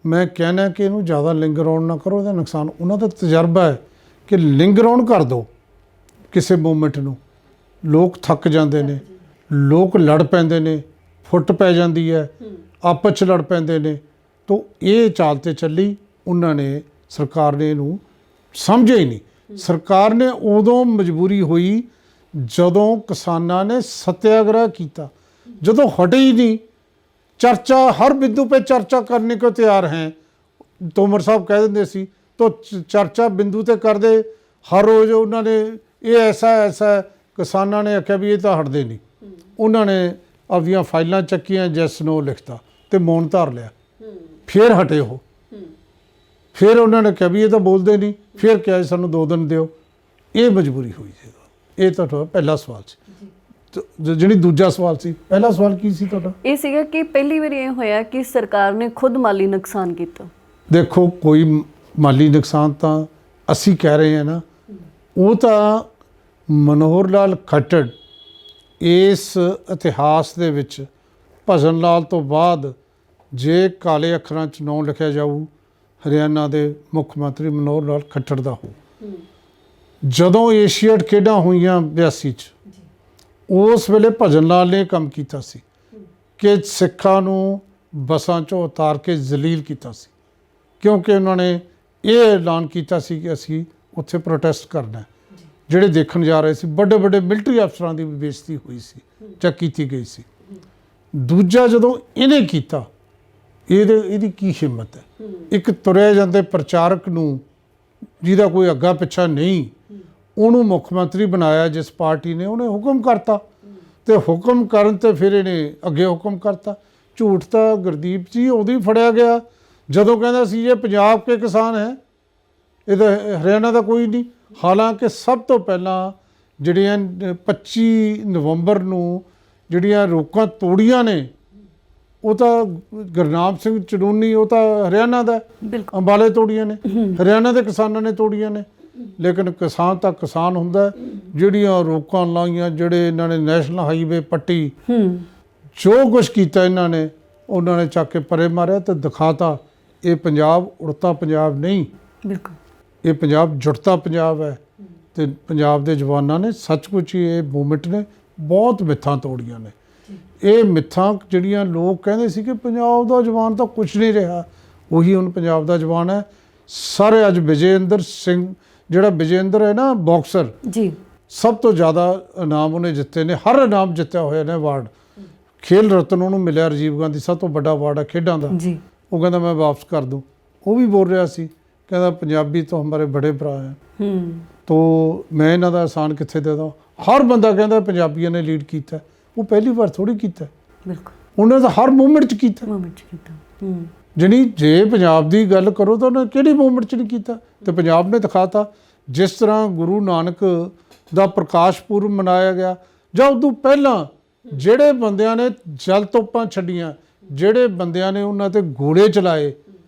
ਮੈਂ ਕਹਿਣਾ ਕਿ ਇਹਨੂੰ ਜ਼ਿਆਦਾ ਲਿੰਗਰ ਆਉਣ ਨਾ ਕਰੋ, ਇਹਦਾ ਨੁਕਸਾਨ। ਉਹਨਾਂ ਦਾ ਤਜਰਬਾ ਹੈ ਕਿ ਲਿੰਗਰ ਆਉਣ ਕਰ ਦਿਓ ਕਿਸੇ ਮੂਵਮੈਂਟ ਨੂੰ, ਲੋਕ ਥੱਕ ਜਾਂਦੇ ਨੇ, ਲੋਕ ਲੜ ਪੈਂਦੇ ਨੇ, ਫੁੱਟ ਪੈ ਜਾਂਦੀ ਹੈ, ਆਪਸ 'ਚ ਲੜ ਪੈਂਦੇ ਨੇ। ਤਾਂ ਇਹ ਚਾਲ 'ਤੇ ਚੱਲੀ। ਉਹਨਾਂ ਨੇ, ਸਰਕਾਰ ਨੇ ਇਹਨੂੰ ਸਮਝਿਆ ਹੀ ਨਹੀਂ। ਸਰਕਾਰ ਨੇ ਉਦੋਂ ਮਜਬੂਰੀ ਹੋਈ ਜਦੋਂ ਕਿਸਾਨਾਂ ਨੇ ਸੱਤਿਆਗ੍ਰਹਿ ਕੀਤਾ, ਜਦੋਂ ਹਟੇ ਹੀ ਨਹੀਂ। ਚਰਚਾ ਹਰ ਬਿੰਦੂ पे चर्चा करने को तैयार हैं, तोमर साहब कह ਦਿੰਦੇ ਸੀ। तो चर्चा बिंदु ਤੇ ਕਰਦੇ ਹਰ ਰੋਜ਼ ਉਹਨਾਂ ਨੇ ਇਹ ਐਸਾ ਕਿਸਾਨਾਂ ਨੇ ਆਖਿਆ ਵੀ ਇਹ ਤਾਂ ਹਟਦੇ ਨਹੀਂ। ਉਹਨਾਂ ਨੇ ਆਪਦੀਆਂ ਫਾਈਲਾਂ ਚੱਕੀਆਂ, ਜੈਸ ਨੋ ਲਿਖਤਾ ਤੇ ਮੌਨ ਧਾਰ ਲਿਆ। ਫਿਰ ਹਟੇ ਉਹ, ਫਿਰ ਉਹਨਾਂ ਨੇ ਕਿਹਾ ਵੀ ਇਹ ਤਾਂ ਬੋਲਦੇ ਨਹੀਂ, ਫਿਰ ਕਿਹਾ ਸਾਨੂੰ 2 ਦਿਨ ਦਿਓ। ਇਹ ਮਜਬੂਰੀ ਹੋਈ ਸੀ। ਇਹ ਤਾਂ ਤੁਹਾਡਾ ਪਹਿਲਾ ਸਵਾਲ ਸੀ। ਜਿਹੜੀ ਦੂਜਾ ਸਵਾਲ ਸੀ, ਪਹਿਲਾ ਸਵਾਲ ਕੀ ਸੀ ਤੁਹਾਡਾ? ਇਹ ਸੀਗਾ ਕਿ ਪਹਿਲੀ ਵਾਰ ਇਹ ਹੋਇਆ ਕਿ ਸਰਕਾਰ ਨੇ ਖੁਦ ਮਾਲੀ ਨੁਕਸਾਨ ਕੀਤਾ। ਦੇਖੋ, ਕੋਈ ਮਾਲੀ ਨੁਕਸਾਨ ਤਾਂ ਅਸੀਂ ਕਹਿ ਰਹੇ ਹਾਂ ਨਾ, ਉਹ ਤਾਂ ਮਨੋਹਰ ਲਾਲ ਖੱਟੜ ਇਸ ਇਤਿਹਾਸ ਦੇ ਵਿੱਚ ਭਜਨ ਲਾਲ ਤੋਂ ਬਾਅਦ ਜੇ ਕਾਲੇ ਅੱਖਰਾਂ 'ਚ ਨਾਂ ਲਿਖਿਆ ਜਾਊ ਹਰਿਆਣਾ ਦੇ ਮੁੱਖ ਮੰਤਰੀ ਮਨੋਹਰ ਲਾਲ ਖੱਟੜ ਦਾ ਹੋ। ਜਦੋਂ ਏਸ਼ੀਅਡ ਖੇਡਾਂ ਹੋਈਆਂ 82 'ਚ ਉਸ ਵੇਲੇ ਭਜਨ ਲਾਲ ਨੇ ਇਹ ਕੰਮ ਕੀਤਾ ਸੀ ਕਿ ਸਿੱਖਾਂ ਨੂੰ ਬੱਸਾਂ 'ਚੋਂ ਉਤਾਰ ਕੇ ਜ਼ਲੀਲ ਕੀਤਾ ਸੀ, ਕਿਉਂਕਿ ਉਹਨਾਂ ਨੇ ਇਹ ਐਲਾਨ ਕੀਤਾ ਸੀ ਕਿ ਅਸੀਂ ਉੱਥੇ ਪ੍ਰੋਟੈਸਟ ਕਰਨਾ ਹੈ। ਜਿਹੜੇ ਦੇਖਣ ਜਾ ਰਹੇ ਸੀ ਵੱਡੇ ਵੱਡੇ ਮਿਲਟਰੀ ਅਫਸਰਾਂ ਦੀ ਵੀ ਬੇਇੱਜ਼ਤੀ ਹੋਈ ਸੀ ਜਾਂ ਕੀਤੀ ਗਈ ਸੀ। ਦੂਜਾ ਜਦੋਂ ਇਹਨੇ ਕੀਤਾ, ਇਹਦੀ ਕੀ ਹਿੰਮਤ ਹੈ। ਇੱਕ ਤੁਰੇ ਜਾਂਦੇ ਪ੍ਰਚਾਰਕ ਨੂੰ ਜਿਹਦਾ ਕੋਈ ਅੱਗਾ ਪਿੱਛਾ ਨਹੀਂ, ਉਹਨੂੰ ਮੁੱਖ ਮੰਤਰੀ ਬਣਾਇਆ ਜਿਸ ਪਾਰਟੀ ਨੇ, ਉਹਨੇ ਹੁਕਮ ਕਰਤਾ ਤੇ ਹੁਕਮ ਕਰਨ ਤੇ ਫਿਰ ਇਹਨੇ ਅੱਗੇ ਹੁਕਮ ਕਰਤਾ। ਝੂਠ ਤਾਂ ਗੁਰਦੀਪ ਜੀ ਉਦੋਂ ਹੀ ਫੜਿਆ ਗਿਆ ਜਦੋਂ ਕਹਿੰਦਾ ਸੀ ਇਹ ਪੰਜਾਬ ਕੇ ਕਿਸਾਨ ਹੈ, ਇਹਦਾ ਹਰਿਆਣਾ ਦਾ ਕੋਈ ਨਹੀਂ। ਹਾਲਾਂਕਿ ਸਭ ਤੋਂ ਪਹਿਲਾਂ ਜਿਹੜੀਆਂ 25 ਨਵੰਬਰ ਨੂੰ ਜਿਹੜੀਆਂ ਰੋਕਾਂ ਤੋੜੀਆਂ ਨੇ ਉਹ ਤਾਂ ਗੁਰਨਾਮ ਸਿੰਘ ਚੜੂਨੀ, ਉਹ ਤਾਂ ਹਰਿਆਣਾ ਦਾ, ਅੰਬਾਲੇ ਤੋੜੀਆਂ ਨੇ, ਹਰਿਆਣਾ ਦੇ ਕਿਸਾਨਾਂ ਨੇ ਤੋੜੀਆਂ ਨੇ। ਲੇਕਿਨ ਕਿਸਾਨ ਤਾਂ ਕਿਸਾਨ ਹੁੰਦਾ। ਜਿਹੜੀਆਂ ਰੋਕਾਂ ਲਾਈਆਂ, ਜਿਹੜੇ ਇਹਨਾਂ ਨੇ ਨੈਸ਼ਨਲ ਹਾਈਵੇ ਪੱਟੀ, ਜੋ ਕੁਛ ਕੀਤਾ ਇਹਨਾਂ ਨੇ, ਉਹਨਾਂ ਨੇ ਚੱਕ ਕੇ ਪਰੇ ਮਾਰਿਆ ਤੇ ਦਿਖਾਤਾ ਇਹ ਪੰਜਾਬ ਉੜਤਾ ਪੰਜਾਬ ਨਹੀਂ, ਬਿਲਕੁਲ ਇਹ ਪੰਜਾਬ ਜੁੜਤਾ ਪੰਜਾਬ ਹੈ। ਤੇ ਪੰਜਾਬ ਦੇ ਜਵਾਨਾਂ ਨੇ ਸੱਚਮੁੱਚ ਹੀ ਇਹ ਮੂਵਮੈਂਟ ਨੇ ਬਹੁਤ ਮਿੱਥਾਂ ਤੋੜੀਆਂ ਨੇ। ਇਹ ਮਿੱਥਾਂ ਜਿਹੜੀਆਂ ਲੋਕ ਕਹਿੰਦੇ ਸੀ ਕਿ ਪੰਜਾਬ ਦਾ ਜਵਾਨ ਤਾਂ ਕੁਛ ਨਹੀਂ ਰਿਹਾ, ਉਹੀ ਹੁਣ ਪੰਜਾਬ ਦਾ ਜਵਾਨ ਹੈ। ਸਾਰੇ ਅੱਜ ਵਿਜੇਂਦਰ ਸਿੰਘ, ਜਿਹੜਾ ਵਿਜੇਂਦਰ ਹੈ ਨਾ ਬਾਕਸਰ ਜੀ, ਸਭ ਤੋਂ ਜ਼ਿਆਦਾ ਇਨਾਮ ਉਹਨੇ ਜਿੱਤੇ ਨੇ, ਹਰ ਇਨਾਮ ਜਿੱਤਿਆ ਹੋਇਆ ਨੇ ਅਵਾਰਡ। ਖੇਲ ਰਤਨ ਉਹਨੂੰ ਮਿਲਿਆ, ਰਾਜੀਵ ਗਾਂਧੀ ਸਭ ਤੋਂ ਵੱਡਾ ਅਵਾਰਡ ਹੈ ਖੇਡਾਂ ਦਾ ਜੀ। ਉਹ ਕਹਿੰਦਾ ਮੈਂ ਵਾਪਸ ਕਰ ਦੂੰ। ਉਹ ਵੀ ਬੋਲ ਰਿਹਾ ਸੀ, ਕਹਿੰਦਾ ਪੰਜਾਬੀ ਤੋਂ ਹਮਾਰੇ ਬੜੇ ਭਰਾ ਹੈ ਤੋ ਮੈਂ ਇਹਨਾਂ ਦਾ ਅਹਿਸਾਨ ਕਿੱਥੇ ਦੇ ਦਾਂ। ਹਰ ਬੰਦਾ ਕਹਿੰਦਾ ਪੰਜਾਬੀਆਂ ਨੇ ਲੀਡ ਕੀਤਾ, ਉਹ ਪਹਿਲੀ ਵਾਰ ਥੋੜ੍ਹੀ ਕੀਤਾ, ਬਿਲਕੁਲ ਉਹਨੇ ਤਾਂ ਹਰ ਮੂਵਮੈਂਟ 'ਚ ਕੀਤਾ। ਜਿਹੜੀ ਜੇ ਪੰਜਾਬ ਦੀ ਗੱਲ ਕਰੋ ਤਾਂ ਉਹਨੇ ਕਿਹੜੀ ਮੂਵਮੈਂਟ 'ਚ ਨਹੀਂ ਕੀਤਾ। ਤੇ ਪੰਜਾਬ ਨੇ ਦਿਖਾਤਾ, ਜਿਸ ਤਰ੍ਹਾਂ ਗੁਰੂ ਨਾਨਕ ਦਾ ਪ੍ਰਕਾਸ਼ ਪੁਰਬ ਮਨਾਇਆ ਗਿਆ, ਜਾਂ ਉਦੋਂ ਪਹਿਲਾਂ ਜਿਹੜੇ ਬੰਦਿਆਂ ਨੇ ਜਲ ਤੋਪਾਂ ਛੱਡੀਆਂ, ਜਿਹੜੇ ਬੰਦਿਆਂ ਨੇ ਉਹਨਾਂ 'ਤੇ ਗੋਲੇ ਚਲਾਏ,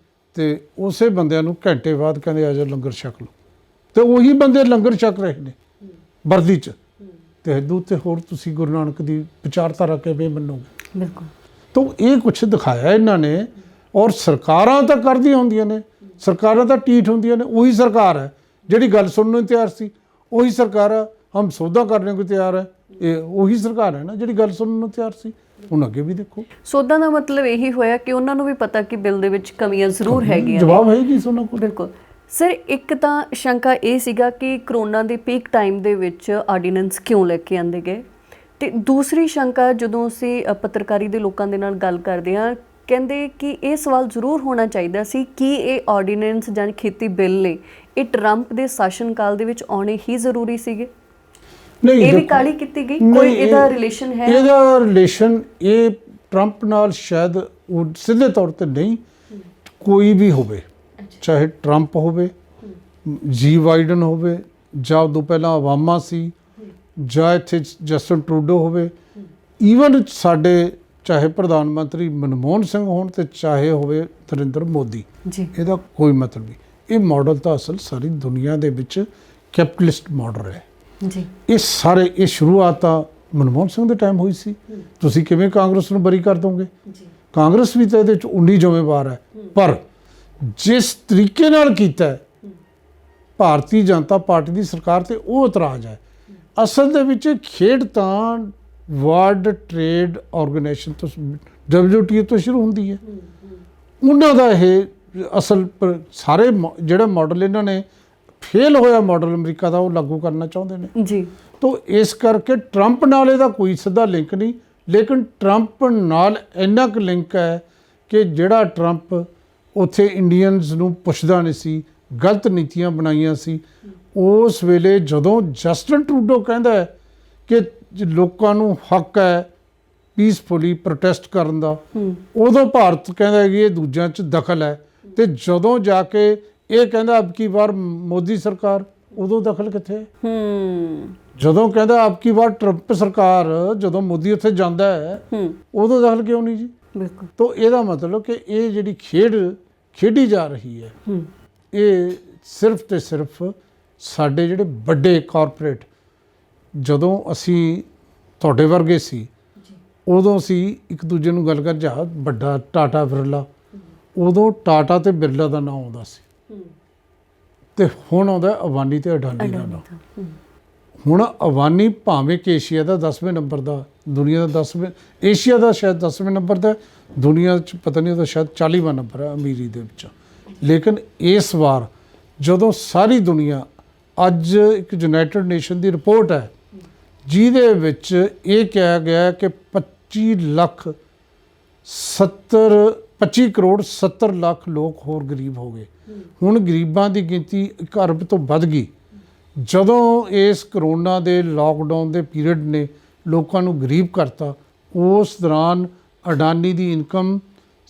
ਤੇ ਉਸੇ ਬੰਦਿਆਂ ਨੂੰ ਘੰਟੇ ਬਾਅਦ ਕਹਿੰਦੇ ਆ ਜਾ ਲੰਗਰ ਛਕ ਲਓ, ਤੇ ਉਹੀ ਬੰਦੇ ਲੰਗਰ ਛਕ ਰਹੇ ਨੇ ਵਰਦੀ 'ਚ। ਤੇ ਹਿੰਦੂ ਤੇ ਹੋਰ ਤੁਸੀਂ ਗੁਰੂ ਨਾਨਕ ਦੀ ਵਿਚਾਰਧਾਰਾ ਕਿਵੇਂ ਮੰਨੋਗੇ। ਬਿਲਕੁਲ। ਤਾਂ ਇਹ ਕੁਛ ਦਿਖਾਇਆ ਇਹਨਾਂ ਨੇ। ਔਰ ਸਰਕਾਰਾਂ ਤਾਂ ਕਰਦੀਆਂ ਹੁੰਦੀਆਂ ਨੇ, ਸਰਕਾਰਾਂ ਤਾਂ ਢੀਠ ਹੁੰਦੀਆਂ ਨੇ। ਉਹੀ ਸਰਕਾਰ ਹੈ ਜਿਹੜੀ ਗੱਲ ਸੁਣਨ ਨੂੰ ਤਿਆਰ ਸੀ, ਉਹੀ ਸਰਕਾਰ ਹੈ ਹਮ ਸੌਦਾ ਕਰਨੇ ਨੂੰ ਤਿਆਰ ਹੈ। ਇਹ ਉਹੀ ਸਰਕਾਰ ਹੈ ਨਾ ਜਿਹੜੀ ਗੱਲ ਸੁਣਨ ਨੂੰ ਤਿਆਰ ਸੀ। ਹੁਣ ਅੱਗੇ ਵੀ ਦੇਖੋ, ਸੌਦਾ ਦਾ ਮਤਲਬ ਇਹੀ ਹੋਇਆ ਕਿ ਉਹਨਾਂ ਨੂੰ ਵੀ ਪਤਾ ਕਿ ਬਿੱਲ ਦੇ ਵਿੱਚ ਕਮੀਆਂ ਜ਼ਰੂਰ ਹੈਗੀਆਂ। ਜਵਾਬ ਹੈ ਜੀ ਉਹਨਾਂ ਕੋਲ। ਬਿਲਕੁਲ ਸਰ। ਇੱਕ ਤਾਂ ਸ਼ੰਕਾ ਇਹ ਸੀਗਾ ਕਿ ਕਰੋਨਾ ਦੇ ਪੀਕ ਟਾਈਮ ਦੇ ਵਿੱਚ ਆਰਡੀਨੈਂਸ ਕਿਉਂ ਲੈ ਕੇ ਆਂਦੇ ਗਏ, ਤੇ ਦੂਸਰੀ ਸ਼ੰਕਾ ਜਦੋਂ ਅਸੀਂ ਪੱਤਰਕਾਰੀ ਦੇ ਲੋਕਾਂ ਦੇ ਨਾਲ ਗੱਲ ਕਰਦੇ ਹਾਂ, ਕਹਿੰਦੇ ਕਿ ਇਹ ਸਵਾਲ ਜ਼ਰੂਰ ਹੋਣਾ ਚਾਹੀਦਾ ਸੀ ਕਿ ਇਹ ਆਰਡੀਨੈਂਸ ਜਾਂ ਖੇਤੀ ਬਿੱਲ ਨੇ ਇਹ ਟਰੰਪ ਦੇ ਸ਼ਾਸਨ ਕਾਲ ਦੇ ਵਿੱਚ ਆਉਣੇ ਹੀ ਜ਼ਰੂਰੀ ਸੀਗੇ। ਨਹੀਂ, ਇਹ ਵੀ ਕਾਹਲੀ ਕੀਤੀ ਗਈ, ਕੋਈ ਇਹਦਾ ਰਿਲੇਸ਼ਨ ਹੈ? ਇਹਦਾ ਰਿਲੇਸ਼ਨ ਇਹ ਟਰੰਪ ਨਾਲ ਸ਼ਾਇਦ ਉਹ ਸਿੱਧੇ ਤੌਰ ਤੇ ਨਹੀਂ, ਕੋਈ ਵੀ ਹੋਵੇ, ਚਾਹੇ ਟਰੰਪ ਹੋਵੇ, ਜੀ ਬਾਈਡਨ ਹੋਵੇ, ਜਾਂ ਉਦੋਂ ਪਹਿਲਾਂ ਓਬਾਮਾ ਸੀ, ਜਾਂ ਇੱਥੇ ਜਸਟਿਨ ਟਰੂਡੋ ਹੋਵੇ, ਈਵਨ ਸਾਡੇ ਚਾਹੇ ਪ੍ਰਧਾਨ ਮੰਤਰੀ ਮਨਮੋਹਨ ਸਿੰਘ ਹੋਣ ਤੇ ਚਾਹੇ ਹੋਵੇ ਨਰਿੰਦਰ ਮੋਦੀ ਜੀ, ਇਹਦਾ ਕੋਈ ਮਤਲਬ ਨਹੀਂ। ਇਹ ਮਾਡਲ ਤਾਂ ਅਸਲ ਸਾਰੀ ਦੁਨੀਆ ਦੇ ਵਿੱਚ ਕੈਪੀਟਲਿਸਟ ਮਾਡਲ ਹੈ ਜੀ। ਇਹ ਸਾਰੇ ਇਹ ਸ਼ੁਰੂਆਤ ਤਾਂ ਮਨਮੋਹਨ ਸਿੰਘ ਦੇ ਟਾਈਮ ਹੋਈ ਸੀ। ਤੁਸੀਂ ਕਿਵੇਂ ਕਾਂਗਰਸ ਨੂੰ ਬਰੀ ਕਰ ਦੋਗੇ? ਕਾਂਗਰਸ ਵੀ ਤਾਂ ਇਹਦੇ 'ਚ ਉਨੀ ਜ਼ਿੰਮੇਵਾਰ ਹੈ, ਪਰ ਜਿਸ ਤਰੀਕੇ ਨਾਲ ਕੀਤਾ ਭਾਰਤੀ ਜਨਤਾ ਪਾਰਟੀ ਦੀ ਸਰਕਾਰ ਤੇ ਉਹ ਇਤਰਾਜ਼ ਹੈ। ਅਸਲ ਦੇ ਵਿੱਚ ਖੇਡ ਤਾਂ ਵਰਲਡ ਟ੍ਰੇਡ ਆਰਗੇਨਾਈਜੇਸ਼ਨ ਤੋਂ WTO ਤੋਂ ਸ਼ੁਰੂ ਹੁੰਦੀ ਹੈ। ਉਹਨਾਂ ਦਾ ਇਹ ਅਸਲ ਸਾਰੇ ਜਿਹੜਾ ਮਾਡਲ ਇਹਨਾਂ ਨੇ ਫੇਲ ਹੋਇਆ ਮਾਡਲ ਅਮਰੀਕਾ ਦਾ, ਉਹ ਲਾਗੂ ਕਰਨਾ ਚਾਹੁੰਦੇ ਨੇ ਜੀ। ਤਾਂ ਇਸ ਕਰਕੇ ਟਰੰਪ ਨਾਲ ਇਹਦਾ ਕੋਈ ਸਿੱਧਾ ਲਿੰਕ ਨਹੀਂ, ਲੇਕਿਨ ਟਰੰਪ ਨਾਲ ਇੰਨਾ ਕੁ ਲਿੰਕ ਹੈ ਕਿ ਜਿਹੜਾ ਟਰੰਪ ਉੱਥੇ ਇੰਡੀਅਨਸ ਨੂੰ ਪੁੱਛਦਾ ਨਹੀਂ ਸੀ, ਗਲਤ ਨੀਤੀਆਂ ਬਣਾਈਆਂ ਸੀ। ਉਸ ਵੇਲੇ ਜਦੋਂ ਜਸਟਿਨ ਟਰੂਡੋ ਕਹਿੰਦਾ ਕਿ ਲੋਕਾਂ ਨੂੰ ਹੱਕ ਹੈ ਪੀਸਫੁਲੀ ਪ੍ਰੋਟੈਸਟ ਕਰਨ ਦਾ, ਉਦੋਂ ਭਾਰਤ ਕਹਿੰਦਾ ਕਿ ਇਹ ਦੂਜਿਆਂ 'ਚ ਦਖਲ ਹੈ। ਤੇ ਜਦੋਂ ਜਾ ਕੇ ਇਹ ਕਹਿੰਦਾ ਅਬ ਕੀ ਵਾਰ ਮੋਦੀ ਸਰਕਾਰ, ਉਦੋਂ ਦਖਲ ਕਿੱਥੇ? ਜਦੋਂ ਕਹਿੰਦਾ ਅਬ ਕੀ ਵਾਰ ਟਰੰਪ ਸਰਕਾਰ, ਜਦੋਂ ਮੋਦੀ ਉੱਥੇ ਜਾਂਦਾ ਹੈ ਉਦੋਂ ਦਖਲ ਕਿਉਂ ਨਹੀਂ ਜੀ? ਬਿਲਕੁਲ। ਤਾਂ ਇਹਦਾ ਮਤਲਬ ਕਿ ਇਹ ਜਿਹੜੀ ਖੇਡੀ ਜਾ ਰਹੀ ਹੈ, ਇਹ ਸਿਰਫ ਤੇ ਸਿਰਫ ਸਾਡੇ ਜਿਹੜੇ ਵੱਡੇ ਕਾਰਪੋਰੇਟ, ਜਦੋਂ ਅਸੀਂ ਤੁਹਾਡੇ ਵਰਗੇ ਸੀ ਉਦੋਂ ਅਸੀਂ ਇੱਕ ਦੂਜੇ ਨੂੰ ਗੱਲ ਕਰ ਜਾ ਵੱਡਾ ਟਾਟਾ ਬਿਰਲਾ, ਉਦੋਂ ਟਾਟਾ ਤੇ ਬਿਰਲਾ ਦਾ ਨਾਮ ਆਉਂਦਾ ਸੀ ਤੇ ਹੁਣ ਆਉਂਦਾ ਅਬਾਨੀ ਤੇ ਅਡਾਨੀ ਦਾ ਨਾਮ। ਹੁਣ ਅਬਾਨੀ ਭਾਵੇਂ ਕਿ ਏਸ਼ੀਆ ਦਾ 10ਵੇਂ ਨੰਬਰ ਦਾ, ਦੁਨੀਆ ਦਾ 10ਵੇਂ, ਏਸ਼ੀਆ ਦਾ ਸ਼ਾਇਦ 10ਵੇਂ ਨੰਬਰ ਦਾ, ਦੁਨੀਆ 'ਚ ਪਤਾ ਨਹੀਂ ਉਹਦਾ ਸ਼ਾਇਦ 40ਵਾਂ ਨੰਬਰ ਹੈ ਅਮੀਰੀ ਦੇ ਵਿੱਚ। ਲੇਕਿਨ ਇਸ ਵਾਰ ਜਦੋਂ ਸਾਰੀ ਦੁਨੀਆ, ਅੱਜ ਇੱਕ ਯੂਨਾਈਟਿਡ ਨੇਸ਼ਨ ਦੀ ਰਿਪੋਰਟ ਹੈ ਜਿਹਦੇ ਵਿੱਚ ਇਹ ਕਿਹਾ ਗਿਆ ਕਿ 25 ਕਰੋੜ 70 ਲੱਖ ਲੋਕ ਹੋਰ ਗਰੀਬ ਹੋ ਗਏ। ਹੁਣ ਗਰੀਬਾਂ ਦੀ ਗਿਣਤੀ 1 ਅਰਬ ਤੋਂ ਵੱਧ ਗਈ। ਜਦੋਂ ਇਸ ਕਰੋਨਾ ਦੇ ਲਾਕਡਾਊਨ ਦੇ ਪੀਰੀਅਡ ਨੇ ਲੋਕਾਂ ਨੂੰ ਗਰੀਬ ਕਰਤਾ, ਉਸ ਦੌਰਾਨ ਅਡਾਨੀ ਦੀ ਇਨਕਮ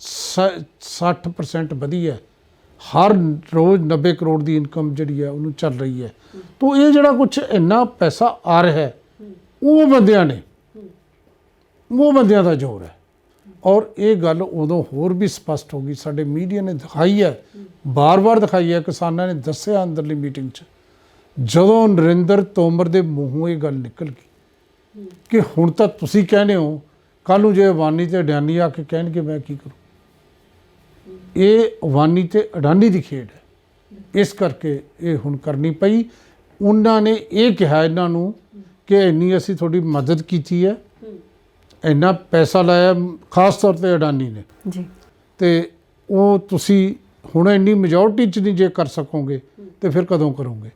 60% ਵਧੀ ਹੈ। ਹਰ ਰੋਜ਼ 90 ਕਰੋੜ ਦੀ ਇਨਕਮ ਜਿਹੜੀ ਹੈ ਉਹਨੂੰ ਚੱਲ ਰਹੀ ਹੈ। ਤਾਂ ਇਹ ਜਿਹੜਾ ਕੁਛ ਇੰਨਾ ਪੈਸਾ ਆ ਰਿਹਾ ਹੈ ਉਹ ਬੰਦਿਆਂ ਨੇ, ਉਹ ਬੰਦਿਆਂ ਦਾ ਜ਼ੋਰ ਹੈ। ਔਰ ਇਹ ਗੱਲ ਉਦੋਂ ਹੋਰ ਵੀ ਸਪਸ਼ਟ ਹੋ ਗਈ, ਸਾਡੇ ਮੀਡੀਆ ਨੇ ਦਿਖਾਈ ਹੈ, ਬਾਰ-ਬਾਰ ਦਿਖਾਈ ਹੈ, ਕਿਸਾਨਾਂ ਨੇ ਦੱਸਿਆ ਅੰਦਰਲੀ ਮੀਟਿੰਗ 'ਚ, ਜਦੋਂ ਨਰਿੰਦਰ ਤੋਮਰ ਦੇ ਮੂੰਹੋਂ ਇਹ ਗੱਲ ਨਿਕਲ ਗਈ ਕਿ ਹੁਣ ਤਾਂ ਤੁਸੀਂ ਕਹਿੰਦੇ ਹੋ, ਕੱਲ੍ਹ ਨੂੰ ਜੇ ਅਬਾਨੀ ਤੇ ਅਡਾਨੀ ਆ ਕੇ ਕਹਿਣਗੇ ਮੈਂ ਕੀ ਕਰੂੰ। ਇਹ ਅਬਾਨੀ ਤੇ ਅਡਾਨੀ ਦੀ ਖੇਡ ਹੈ, ਇਸ ਕਰਕੇ ਇਹ ਹੁਣ ਕਰਨੀ ਪਈ। ਉਹਨਾਂ ਨੇ ਇਹ ਕਿਹਾ ਇਹਨਾਂ ਨੂੰ ਕਿ ਇੰਨੀ ਅਸੀਂ ਤੁਹਾਡੀ ਮਦਦ ਕੀਤੀ ਹੈ, ਇੰਨਾ ਪੈਸਾ ਲਾਇਆ, ਖਾਸ ਤੌਰ 'ਤੇ ਅਡਾਨੀ ਨੇ ਜੀ, ਅਤੇ ਉਹ ਤੁਸੀਂ ਹੁਣ ਇੰਨੀ ਮੈਜੋਰਟੀ 'ਚ ਨਹੀਂ ਜੇ ਕਰ ਸਕੋਗੇ ਤਾਂ ਫਿਰ ਕਦੋਂ ਕਰੋਗੇ।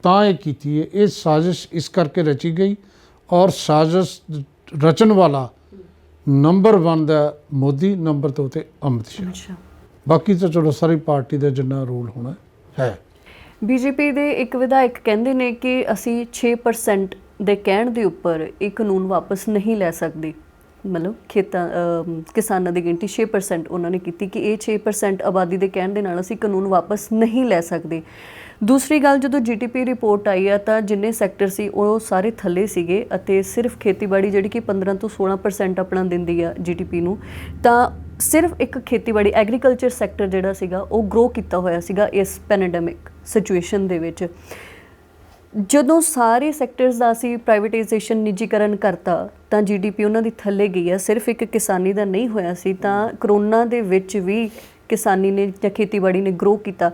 ਤਾਂ ਇਹ ਕੀਤੀ ਹੈ। ਇਹ ਸਾਜ਼ਿਸ਼ ਇਸ ਕਰਕੇ ਰਚੀ ਗਈ, ਔਰ ਸਾਜ਼ਿਸ਼ ਰਚਣ ਵਾਲਾ ਨੰਬਰ 1 ਦਾ ਮੋਦੀ, ਨੰਬਰ 2 'ਤੇ ਅਮਿਤ ਸ਼ਾਹ। ਬਾਕੀ ਤਾਂ ਚਲੋ ਸਾਰੀ ਪਾਰਟੀ ਦਾ ਜਿੰਨਾ ਰੋਲ ਹੋਣਾ ਹੈ। ਬੀਜੇਪੀ ਦੇ ਇੱਕ ਵਿਧਾਇਕ ਕਹਿੰਦੇ ਨੇ ਕਿ ਅਸੀਂ 6% ਦੇ ਕਹਿਣ ਦੇ ਉੱਪਰ ਇਹ ਕਾਨੂੰਨ ਵਾਪਸ ਨਹੀਂ ਲੈ ਸਕਦੇ। ਮਤਲਬ ਕਿਸਾਨਾਂ ਦੀ ਗਿਣਤੀ 6% ਉਹਨਾਂ ਨੇ ਕੀਤੀ ਕਿ ਇਹ 6% ਆਬਾਦੀ ਦੇ ਕਹਿਣ ਦੇ ਨਾਲ ਅਸੀਂ ਕਾਨੂੰਨ ਵਾਪਸ ਨਹੀਂ ਲੈ ਸਕਦੇ। ਦੂਸਰੀ ਗੱਲ, ਜਦੋਂ GDP ਰਿਪੋਰਟ ਆਈ ਆ ਤਾਂ ਜਿੰਨੇ ਸੈਕਟਰ ਸੀ ਉਹ ਸਾਰੇ ਥੱਲੇ ਸੀਗੇ ਅਤੇ ਸਿਰਫ ਖੇਤੀਬਾੜੀ ਜਿਹੜੀ ਕਿ 15 ਤੋਂ 16% ਆਪਣਾ ਦਿੰਦੀ ਆ GDP ਨੂੰ, ਤਾਂ ਸਿਰਫ ਇੱਕ ਖੇਤੀਬਾੜੀ ਐਗਰੀਕਲਚਰ ਸੈਕਟਰ ਜਿਹੜਾ ਸੀਗਾ ਉਹ ਗਰੋ ਕੀਤਾ ਹੋਇਆ ਸੀਗਾ ਇਸ ਪੈਂਡੇਮਿਕ ਸਿਚੁਏਸ਼ਨ ਦੇ ਵਿੱਚ। ਜਦੋਂ ਸਾਰੇ ਸੈਕਟਰਸ ਦਾ ਅਸੀਂ ਪ੍ਰਾਈਵੇਟਾਈਜੇਸ਼ਨ, ਨਿੱਜੀਕਰਨ ਕਰਤਾ ਤਾਂ GDP ਉਹਨਾਂ ਦੀ ਥੱਲੇ ਗਈ ਹੈ। ਸਿਰਫ ਇੱਕ ਕਿਸਾਨੀ ਦਾ ਨਹੀਂ ਹੋਇਆ ਸੀ, ਤਾਂ ਕਰੋਨਾ ਦੇ ਵਿੱਚ ਵੀ ਕਿਸਾਨੀ ਨੇ ਜਾਂ ਖੇਤੀਬਾੜੀ ਨੇ ਗਰੋ ਕੀਤਾ।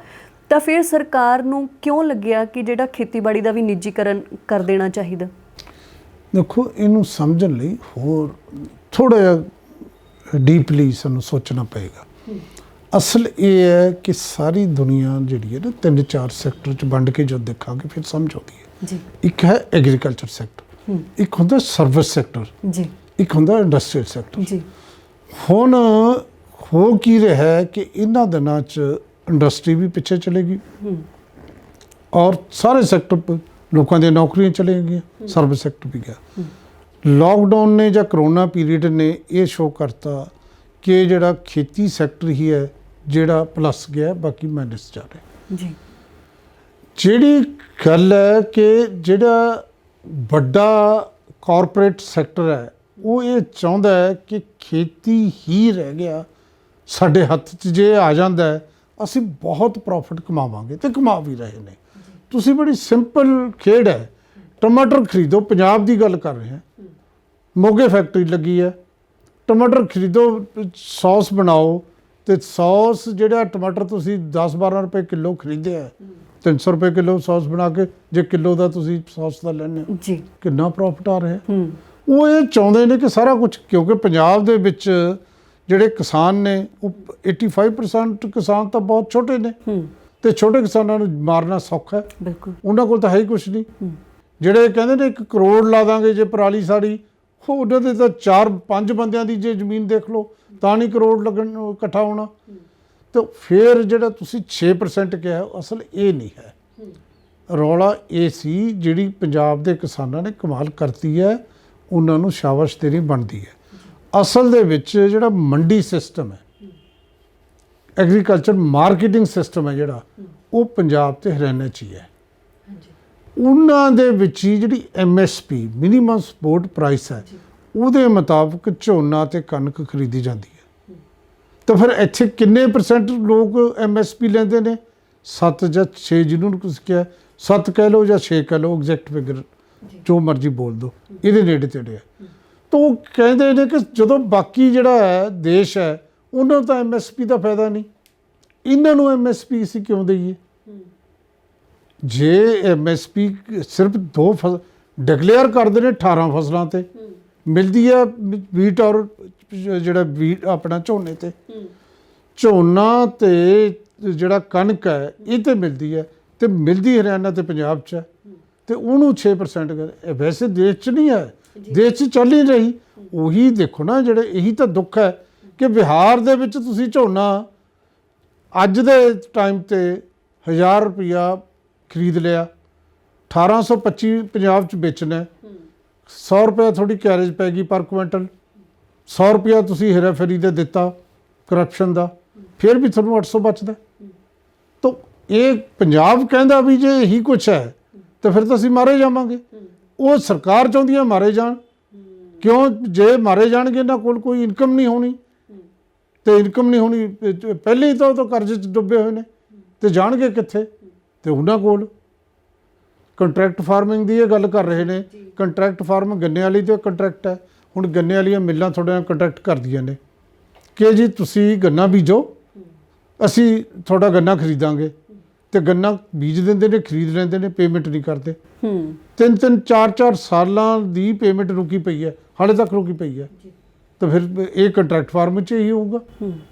ਤਾਂ ਫਿਰ ਸਰਕਾਰ ਨੂੰ ਕਿਉਂ ਲੱਗਿਆ ਕਿ ਜਿਹੜਾ ਖੇਤੀਬਾੜੀ ਦਾ ਵੀ ਨਿੱਜੀਕਰਨ ਕਰ ਦੇਣਾ ਚਾਹੀਦਾ? ਦੇਖੋ, ਇਹਨੂੰ ਸਮਝਣ ਲਈ ਹੋਰ ਥੋੜ੍ਹਾ ਜਿਹਾ ਡੀਪਲੀ ਸਾਨੂੰ ਸੋਚਣਾ ਪਏਗਾ। ਅਸਲ ਇਹ ਹੈ ਕਿ ਸਾਰੀ ਦੁਨੀਆ ਜਿਹੜੀ ਹੈ ਨਾ 3-4 ਸੈਕਟਰ 'ਚ ਵੰਡ ਕੇ ਜੋ ਦੇਖਾਂਗੇ ਫਿਰ ਸਮਝ ਆਉਂਦੀ ਹੈ ਜੀ। ਇੱਕ ਹੈ ਐਗਰੀਕਲਚਰ ਸੈਕਟਰ, ਇੱਕ ਹੁੰਦਾ ਸਰਵਿਸ ਸੈਕਟਰ ਜੀ, ਇੱਕ ਹੁੰਦਾ ਇੰਡਸਟਰੀਅਲ ਸੈਕਟਰ ਜੀ। ਹੁਣ ਹੋ ਕੀ ਰਿਹਾ ਕਿ ਇਹਨਾਂ ਦਿਨਾਂ 'ਚ ਇੰਡਸਟਰੀ ਵੀ ਪਿੱਛੇ ਚਲੇਗੀ ਔਰ ਸਾਰੇ ਸੈਕਟਰ ਲੋਕਾਂ ਦੀਆਂ ਨੌਕਰੀਆਂ ਚਲੇ ਗਈਆਂ, ਸਰਵਿਸ ਸੈਕਟਰ ਵੀ ਗਿਆ। ਲਾਕਡਾਊਨ ਨੇ ਜਾਂ ਕਰੋਨਾ ਪੀਰੀਅਡ ਨੇ ਇਹ ਸ਼ੋਅ ਕਰਤਾ ਕਿ ਜਿਹੜਾ ਖੇਤੀ ਸੈਕਟਰ ਹੀ ਹੈ ਜਿਹੜਾ ਪਲੱਸ ਗਿਆ, ਬਾਕੀ ਮਾਈਨਸ ਜਾ ਰਿਹਾ ਜੀ। ਜਿਹੜੀ ਗੱਲ ਹੈ ਕਿ ਜਿਹੜਾ ਵੱਡਾ ਕਾਰਪੋਰੇਟ ਸੈਕਟਰ ਹੈ ਉਹ ਇਹ ਚਾਹੁੰਦਾ ਹੈ ਕਿ ਖੇਤੀ ਹੀ ਰਹਿ ਗਿਆ ਸਾਡੇ ਹੱਥ 'ਚ, ਜੇ ਆ ਜਾਂਦਾ ਹੈ ਅਸੀਂ ਬਹੁਤ ਪ੍ਰੋਫਿਟ ਕਮਾਵਾਂਗੇ ਤੇ ਕਮਾ ਵੀ ਰਹੇ ਨੇ। ਤੁਸੀਂ ਬੜੀ ਸਿੰਪਲ ਖੇਡ ਹੈ, ਟਮਾਟਰ ਖਰੀਦੋ, ਪੰਜਾਬ ਦੀ ਗੱਲ ਕਰ ਰਹੇ ਹਾਂ, ਮੋਗੇ ਫੈਕਟਰੀ ਲੱਗੀ ਹੈ, ਟਮਾਟਰ ਖਰੀਦੋ, ਸੌਸ ਬਣਾਓ, ਅਤੇ ਸੌਸ ਜਿਹੜਾ ਟਮਾਟਰ ਤੁਸੀਂ 10-12 ਰੁਪਏ ਕਿੱਲੋ ਖਰੀਦਿਆ 300 ਰੁਪਏ ਕਿੱਲੋ ਸੌਸ ਬਣਾ ਕੇ ਜੇ ਕਿੱਲੋ ਦਾ ਤੁਸੀਂ ਸੌਸ ਦਾ ਲੈਂਦੇ ਜੀ, ਕਿੰਨਾ ਪ੍ਰੋਫਿਟ ਆ ਰਿਹਾ। ਉਹ ਇਹ ਚਾਹੁੰਦੇ ਨੇ ਕਿ ਸਾਰਾ ਕੁਝ, ਕਿਉਂਕਿ ਪੰਜਾਬ ਦੇ ਵਿੱਚ ਜਿਹੜੇ ਕਿਸਾਨ ਨੇ ਉਹ 85% ਕਿਸਾਨ ਤਾਂ ਬਹੁਤ ਛੋਟੇ ਨੇ ਤੇ ਛੋਟੇ ਕਿਸਾਨਾਂ ਨੂੰ ਮਾਰਨਾ ਸੌਖਾ ਹੈ, ਬਿਲਕੁਲ ਉਹਨਾਂ ਕੋਲ ਤਾਂ ਹੈ ਹੀ ਕੁਛ ਨਹੀਂ। ਜਿਹੜੇ ਕਹਿੰਦੇ ਨੇ 1 ਕਰੋੜ ਲਾ ਦਾਂਗੇ ਜੇ ਪਰਾਲੀ ਸਾੜੀ, ਉਹਨਾਂ ਦੇ ਤਾਂ 4-5 ਬੰਦਿਆਂ ਦੀ ਜੇ ਜ਼ਮੀਨ ਦੇਖ ਲਓ ਤਾਂ ਨਹੀਂ ਕਰੋੜ ਲੱਗਣ ਇਕੱਠਾ ਹੋਣਾ। ਤਾਂ ਫਿਰ ਜਿਹੜਾ ਤੁਸੀਂ 6% ਕਿਹਾ ਅਸਲ ਇਹ ਨਹੀਂ ਹੈ। ਰੌਲਾ ਇਹ ਸੀ ਜਿਹੜੀ ਪੰਜਾਬ ਦੇ ਕਿਸਾਨਾਂ ਨੇ ਕਮਾਲ ਕਰਤੀ ਹੈ, ਉਹਨਾਂ ਨੂੰ ਸ਼ਾਬਾਸ਼ ਦੇਣੀ ਬਣਦੀ ਹੈ। ਅਸਲ ਦੇ ਵਿੱਚ ਜਿਹੜਾ ਮੰਡੀ ਸਿਸਟਮ ਹੈ, ਐਗਰੀਕਲਚਰ ਮਾਰਕੀਟਿੰਗ ਸਿਸਟਮ ਹੈ ਜਿਹੜਾ, ਉਹ ਪੰਜਾਬ ਤੇ ਹਰਿਆਣਾ 'ਚ ਹੀ ਹੈ। ਉਹਨਾਂ ਦੇ ਵਿੱਚ ਹੀ ਜਿਹੜੀ MSP ਮਿਨੀਮਮ ਸਪੋਰਟ ਪ੍ਰਾਈਸ ਹੈ ਉਹਦੇ ਮੁਤਾਬਕ ਝੋਨਾ ਤੇ ਕਣਕ ਖਰੀਦੀ ਜਾਂਦੀ ਹੈ। ਤਾਂ ਫਿਰ ਇੱਥੇ ਕਿੰਨੇ % ਲੋਕ MSP ਲੈਂਦੇ ਨੇ? 7 ਜਾਂ 6, ਜਿਹਨੂੰ ਤੁਸੀਂ ਕਿਹਾ 7 ਕਹਿ ਲਓ ਜਾਂ 6 ਕਹਿ ਲਓ, ਐਗਜ਼ੈਕਟ ਫਿਗਰ ਜੋ ਮਰਜ਼ੀ ਬੋਲ ਦਿਓ, ਇਹਦੇ ਨੇੜੇ ਤੇੜੇ ਹੈ। ਤਾਂ ਉਹ ਕਹਿੰਦੇ ਨੇ ਕਿ ਜਦੋਂ ਬਾਕੀ ਜਿਹੜਾ ਹੈ ਦੇਸ਼ ਹੈ ਉਹਨਾਂ ਨੂੰ ਤਾਂ MSP ਦਾ ਫਾਇਦਾ ਨਹੀਂ, ਇਹਨਾਂ ਨੂੰ MSP ਅਸੀਂ ਕਿਉਂ ਦਈਏ? ਜੇ MSP ਸਿਰਫ 2 ਡਿਕਲੇਅਰ ਕਰਦੇ ਨੇ 18 ਫਸਲਾਂ ਤੇ ਮਿਲਦੀ ਹੈ, ਵੀਟ ਔਰ ਜਿਹੜਾ ਵੀਟ ਆਪਣਾ ਝੋਨੇ ਤੇ, ਝੋਨਾ ਤੇ ਜਿਹੜਾ ਕਣਕ ਹੈ ਇਹ ਤੇ ਮਿਲਦੀ ਹੈ, ਤੇ ਮਿਲਦੀ ਹਰਿਆਣਾ ਤੇ ਪੰਜਾਬ 'ਚ ਹੈ, ਤੇ ਉਹਨੂੰ 6% ਵੈਸੇ ਦੇਸ਼ 'ਚ ਨਹੀਂ ਹੈ, ਦੇਸ਼ 'ਚ ਚੱਲ ਹੀ ਰਹੀ। ਉਹੀ ਦੇਖੋ ਨਾ, ਜਿਹੜੇ ਇਹੀ ਤਾਂ ਦੁੱਖ ਹੈ ਕਿ ਬਿਹਾਰ ਦੇ ਵਿੱਚ ਤੁਸੀਂ ਝੋਨਾ ਅੱਜ ਦੇ ਟਾਈਮ ਤੇ 1000 ਰੁਪਈਆ ਖਰੀਦ ਲਿਆ, 1825 ਪੰਜਾਬ 'ਚ ਵੇਚਣਾ, 100 ਰੁਪਇਆ ਤੁਹਾਡੀ ਕੈਰੇਜ ਪੈ ਗਈ ਪਰ ਕੁਇੰਟਲ, 100 ਰੁਪਇਆ ਤੁਸੀਂ ਹੇਰਾ ਫੇਰੀ ਦੇ ਦਿੱਤਾ ਕਰਪਸ਼ਨ ਦਾ, ਫਿਰ ਵੀ ਤੁਹਾਨੂੰ 800 ਬਚਦਾ। ਤਾਂ ਇਹ ਪੰਜਾਬ ਕਹਿੰਦਾ ਵੀ ਜੇ ਇਹੀ ਕੁਛ ਹੈ ਤਾਂ ਫਿਰ ਤਾਂ ਅਸੀਂ ਮਾਰੇ ਜਾਵਾਂਗੇ। ਉਹ ਸਰਕਾਰ ਚਾਹੁੰਦੀ ਹੈ ਮਾਰੇ ਜਾਣ, ਕਿਉਂ? ਜੇ ਮਾਰੇ ਜਾਣਗੇ ਇਹਨਾਂ ਕੋਲ ਕੋਈ ਇਨਕਮ ਨਹੀਂ ਹੋਣੀ, ਤੇ ਇਨਕਮ ਨਹੀਂ ਹੋਣੀ ਪਹਿਲੇ ਹੀ ਤਾਂ ਉਹ ਤਾਂ ਕਰਜ਼ੇ 'ਚ ਡੁੱਬੇ ਹੋਏ ਨੇ, ਤੇ ਜਾਣਗੇ ਕਿੱਥੇ? ਤੇ ਉਹਨਾਂ ਕੋਲ ਕੰਟਰੈਕਟ ਫਾਰਮਿੰਗ ਦੀ ਇਹ ਗੱਲ ਕਰ ਰਹੇ ਨੇ। ਕੰਟਰੈਕਟ ਫਾਰਮ ਗੰਨੇ ਵਾਲੀ ਤੇ ਕੰਟਰੈਕਟ ਹੈ। ਹੁਣ ਗੰਨੇ ਵਾਲੀਆਂ ਮਿੱਲਾਂ ਤੁਹਾਡੇ ਨਾਲ ਕੰਟਰੈਕਟ ਕਰਦੀਆਂ ਨੇ ਕਿ ਜੀ ਤੁਸੀਂ ਗੰਨਾ ਬੀਜੋ, ਅਸੀਂ ਤੁਹਾਡਾ ਗੰਨਾ ਖਰੀਦਾਂਗੇ, ਤੇ ਗੰਨਾ ਬੀਜ ਦਿੰਦੇ ਨੇ, ਖਰੀਦ ਲੈਂਦੇ ਨੇ, ਪੇਮੈਂਟ ਨਹੀਂ ਕਰਦੇ। 3-3 4-4 ਸਾਲਾਂ ਦੀ ਪੇਮੈਂਟ ਰੁਕੀ ਪਈ ਹੈ, ਹਾਲੇ ਤੱਕ ਰੁਕੀ ਪਈ ਹੈ। ਤਾਂ ਫਿਰ ਇਹ ਕੰਟਰੈਕਟ ਫਾਰਮ 'ਚ ਹੀ ਹੋਊਗਾ।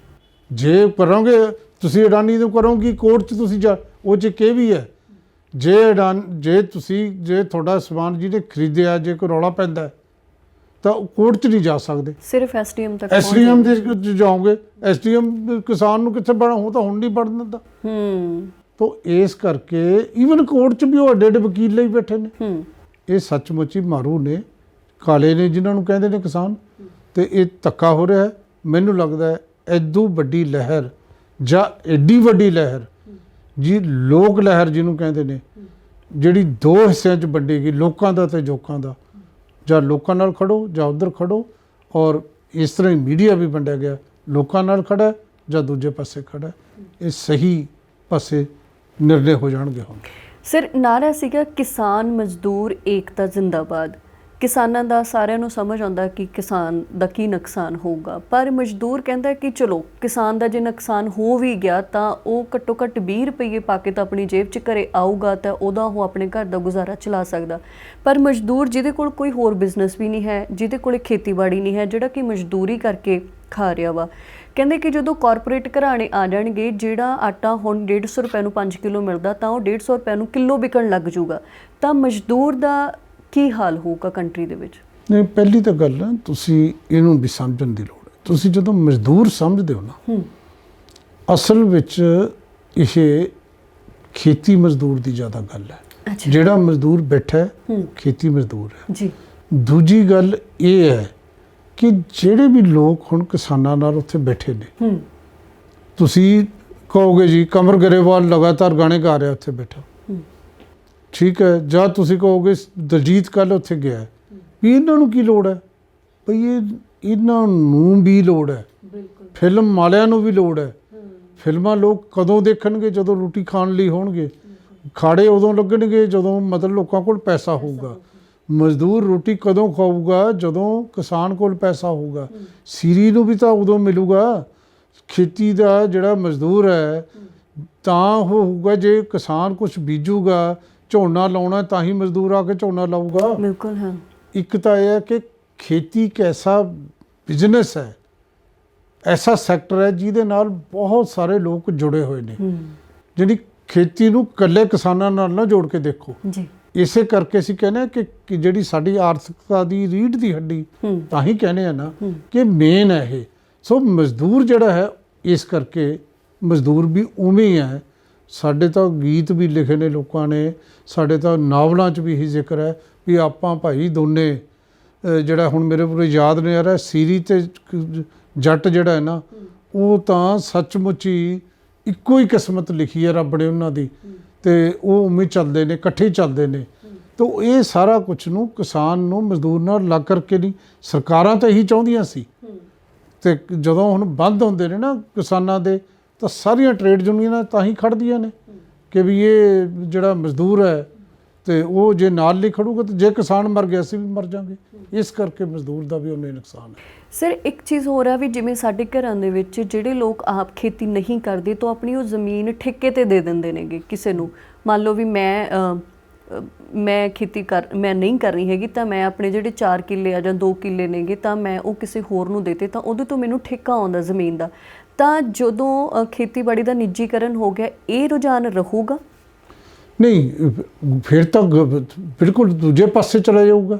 ਜੇ ਕਰੋਗੇ ਤੁਸੀਂ ਅਡਾਨੀ ਨੂੰ ਕਰੋਗੇ ਕੋਰਟ 'ਚ ਤੁਸੀਂ ਜਾ, ਉਹ 'ਚ ਕਿ ਵੀ ਹੈ, ਜੇ ਤੁਹਾਡਾ ਸਮਾਨ ਜਿਹਨੇ ਖਰੀਦਿਆ ਜੇ ਕੋਈ ਰੌਲਾ ਪੈਂਦਾ ਤਾਂ ਕੋਰਟ 'ਚ ਨਹੀਂ ਜਾ ਸਕਦੇ, ਸਿਰਫ SDM ਤੱਕ। SDM ਦੇ ਜਾਓਗੇ, SDM ਕਿਸਾਨ ਨੂੰ ਕਿੱਥੇ ਬੜਾ, ਉਹ ਤਾਂ ਹੁਣ ਨਹੀਂ ਵੜਨ ਦਿੰਦਾ। ਤਾਂ ਇਸ ਕਰਕੇ ਈਵਨ ਕੋਰਟ 'ਚ ਵੀ ਉਹ ਐਡੇ ਵਕੀਲ ਲਈ ਬੈਠੇ ਨੇ। ਇਹ ਸੱਚਮੁੱਚ ਹੀ ਮਾਰੂ ਨੇ, ਕਾਲੇ ਨੇ ਜਿਹਨਾਂ ਨੂੰ ਕਹਿੰਦੇ ਨੇ ਕਿਸਾਨ, ਤੇ ਇਹ ਧੱਕਾ ਹੋ ਰਿਹਾ ਹੈ। ਮੈਨੂੰ ਲੱਗਦਾ ਹੈ ਐਦੂ ਵੱਡੀ ਲਹਿਰ ਜਾਂ ਐਡੀ ਵੱਡੀ ਲਹਿਰ ਜੀ, ਲੋਕ ਲਹਿਰ ਜਿਹਨੂੰ ਕਹਿੰਦੇ ਨੇ, ਜਿਹੜੀ 2 ਹਿੱਸਿਆਂ 'ਚ ਵੰਡੇਗੀ, ਲੋਕਾਂ ਦਾ ਤੇ ਜੋਕਾਂ ਦਾ। ਜਾਂ ਲੋਕਾਂ ਨਾਲ ਖੜੋ ਜਾਂ ਉੱਧਰ ਖੜੋ, ਔਰ ਇਸ ਤਰ੍ਹਾਂ ਹੀ ਮੀਡੀਆ ਵੀ ਵੰਡਿਆ ਗਿਆ, ਲੋਕਾਂ ਨਾਲ ਖੜਾ ਜਾਂ ਦੂਜੇ ਪਾਸੇ ਖੜਾ। ਇਹ ਸਹੀ ਪਾਸੇ ਨਿਰਣੇ ਹੋ ਜਾਣਗੇ ਹੁਣ। ਸਰ, ਨਾਰਾ ਸੀਗਾ ਕਿਸਾਨ ਮਜ਼ਦੂਰ ਏਕਤਾ ਜ਼ਿੰਦਾਬਾਦ। ਕਿਸਾਨਾਂ ਦਾ ਸਾਰਿਆਂ ਨੂੰ ਸਮਝ ਆਉਂਦਾ ਕਿ ਕਿਸਾਨ ਦਾ ਕੀ ਨੁਕਸਾਨ ਹੋਊਗਾ, ਪਰ ਮਜ਼ਦੂਰ ਕਹਿੰਦਾ ਕਿ ਚਲੋ ਕਿਸਾਨ ਦਾ ਜੇ ਨੁਕਸਾਨ ਹੋ ਵੀ ਗਿਆ ਤਾਂ ਉਹ ਘੱਟੋ ਘੱਟ 20 ਰੁਪਏ ਪਾ ਕੇ ਤਾਂ ਆਪਣੀ ਜੇਬ 'ਚ ਘਰੇ ਆਊਗਾ, ਤਾਂ ਉਹਦਾ ਉਹ ਆਪਣੇ ਘਰ ਦਾ ਗੁਜ਼ਾਰਾ ਚਲਾ ਸਕਦਾ। ਪਰ ਮਜ਼ਦੂਰ ਜਿਹਦੇ ਕੋਲ ਕੋਈ ਹੋਰ ਬਿਜ਼ਨਸ ਵੀ ਨਹੀਂ ਹੈ, ਜਿਹਦੇ ਕੋਲ ਖੇਤੀਬਾੜੀ ਨਹੀਂ ਹੈ, ਜਿਹੜਾ ਕਿ ਮਜ਼ਦੂਰੀ ਕਰਕੇ ਖਾ ਰਿਹਾ ਵਾ, ਕਹਿੰਦੇ ਕਿ ਜਦੋਂ ਕਾਰਪੋਰੇਟ ਘਰਾਣੇ ਆ ਜਾਣਗੇ, ਜਿਹੜਾ ਆਟਾ ਹੁਣ 150 ਰੁਪਏ ਨੂੰ 5 ਕਿਲੋ ਮਿਲਦਾ ਤਾਂ ਉਹ 150 ਰੁਪਏ ਨੂੰ ਕਿਲੋ ਵਿਕਣ ਲੱਗ ਜੂਗਾ, ਤਾਂ ਮਜ਼ਦੂਰ ਦਾ ਕੀ ਹਾਲ ਹੋਊਗਾ ਕੰਟਰੀ ਦੇ ਵਿੱਚ? ਨਹੀਂ, ਪਹਿਲੀ ਤਾਂ ਗੱਲ ਨਾ ਤੁਸੀਂ ਇਹਨੂੰ ਵੀ ਸਮਝਣ ਦੀ ਲੋੜ ਹੈ। ਤੁਸੀਂ ਜਦੋਂ ਮਜ਼ਦੂਰ ਸਮਝਦੇ ਹੋ ਨਾ, ਅਸਲ ਵਿੱਚ ਇਹ ਖੇਤੀ ਮਜ਼ਦੂਰ ਦੀ ਜ਼ਿਆਦਾ ਗੱਲ ਹੈ। ਜਿਹੜਾ ਮਜ਼ਦੂਰ ਬੈਠਾ ਹੈ ਖੇਤੀ ਮਜ਼ਦੂਰ ਹੈ ਜੀ। ਦੂਜੀ ਗੱਲ ਇਹ ਹੈ ਕਿ ਜਿਹੜੇ ਵੀ ਲੋਕ ਹੁਣ ਕਿਸਾਨਾਂ ਨਾਲ ਉੱਥੇ ਬੈਠੇ ਨੇ, ਤੁਸੀਂ ਕਹੋਗੇ ਜੀ ਕਮਰ ਗਰੇਵਾਲ ਲਗਾਤਾਰ ਗਾਣੇ ਗਾ ਰਿਹਾ ਉੱਥੇ ਬੈਠਾ, ਠੀਕ ਹੈ, ਜਾਂ ਤੁਸੀਂ ਕਹੋਗੇ ਦਲਜੀਤ ਕੱਲ੍ਹ ਉੱਥੇ ਗਿਆ, ਵੀ ਇਹਨਾਂ ਨੂੰ ਕੀ ਲੋੜ ਹੈ? ਭਈ ਇਹਨਾਂ ਨੂੰ ਵੀ ਲੋੜ ਹੈ, ਫਿਲਮ ਵਾਲਿਆਂ ਨੂੰ ਵੀ ਲੋੜ ਹੈ। ਫਿਲਮਾਂ ਲੋਕ ਕਦੋਂ ਦੇਖਣਗੇ? ਜਦੋਂ ਰੋਟੀ ਖਾਣ ਲਈ ਹੋਣਗੇ। ਖਾੜੇ ਉਦੋਂ ਲੱਗਣਗੇ ਜਦੋਂ ਮਤਲਬ ਲੋਕਾਂ ਕੋਲ ਪੈਸਾ ਹੋਊਗਾ। ਮਜ਼ਦੂਰ ਰੋਟੀ ਕਦੋਂ ਖਾਊਗਾ? ਜਦੋਂ ਕਿਸਾਨ ਕੋਲ ਪੈਸਾ ਹੋਊਗਾ। ਸੀਰੀ ਨੂੰ ਵੀ ਤਾਂ ਉਦੋਂ ਮਿਲੂਗਾ। ਖੇਤੀ ਦਾ ਜਿਹੜਾ ਮਜ਼ਦੂਰ ਹੈ ਤਾਂ ਉਹ ਹੋਊਗਾ ਜੇ ਕਿਸਾਨ ਕੁਛ ਬੀਜੂਗਾ, ਝੋਨਾ ਲਾਉਣਾ, ਤਾਂ ਹੀ ਮਜ਼ਦੂਰ ਆ ਕੇ ਝੋਨਾ ਲਾਊਗਾ। ਬਿਲਕੁਲ ਹਾਂ। ਇੱਕ ਤਾਂ ਇਹ ਹੈ ਕਿ ਖੇਤੀ ਇੱਕ ਐਸਾ ਬਿਜ਼ਨਸ ਹੈ, ਐਸਾ ਸੈਕਟਰ ਹੈ ਜਿਹਦੇ ਨਾਲ ਬਹੁਤ ਸਾਰੇ ਲੋਕ ਜੁੜੇ ਹੋਏ ਨੇ। ਜਿਹੜੀ ਖੇਤੀ ਨੂੰ ਇਕੱਲੇ ਕਿਸਾਨਾਂ ਨਾਲ ਨਾ ਜੋੜ ਕੇ ਦੇਖੋ ਜੀ। ਇਸੇ ਕਰਕੇ ਅਸੀਂ ਕਹਿੰਦੇ ਹਾਂ ਕਿ ਜਿਹੜੀ ਸਾਡੀ ਆਰਥਿਕਤਾ ਦੀ ਰੀੜ੍ਹ ਦੀ ਹੱਡੀ, ਤਾਂ ਹੀ ਕਹਿੰਦੇ ਆ ਨਾ ਕਿ ਮੇਨ ਹੈ ਇਹ। ਸੋ ਮਜ਼ਦੂਰ ਜਿਹੜਾ ਹੈ, ਇਸ ਕਰਕੇ ਮਜ਼ਦੂਰ ਵੀ ਉਵੇਂ ਹੀ ਹੈ। ਸਾਡੇ ਤਾਂ ਗੀਤ ਵੀ ਲਿਖੇ ਨੇ ਲੋਕਾਂ ਨੇ, ਸਾਡੇ ਤਾਂ ਨਾਵਲਾਂ 'ਚ ਵੀ ਇਹੀ ਜ਼ਿਕਰ ਹੈ ਵੀ ਆਪਾਂ ਭਾਈ ਦੋਨੇ, ਜਿਹੜਾ ਹੁਣ ਮੇਰੇ ਪੂਰੇ ਯਾਦ ਨਹੀਂ ਆ ਰਿਹਾ, ਸੀਰੀ ਤੇ ਜੱਟ ਜਿਹੜਾ ਹੈ ਨਾ, ਉਹ ਤਾਂ ਸੱਚਮੁੱਚ ਹੀ ਇੱਕੋ ਹੀ ਕਿਸਮਤ ਲਿਖੀ ਹੈ ਰੱਬ ਨੇ ਉਹਨਾਂ ਦੀ, ਤੇ ਉਹ ਉਵੇਂ ਚੱਲਦੇ ਨੇ, ਇਕੱਠੇ ਚੱਲਦੇ ਨੇ। ਤਾਂ ਇਹ ਸਾਰਾ ਕੁਛ ਨੂੰ ਕਿਸਾਨ ਨੂੰ ਮਜ਼ਦੂਰ ਨਾਲ ਲੱਗ ਕਰਕੇ ਨਹੀਂ, ਸਰਕਾਰਾਂ ਤਾਂ ਇਹੀ ਚਾਹੁੰਦੀਆਂ ਸੀ। ਤੇ ਜਦੋਂ ਹੁਣ ਬੰਦ ਹੁੰਦੇ ਨੇ ਨਾ ਕਿਸਾਨਾਂ ਦੇ, ਤਾਂ ਸਾਰੀਆਂ ਟ੍ਰੇਡ ਯੂਨੀਅਨਾਂ ਤਾਂ ਹੀ ਖੜ੍ਹਦੀਆਂ ਨੇ ਕਿ ਵੀ ਇਹ ਜਿਹੜਾ ਮਜ਼ਦੂਰ ਹੈ ਤੇ ਉਹ ਜੇ ਨਾਲ ਨਹੀਂ ਖੜੂਗਾ ਤੇ ਜੇ ਕਿਸਾਨ ਮਰ ਗਿਆ ਅਸੀਂ ਵੀ ਮਰ ਜਾਵਾਂਗੇ। ਇਸ ਕਰਕੇ ਮਜ਼ਦੂਰ ਦਾ ਵੀ ਉਹਨੇ ਨੁਕਸਾਨ ਹੈ। ਸਰ ਇੱਕ ਚੀਜ਼ ਹੋਰ ਆ ਵੀ ਜਿਵੇਂ ਸਾਡੇ ਘਰਾਂ ਦੇ ਵਿੱਚ ਜਿਹੜੇ ਲੋਕ ਆਪ ਖੇਤੀ ਨਹੀਂ ਕਰਦੇ ਤਾਂ ਆਪਣੀ ਉਹ ਜ਼ਮੀਨ ਠੇਕੇ ਤੇ ਦੇ ਦਿੰਦੇ ਨੇਗੇ ਕਿਸੇ ਨੂੰ। ਮੰਨ ਲਓ ਵੀ ਮੈਂ ਖੇਤੀ ਮੈਂ ਨਹੀਂ ਕਰਨੀ ਹੈਗੀ ਤਾਂ ਮੈਂ ਆਪਣੇ ਜਿਹੜੇ 4 ਕਿੱਲੇ ਆ ਜਾਂ 2 ਕਿੱਲੇ ਨੇਗੇ ਤਾਂ ਮੈਂ ਉਹ ਕਿਸੇ ਹੋਰ ਨੂੰ ਦੇਤੇ ਤਾਂ ਉਹਦੇ ਤੋਂ ਮੈਨੂੰ ਠੇਕਾ ਆਉਂਦਾ ਜ਼ਮੀਨ ਦਾ। ਤਾਂ ਜਦੋਂ ਖੇਤੀਬਾੜੀ ਦਾ ਨਿੱਜੀਕਰਨ ਹੋ ਗਿਆ ਇਹ ਰੁਝਾਨ ਰਹੂਗਾ? ਨਹੀਂ, ਫਿਰ ਤਾਂ ਬਿਲਕੁਲ ਦੂਜੇ ਪਾਸੇ ਚਲਾ ਜਾਊਗਾ।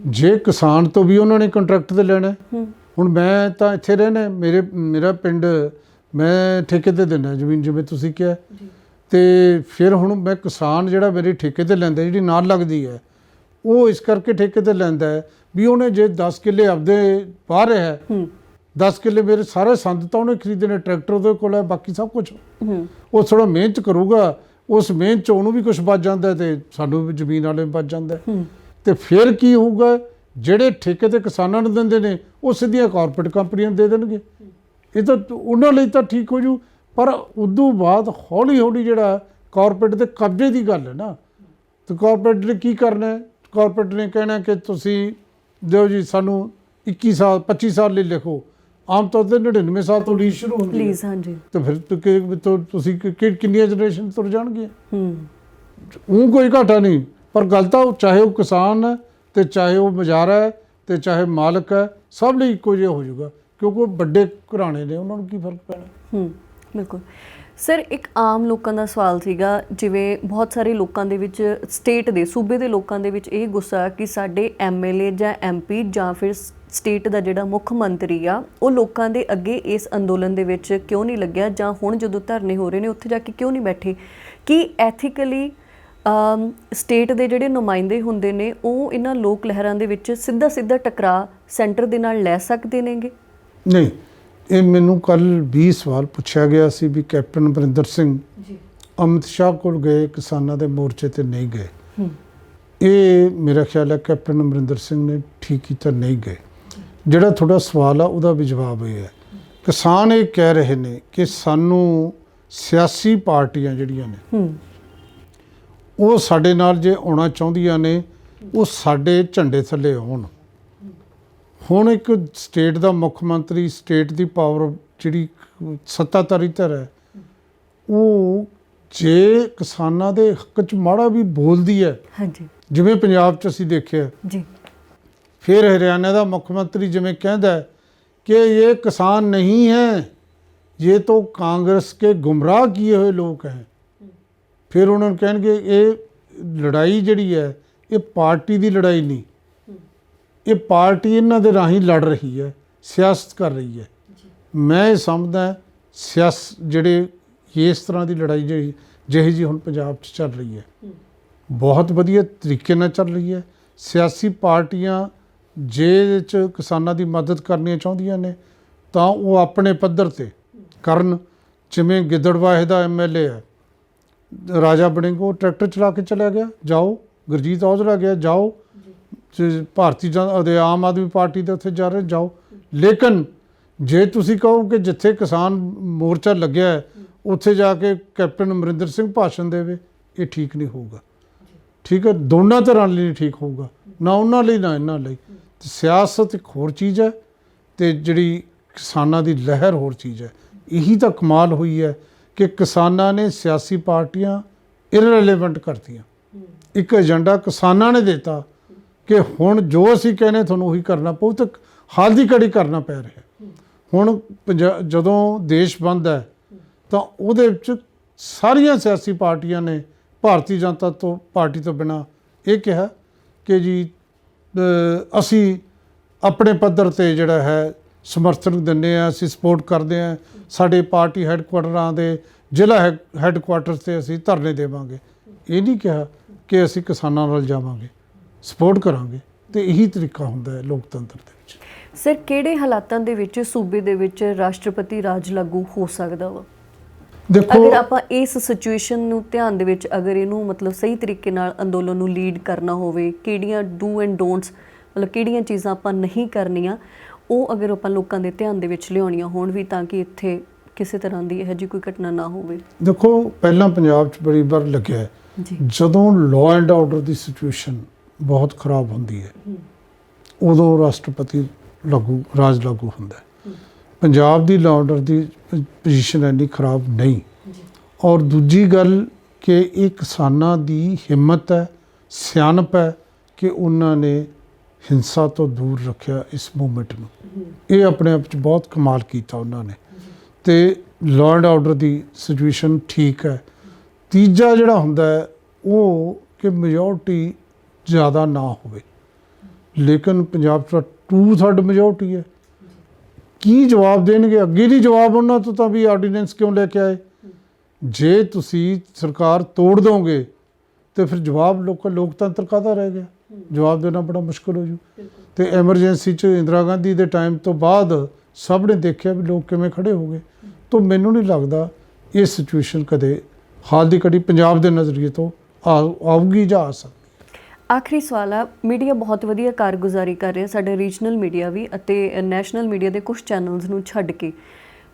ਜੇ ਕਿਸਾਨ ਤੋਂ ਵੀ ਉਹਨਾਂ ਨੇ ਕੰਟਰੈਕਟ ਤੇ ਲੈਣਾ। ਹੁਣ ਮੈਂ ਤਾਂ ਇੱਥੇ ਰਹਿਣਾ, ਮੇਰਾ ਪਿੰਡ ਮੈਂ ਠੇਕੇ ਤੇ ਦਿੰਦਾ ਜ਼ਮੀਨ ਜਿਵੇਂ ਤੁਸੀਂ ਕਿਹਾ। ਤੇ ਫਿਰ ਹੁਣ ਮੈਂ ਕਿਸਾਨ ਜਿਹੜਾ ਮੇਰੇ ਠੇਕੇ ਤੇ ਲੈਂਦਾ, ਜਿਹੜੀ ਨਾਲ ਲੱਗਦੀ ਹੈ ਉਹ ਇਸ ਕਰਕੇ ਠੇਕੇ ਤੇ ਲੈਂਦਾ ਹੈ ਵੀ ਉਹਨੇ ਜੇ 10 ਕਿੱਲੇ ਆਪਦੇ ਪਾ ਰਿਹਾ 10 ਕਿੱਲੇ ਮੇਰੇ ਸਾਰੇ ਸੰਦ ਤਾਂ ਉਹਨੇ ਖਰੀਦਣੇ, ਟਰੈਕਟਰ ਉਹਦੇ ਕੋਲ ਹੈ, ਬਾਕੀ ਸਭ ਕੁਝ ਉਹ ਥੋੜਾ ਮਿਹਨਤ ਕਰੂਗਾ, ਉਸ ਮਿਹਨਤ 'ਚ ਉਹਨੂੰ ਵੀ ਕੁਝ ਬਚ ਜਾਂਦਾ ਤੇ ਸਾਨੂੰ ਵੀ ਜ਼ਮੀਨ ਵਾਲੇ ਬਚ ਜਾਂਦਾ। ਤੇ ਫਿਰ ਕੀ ਹੋਊਗਾ, ਜਿਹੜੇ ਠੇਕੇ ਤੇ ਕਿਸਾਨਾਂ ਨੂੰ ਦਿੰਦੇ ਨੇ ਉਹ ਸਿੱਧੀਆਂ ਕਾਰਪੋਰੇਟ ਕੰਪਨੀਆਂ ਨੂੰ ਦੇ ਦੇਣਗੇ। ਇਹ ਤਾਂ ਉਹਨਾਂ ਲਈ ਤਾਂ ਠੀਕ ਹੋ ਜੂ, ਪਰ ਉਦੋਂ ਬਾਅਦ ਹੌਲੀ ਹੌਲੀ ਜਿਹੜਾ ਕਾਰਪੋਰੇਟ ਦੇ ਕਬਜ਼ੇ ਦੀ ਗੱਲ ਹੈ ਨਾ, ਤੇ ਕਾਰਪੋਰੇਟ ਨੇ ਕੀ ਕਰਨਾ ਹੈ, ਕਾਰਪੋਰੇਟ ਨੇ ਕਹਿਣਾ ਕਿ ਤੁਸੀਂ ਦਿਓ ਜੀ ਸਾਨੂੰ 21 ਸਾਲ 25 ਸਾਲ ਲਈ ਲਿਖੋ। ਆਮ ਤੌਰ ਤੇ 99 ਸਾਲ ਤੋਂ ਲੀਜ਼ ਸ਼ੁਰੂ ਹੁੰਦੀ ਹੈ। ਹਾਂਜੀ। ਤੇ ਫਿਰ ਤੁਸੀਂ ਕਿੰਨੀਆਂ ਜਨਰੇਸ਼ਨ ਤੁਰ ਜਾਣਗੀਆਂ। ਉਹ ਕੋਈ ਘਾਟਾ ਨਹੀਂ, ਪਰ ਗੱਲ ਤਾਂ ਚਾਹੇ ਉਹ ਕਿਸਾਨ ਹੈ ਤੇ ਚਾਹੇ ਉਹ ਮੁਜ਼ਾਹਰਾ ਹੈ ਤੇ ਚਾਹੇ ਮਾਲਕ ਹੈ, ਸਭ ਲਈ ਇੱਕੋ ਜਿਹਾ ਹੋ ਜਾਊਗਾ, ਕਿਉਂਕਿ ਉਹ ਵੱਡੇ ਘਰਾਣੇ ਨੇ, ਉਹਨਾਂ ਨੂੰ ਕੀ ਫਰਕ ਪੈਣਾ। ਬਿਲਕੁਲ ਸਰ, ਇੱਕ ਆਮ ਲੋਕਾਂ ਦਾ ਸਵਾਲ ਸੀਗਾ, ਜਿਵੇਂ ਬਹੁਤ ਸਾਰੇ ਲੋਕਾਂ ਦੇ ਵਿੱਚ ਸਟੇਟ ਦੇ ਸੂਬੇ ਦੇ ਲੋਕਾਂ ਦੇ ਵਿੱਚ ਇਹ ਗੁੱਸਾ ਕਿ ਸਾਡੇ MLA ਜਾਂ MP ਜਾਂ ਫਿਰ ਸਟੇਟ ਦਾ ਜਿਹੜਾ ਮੁੱਖ ਮੰਤਰੀ ਆ ਉਹ ਲੋਕਾਂ ਦੇ ਅੱਗੇ ਇਸ ਅੰਦੋਲਨ ਦੇ ਵਿੱਚ ਕਿਉਂ ਨਹੀਂ ਲੱਗਿਆ, ਜਾਂ ਹੁਣ ਜਦੋਂ ਧਰਨੇ ਹੋ ਰਹੇ ਨੇ ਉੱਥੇ ਜਾ ਕੇ ਕਿਉਂ ਨਹੀਂ ਬੈਠੇ। ਕਿ ਐਥੀਕਲੀ ਸਟੇਟ ਦੇ ਜਿਹੜੇ ਨੁਮਾਇੰਦੇ ਹੁੰਦੇ ਨੇ ਉਹ ਇਹਨਾਂ ਲੋਕ ਲਹਿਰਾਂ ਦੇ ਵਿੱਚ ਸਿੱਧਾ ਟਕਰਾ ਸੈਂਟਰ ਦੇ ਨਾਲ ਲੈ ਸਕਦੇ ਨੇਗੇ? ਨਹੀਂ, ਇਹ ਮੈਨੂੰ ਕੱਲ 20 ਸਵਾਲ ਪੁੱਛਿਆ ਗਿਆ ਸੀ ਵੀ ਕੈਪਟਨ ਅਮਰਿੰਦਰ ਸਿੰਘ ਅਮਿਤ ਸ਼ਾਹ ਕੋਲ ਗਏ, ਕਿਸਾਨਾਂ ਦੇ ਮੋਰਚੇ ਤੇ ਨਹੀਂ ਗਏ। ਇਹ ਮੇਰਾ ਖਿਆਲ ਹੈ ਕੈਪਟਨ ਅਮਰਿੰਦਰ ਸਿੰਘ ਨੇ ਠੀਕ ਕੀਤਾ, ਨਹੀਂ ਗਏ। ਜਿਹੜਾ ਤੁਹਾਡਾ ਸਵਾਲ ਆ ਉਹਦਾ ਵੀ ਜਵਾਬ ਇਹ ਹੈ, ਕਿਸਾਨ ਇਹ ਕਹਿ ਰਹੇ ਨੇ ਕਿ ਸਾਨੂੰ ਸਿਆਸੀ ਪਾਰਟੀਆਂ ਜਿਹੜੀਆਂ ਨੇ ਉਹ ਸਾਡੇ ਨਾਲ ਜੇ ਆਉਣਾ ਚਾਹੁੰਦੀਆਂ ਨੇ ਉਹ ਸਾਡੇ ਝੰਡੇ ਥੱਲੇ ਆਉਣ। ਹੁਣ ਇੱਕ ਸਟੇਟ ਦਾ ਮੁੱਖ ਮੰਤਰੀ, ਸਟੇਟ ਦੀ ਪਾਵਰ ਜਿਹੜੀ ਸੱਤਾਧਾਰੀ ਧਿਰ ਹੈ, ਉਹ ਜੇ ਕਿਸਾਨਾਂ ਦੇ ਹੱਕ 'ਚ ਮਾੜਾ ਵੀ ਬੋਲਦੀ ਹੈ, ਜਿਵੇਂ ਪੰਜਾਬ 'ਚ ਅਸੀਂ ਦੇਖਿਆ ਜੀ, ਫਿਰ ਹਰਿਆਣਾ ਦਾ ਮੁੱਖ ਮੰਤਰੀ ਜਿਵੇਂ ਕਹਿੰਦਾ ਕਿ ਇਹ ਕਿਸਾਨ ਨਹੀਂ ਹੈ, ਇਹ ਤਾਂ ਕਾਂਗਰਸ ਕੇ ਗੁੰਮਰਾਹ ਕੀਏ ਹੋਏ ਲੋਕ ਹੈ। ਫਿਰ ਉਹਨਾਂ ਨੂੰ ਕਹਿਣਗੇ ਇਹ ਲੜਾਈ ਜਿਹੜੀ ਹੈ ਇਹ ਪਾਰਟੀ ਦੀ ਲੜਾਈ ਨਹੀਂ, ਇਹ ਪਾਰਟੀ ਇਹਨਾਂ ਦੇ ਰਾਹੀਂ ਲੜ ਰਹੀ ਹੈ, ਸਿਆਸਤ ਕਰ ਰਹੀ ਹੈ। ਮੈਂ ਇਹ ਸਮਝਦਾ ਜਿਹੜੇ ਇਸ ਤਰ੍ਹਾਂ ਦੀ ਲੜਾਈ ਜਿਹੀ ਜੀ ਹੁਣ ਪੰਜਾਬ 'ਚ ਚੱਲ ਰਹੀ ਹੈ, ਬਹੁਤ ਵਧੀਆ ਤਰੀਕੇ ਨਾਲ ਚੱਲ ਰਹੀ ਹੈ। ਸਿਆਸੀ ਪਾਰਟੀਆਂ ਜੇ ਇਹਦੇ 'ਚ ਕਿਸਾਨਾਂ ਦੀ ਮਦਦ ਕਰਨੀ ਚਾਹੁੰਦੀਆਂ ਨੇ ਤਾਂ ਉਹ ਆਪਣੇ ਪੱਧਰ 'ਤੇ ਕਰਨ। ਜਿਵੇਂ ਗਿੱਦੜਵਾਹੇ ਦਾ MLA ਹੈ ਰਾਜਾ ਵੜਿੰਗ, ਉਹ ਟਰੈਕਟਰ ਚਲਾ ਕੇ ਚਲਿਆ ਗਿਆ, ਜਾਓ। ਗੁਰਜੀਤ ਔਜਲਾ ਗਿਆ, ਜਾਓ। ਆਮ ਆਦਮੀ ਪਾਰਟੀ ਦੇ ਉੱਥੇ ਜਾ ਰਹੇ, ਜਾਓ। ਲੇਕਿਨ ਜੇ ਤੁਸੀਂ ਕਹੋ ਕਿ ਜਿੱਥੇ ਕਿਸਾਨ ਮੋਰਚਾ ਲੱਗਿਆ ਹੈ ਉੱਥੇ ਜਾ ਕੇ ਕੈਪਟਨ ਅਮਰਿੰਦਰ ਸਿੰਘ ਭਾਸ਼ਣ ਦੇਵੇ, ਇਹ ਠੀਕ ਨਹੀਂ ਹੋਊਗਾ। ਠੀਕ ਹੈ, ਦੋਨਾਂ ਤਰ੍ਹਾਂ ਲਈ ਠੀਕ ਹੋਊਗਾ, ਨਾ ਉਹਨਾਂ ਲਈ ਨਾ ਇਹਨਾਂ ਲਈ। ਸਿਆਸਤ ਇੱਕ ਹੋਰ ਚੀਜ਼ ਹੈ ਤੇ ਜਿਹੜੀ ਕਿਸਾਨਾਂ ਦੀ ਲਹਿਰ ਹੋਰ ਚੀਜ਼ ਹੈ। ਇਹੀ ਤਾਂ ਕਮਾਲ ਹੋਈ ਹੈ ਕਿ ਕਿਸਾਨਾਂ ਨੇ ਸਿਆਸੀ ਪਾਰਟੀਆਂ ਇਰਰੈਲੇਵੈਂਟ ਕਰਤੀਆਂ। ਇੱਕ ਏਜੰਡਾ ਕਿਸਾਨਾਂ ਨੇ ਦਿੱਤਾ ਕਿ ਹੁਣ ਜੋ ਅਸੀਂ ਕਹਿੰਦੇ ਤੁਹਾਨੂੰ ਉਹੀ ਕਰਨਾ ਪਊ, ਤੇ ਹਾਲ ਦੀ ਘੜੀ ਕਰਨਾ ਪੈ ਰਿਹਾ। ਹੁਣ ਜਦੋਂ ਦੇਸ਼ ਬੰਦ ਹੈ ਤਾਂ ਉਹਦੇ ਵਿੱਚ ਸਾਰੀਆਂ ਸਿਆਸੀ ਪਾਰਟੀਆਂ ਨੇ ਭਾਰਤੀ ਜਨਤਾ ਪਾਰਟੀ ਤੋਂ ਬਿਨਾਂ ਇਹ ਕਿਹਾ ਕਿ ਜੀ ਅਸੀਂ ਆਪਣੇ ਪੱਧਰ 'ਤੇ ਜਿਹੜਾ ਹੈ ਸਮਰਥਨ ਦਿੰਦੇ ਹਾਂ, ਅਸੀਂ ਸਪੋਰਟ ਕਰਦੇ ਹਾਂ, ਸਾਡੇ ਪਾਰਟੀ ਹੈੱਡਕੁਆਟਰਾਂ ਦੇ ਜ਼ਿਲ੍ਹਾ ਹੈੱਡਕੁਆਟਰ 'ਤੇ ਅਸੀਂ ਧਰਨੇ ਦੇਵਾਂਗੇ। ਇਹ ਨਹੀਂ ਕਿਹਾ ਕਿ ਅਸੀਂ ਕਿਸਾਨਾਂ ਨਾਲ ਜਾਵਾਂਗੇ, ਸਪੋਰਟ ਕਰਾਂਗੇ। ਤੇ ਇਹੀ ਤਰੀਕਾ ਹੁੰਦਾ ਹੈ ਲੋਕਤੰਤਰ ਦੇ ਵਿੱਚ। ਸਰ, ਕਿਹੜੇ ਹਾਲਾਤਾਂ ਦੇ ਵਿੱਚ ਸੂਬੇ ਦੇ ਵਿੱਚ ਰਾਸ਼ਟਰਪਤੀ ਰਾਜ ਲਾਗੂ ਹੋ ਸਕਦਾ ਵਾ? ਦੇਖੋ, ਅਗਰ ਆਪਾਂ ਇਸ ਸਿਚੁਏਸ਼ਨ ਨੂੰ ਧਿਆਨ ਦੇ ਵਿੱਚ, ਅਗਰ ਇਹਨੂੰ ਮਤਲਬ ਸਹੀ ਤਰੀਕੇ ਨਾਲ ਅੰਦੋਲਨ ਨੂੰ ਲੀਡ ਕਰਨਾ ਹੋਵੇ, ਕਿਹੜੀਆਂ ਡੂ ਐਂਡ ਡੋਂਟਸ, ਮਤਲਬ ਕਿਹੜੀਆਂ ਚੀਜ਼ਾਂ ਆਪਾਂ ਨਹੀਂ ਕਰਨੀਆਂ, ਉਹ ਅਗਰ ਆਪਾਂ ਲੋਕਾਂ ਦੇ ਧਿਆਨ ਦੇ ਵਿੱਚ ਲਿਆਉਣੀਆਂ ਹੋਣ ਵੀ, ਤਾਂ ਕਿ ਇੱਥੇ ਕਿਸੇ ਤਰ੍ਹਾਂ ਦੀ ਇਹੋ ਜਿਹੀ ਕੋਈ ਘਟਨਾ ਨਾ ਹੋਵੇ। ਦੇਖੋ, ਪਹਿਲਾਂ ਪੰਜਾਬ 'ਚ ਬੜੀ ਵਾਰ ਲੱਗਿਆ ਜੀ ਜਦੋਂ law and order the situation ਬਹੁਤ ਖਰਾਬ ਹੁੰਦੀ ਹੈ ਉਦੋਂ ਰਾਸ਼ਟਰਪਤੀ ਰਾਜ ਲਾਗੂ ਹੁੰਦਾ ਹੈ। ਪੰਜਾਬ ਦੀ ਲਾਅ ਆਰਡਰ ਦੀ ਪੋਜੀਸ਼ਨ ਇੰਨੀ ਖਰਾਬ ਨਹੀਂ। ਔਰ ਦੂਜੀ ਗੱਲ ਕਿ ਇਹ ਕਿਸਾਨਾਂ ਦੀ ਹਿੰਮਤ ਹੈ, ਸਿਆਣਪ ਹੈ ਕਿ ਉਹਨਾਂ ਨੇ ਹਿੰਸਾ ਤੋਂ ਦੂਰ ਰੱਖਿਆ ਇਸ ਮੂਵਮੈਂਟ ਨੂੰ। ਇਹ ਆਪਣੇ ਆਪ 'ਚ ਬਹੁਤ ਕਮਾਲ ਕੀਤਾ ਉਹਨਾਂ ਨੇ। ਤੇ law and order the situation ਠੀਕ ਹੈ। ਤੀਜਾ ਜਿਹੜਾ ਹੁੰਦਾ ਹੈ ਉਹ ਕਿ ਮੈਜੋਰਟੀ ਜ਼ਿਆਦਾ ਨਾ ਹੋਵੇ, ਲੇਕਿਨ ਪੰਜਾਬ 'ਚ 2/3 ਮੈਜੋਰਟੀ ਹੈ। ਕੀ ਜਵਾਬ ਦੇਣਗੇ? ਅੱਗੇ ਨਹੀਂ ਜਵਾਬ ਉਹਨਾਂ ਤੋਂ ਤਾਂ ਵੀ ਆਰਡੀਨੈਂਸ ਕਿਉਂ ਲੈ ਕੇ ਆਏ। ਜੇ ਤੁਸੀਂ ਸਰਕਾਰ ਤੋੜ ਦੋਗੇ ਤੇ ਫਿਰ ਜਵਾਬ ਲੋਕਤੰਤਰ ਕਾਹਦਾ ਰਹਿ ਗਿਆ? ਜਵਾਬ ਦੇਣਾ ਬੜਾ ਮੁਸ਼ਕਲ ਹੋ ਜੂ। ਤੇ ਐਮਰਜੈਂਸੀ 'ਚ ਇੰਦਰਾ ਗਾਂਧੀ ਦੇ ਟਾਈਮ ਤੋਂ ਬਾਅਦ ਸਭ ਨੇ ਦੇਖਿਆ ਵੀ ਲੋਕ ਕਿਵੇਂ ਖੜੇ ਹੋ ਗਏ। ਤਾਂ ਮੈਨੂੰ ਨਹੀਂ ਲੱਗਦਾ ਇਹ ਸਿਚੁਏਸ਼ਨ ਕਦੇ ਹਾਲ ਦੀ ਘੜੀ ਪੰਜਾਬ ਦੇ ਨਜ਼ਰੀਏ ਤੋਂ ਆਊਗੀ ਜਾਂ ਆ ਸਕਦੀ। ਆਖਰੀ ਸਵਾਲ ਆ, ਮੀਡੀਆ ਬਹੁਤ ਵਧੀਆ ਕਾਰਗੁਜ਼ਾਰੀ ਕਰ ਰਿਹਾ, ਸਾਡੇ ਰੀਜਨਲ ਮੀਡੀਆ ਵੀ ਅਤੇ ਨੈਸ਼ਨਲ ਮੀਡੀਆ ਦੇ ਕੁਝ ਚੈਨਲਸ ਨੂੰ ਛੱਡ ਕੇ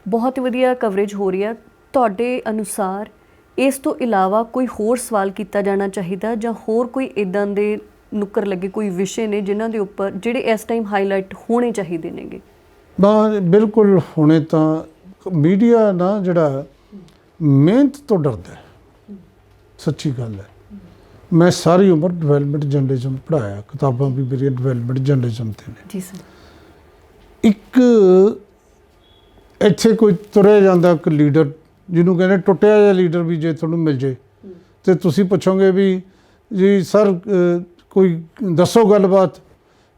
ਬਹੁਤ ਵਧੀਆ ਕਵਰੇਜ ਹੋ ਰਹੀ ਆ। ਤੁਹਾਡੇ ਅਨੁਸਾਰ ਇਸ ਤੋਂ ਇਲਾਵਾ ਕੋਈ ਹੋਰ ਸਵਾਲ ਕੀਤਾ ਜਾਣਾ ਚਾਹੀਦਾ ਜਾਂ ਹੋਰ ਕੋਈ ਇੱਦਾਂ ਦੇ ਨੁੱਕਰ ਲੱਗੇ ਕੋਈ ਵਿਸ਼ੇ ਨੇ ਜਿਨ੍ਹਾਂ ਦੇ ਉੱਪਰ ਜਿਹੜੇ ਇਸ ਟਾਈਮ ਹਾਈਲਾਈਟ ਹੋਣੇ ਚਾਹੀਦੇ ਨੇਗੇ? ਬਿਲਕੁਲ ਹੋਣੇ ਤਾਂ ਮੀਡੀਆ ਨਾ ਜਿਹੜਾ ਮਿਹਨਤ ਤੋਂ ਡਰਦਾ ਹੈ, ਸੱਚੀ ਗੱਲ ਹੈ। ਮੈਂ ਸਾਰੀ ਉਮਰ ਡਿਵੈਲਪਮੈਂਟ ਜਰਨਲਿਜ਼ਮ ਪੜ੍ਹਾਇਆ, ਕਿਤਾਬਾਂ ਵੀ ਮੇਰੀਆਂ ਡਿਵੈਲਪਮੈਂਟ ਜਰਨਲਿਜ਼ਮ 'ਤੇ ਨੇ। ਜੀ ਸਰ। ਇੱਕ ਇੱਥੇ ਕੋਈ ਤੁਰਿਆ ਜਾਂਦਾ ਇੱਕ ਲੀਡਰ ਜਿਹਨੂੰ ਕਹਿੰਦੇ ਟੁੱਟਿਆ ਜਿਹਾ ਲੀਡਰ ਵੀ ਜੇ ਤੁਹਾਨੂੰ ਮਿਲ ਜੇ ਤੇ ਤੁਸੀਂ ਪੁੱਛੋਗੇ ਵੀ ਜੀ ਸਰ ਕੋਈ ਦੱਸੋ ਗੱਲਬਾਤ,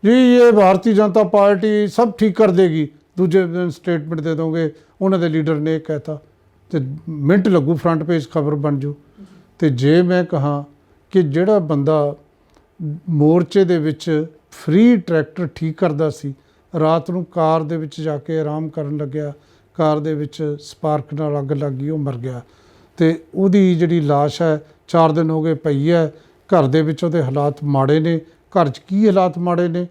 ਜੀ ਇਹ ਭਾਰਤੀ ਜਨਤਾ ਪਾਰਟੀ ਸਭ ਠੀਕ ਕਰ ਦੇਗੀ, ਦੂਜੇ ਦਿਨ ਸਟੇਟਮੈਂਟ ਦੇ ਦੋਗੇ ਉਹਨਾਂ ਦੇ ਲੀਡਰ ਨੇ ਇਹ ਕਹਿਤਾ ਤੇ ਮਿੰਟ ਲੱਗੂ ਫਰੰਟ ਪੇਜ ਖਬਰ ਬਣ ਜੂ। ਤੇ ਜੇ ਮੈਂ ਕਹਾਂ ਕਿ ਜਿਹੜਾ ਬੰਦਾ ਮੋਰਚੇ ਦੇ ਵਿੱਚ ਫ੍ਰੀ ਟਰੈਕਟਰ ਠੀਕ ਕਰਦਾ ਸੀ, ਰਾਤ ਨੂੰ ਕਾਰ ਦੇ ਵਿੱਚ ਜਾ ਕੇ ਆਰਾਮ ਕਰਨ ਲੱਗਿਆ, ਕਾਰ ਦੇ ਵਿੱਚ ਸਪਾਰਕ ਨਾਲ ਅੱਗ ਲੱਗ ਗਈ, ਉਹ ਮਰ ਗਿਆ। ਤੇ ਉਹਦੀ ਜਿਹੜੀ ਲਾਸ਼ ਹੈ 4 ਦਿਨ ਹੋ ਗਏ ਪਈ ਹੈ, ਘਰ ਦੇ ਵਿੱਚ ਉਹਦੇ ਹਾਲਾਤ ਮਾੜੇ ਨੇ। ਘਰ 'ਚ ਕੀ ਹਾਲਾਤ ਮਾੜੇ ਨੇ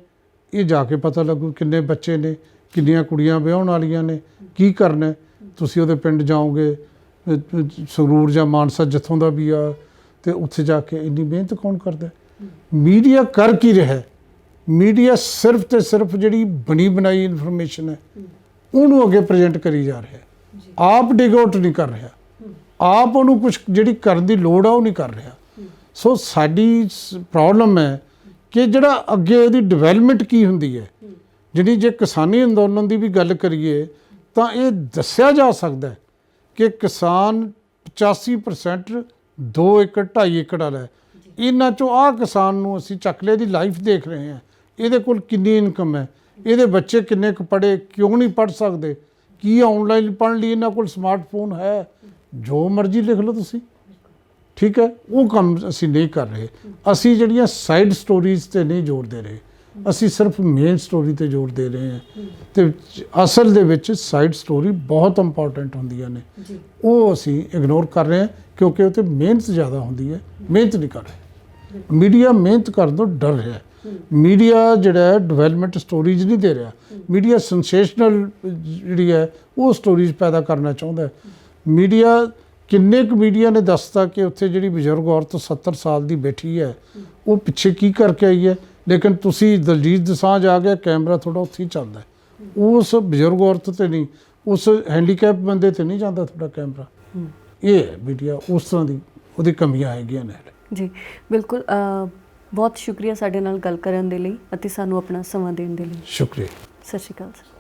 ਇਹ ਜਾ ਕੇ ਪਤਾ ਲੱਗੂ। ਕਿੰਨੇ ਬੱਚੇ ਨੇ, ਕਿੰਨੀਆਂ ਕੁੜੀਆਂ ਵਿਆਹੁਣ ਵਾਲੀਆਂ ਨੇ, ਕੀ ਕਰਨਾ। ਤੁਸੀਂ ਉਹਦੇ ਪਿੰਡ ਜਾਓਗੇ, ਸੰਗਰੂਰ ਜਾਂ ਮਾਨਸਾ ਜਿੱਥੋਂ ਦਾ ਵੀ ਆ, ਤੇ ਉੱਥੇ ਜਾ ਕੇ ਇੰਨੀ ਮਿਹਨਤ ਕੌਣ ਕਰਦਾ? ਮੀਡੀਆ ਕਰ ਕੀ ਰਿਹਾ? ਮੀਡੀਆ ਸਿਰਫ ਤੇ ਸਿਰਫ ਜਿਹੜੀ ਬਣੀ ਬਣਾਈ ਇਨਫੋਰਮੇਸ਼ਨ ਹੈ ਉਹਨੂੰ ਅੱਗੇ ਪ੍ਰੈਜ਼ੈਂਟ ਕਰੀ ਜਾ ਰਿਹਾ, ਆਪ ਡਿਗ ਆਊਟ ਨਹੀਂ ਕਰ ਰਿਹਾ, ਆਪ ਉਹਨੂੰ ਕੁਛ ਜਿਹੜੀ ਕਰਨ ਦੀ ਲੋੜ ਆ ਉਹ ਨਹੀਂ ਕਰ ਰਿਹਾ। ਸੋ ਸਾਡੀ ਪ੍ਰੋਬਲਮ ਹੈ ਕਿ ਜਿਹੜਾ ਅੱਗੇ ਉਹਦੀ ਡਿਵੈਲਪਮੈਂਟ ਕੀ ਹੁੰਦੀ ਹੈ, ਜਿਹੜੀ ਜੇ ਕਿਸਾਨੀ ਅੰਦੋਲਨ ਦੀ ਵੀ ਗੱਲ ਕਰੀਏ ਤਾਂ ਇਹ ਦੱਸਿਆ ਜਾ ਸਕਦਾ ਕਿ ਕਿਸਾਨ 85% 2 ਏਕੜ 2.5 ਏਕੜ ਵਾਲਾ ਹੈ। ਇਹਨਾਂ 'ਚੋਂ ਆਹ ਕਿਸਾਨ ਨੂੰ ਅਸੀਂ ਚੱਕ ਲਿਆ, ਇਹਦੀ ਲਾਈਫ ਦੇਖ ਰਹੇ ਹਾਂ, ਇਹਦੇ ਕੋਲ ਕਿੰਨੀ ਇਨਕਮ ਹੈ, ਇਹਦੇ ਬੱਚੇ ਕਿੰਨੇ ਕੁ ਪੜ੍ਹੇ, ਕਿਉਂ ਨਹੀਂ ਪੜ੍ਹ ਸਕਦੇ, ਕੀ ਆਨਲਾਈਨ ਪੜ੍ਹਨ ਲਈ ਇਹਨਾਂ ਕੋਲ ਸਮਾਰਟਫੋਨ ਹੈ, ਜੋ ਮਰਜ਼ੀ ਲਿਖ ਲਓ ਤੁਸੀਂ, ਠੀਕ ਹੈ। ਉਹ ਕੰਮ ਅਸੀਂ ਨਹੀਂ ਕਰ ਰਹੇ। ਅਸੀਂ ਜਿਹੜੀਆਂ ਸਾਈਡ ਸਟੋਰੀਜ਼ 'ਤੇ ਨਹੀਂ ਜ਼ੋਰ ਦੇ ਰਹੇ, ਅਸੀਂ ਸਿਰਫ ਮੇਨ ਸਟੋਰੀ 'ਤੇ ਜ਼ੋਰ ਦੇ ਰਹੇ ਹਾਂ। ਅਤੇ ਅਸਲ ਦੇ ਵਿੱਚ ਸਾਈਡ ਸਟੋਰੀ ਬਹੁਤ ਇੰਪੋਰਟੈਂਟ ਹੁੰਦੀਆਂ ਨੇ, ਉਹ ਅਸੀਂ ਇਗਨੋਰ ਕਰ ਰਹੇ ਹਾਂ ਕਿਉਂਕਿ ਉਹ 'ਤੇ ਮਿਹਨਤ ਜ਼ਿਆਦਾ ਹੁੰਦੀ ਹੈ, ਮਿਹਨਤ ਨਹੀਂ ਕਰ ਰਹੇ। ਮੀਡੀਆ ਮਿਹਨਤ ਕਰਨ ਤੋਂ ਡਰ ਰਿਹਾ। ਮੀਡੀਆ ਜਿਹੜਾ ਡਿਵੈਲਪਮੈਂਟ ਸਟੋਰੀਜ਼ ਨਹੀਂ ਦੇ ਰਿਹਾ, ਮੀਡੀਆ ਸੈਂਸੇਸ਼ਨਲ ਜਿਹੜੀ ਹੈ ਉਹ ਸਟੋਰੀਜ਼ ਪੈਦਾ ਕਰਨਾ ਚਾਹੁੰਦਾ ਹੈ। ਮੀਡੀਆ ਕਿੰਨੇ ਕੁ ਮੀਡੀਆ ਨੇ ਦੱਸਤਾ ਕਿ ਉੱਥੇ ਜਿਹੜੀ ਬਜ਼ੁਰਗ ਔਰਤ 70 ਸਾਲ ਦੀ ਬੈਠੀ ਹੈ ਉਹ ਪਿੱਛੇ ਕੀ ਕਰਕੇ ਆਈ ਹੈ, ਲੇਕਿਨ ਤੁਸੀਂ ਦਲਜੀਤ ਦੋਸਾਂਝ ਆ ਗਿਆ, ਕੈਮਰਾ ਥੋੜ੍ਹਾ ਉੱਥੇ ਹੀ ਚੱਲਦਾ, ਉਸ ਬਜ਼ੁਰਗ ਔਰਤ 'ਤੇ ਨਹੀਂ, ਉਸ ਹੈਂਡੀਕੈਪ ਬੰਦੇ 'ਤੇ ਨਹੀਂ ਜਾਂਦਾ ਤੁਹਾਡਾ ਕੈਮਰਾ। ਇਹ ਹੈ ਮੀਡੀਆ, ਉਸ ਤਰ੍ਹਾਂ ਦੀ ਉਹਦੀ ਕਮੀਆਂ ਹੈਗੀਆਂ ਨੇ। ਜੀ ਬਿਲਕੁਲ, ਬਹੁਤ ਸ਼ੁਕਰੀਆ ਸਾਡੇ ਨਾਲ ਗੱਲ ਕਰਨ ਦੇ ਲਈ ਅਤੇ ਸਾਨੂੰ ਆਪਣਾ ਸਮਾਂ ਦੇਣ ਦੇ ਲਈ। ਸ਼ੁਕਰੀਆ। ਸਤਿ ਸ਼੍ਰੀ ਅਕਾਲ ਸਰ।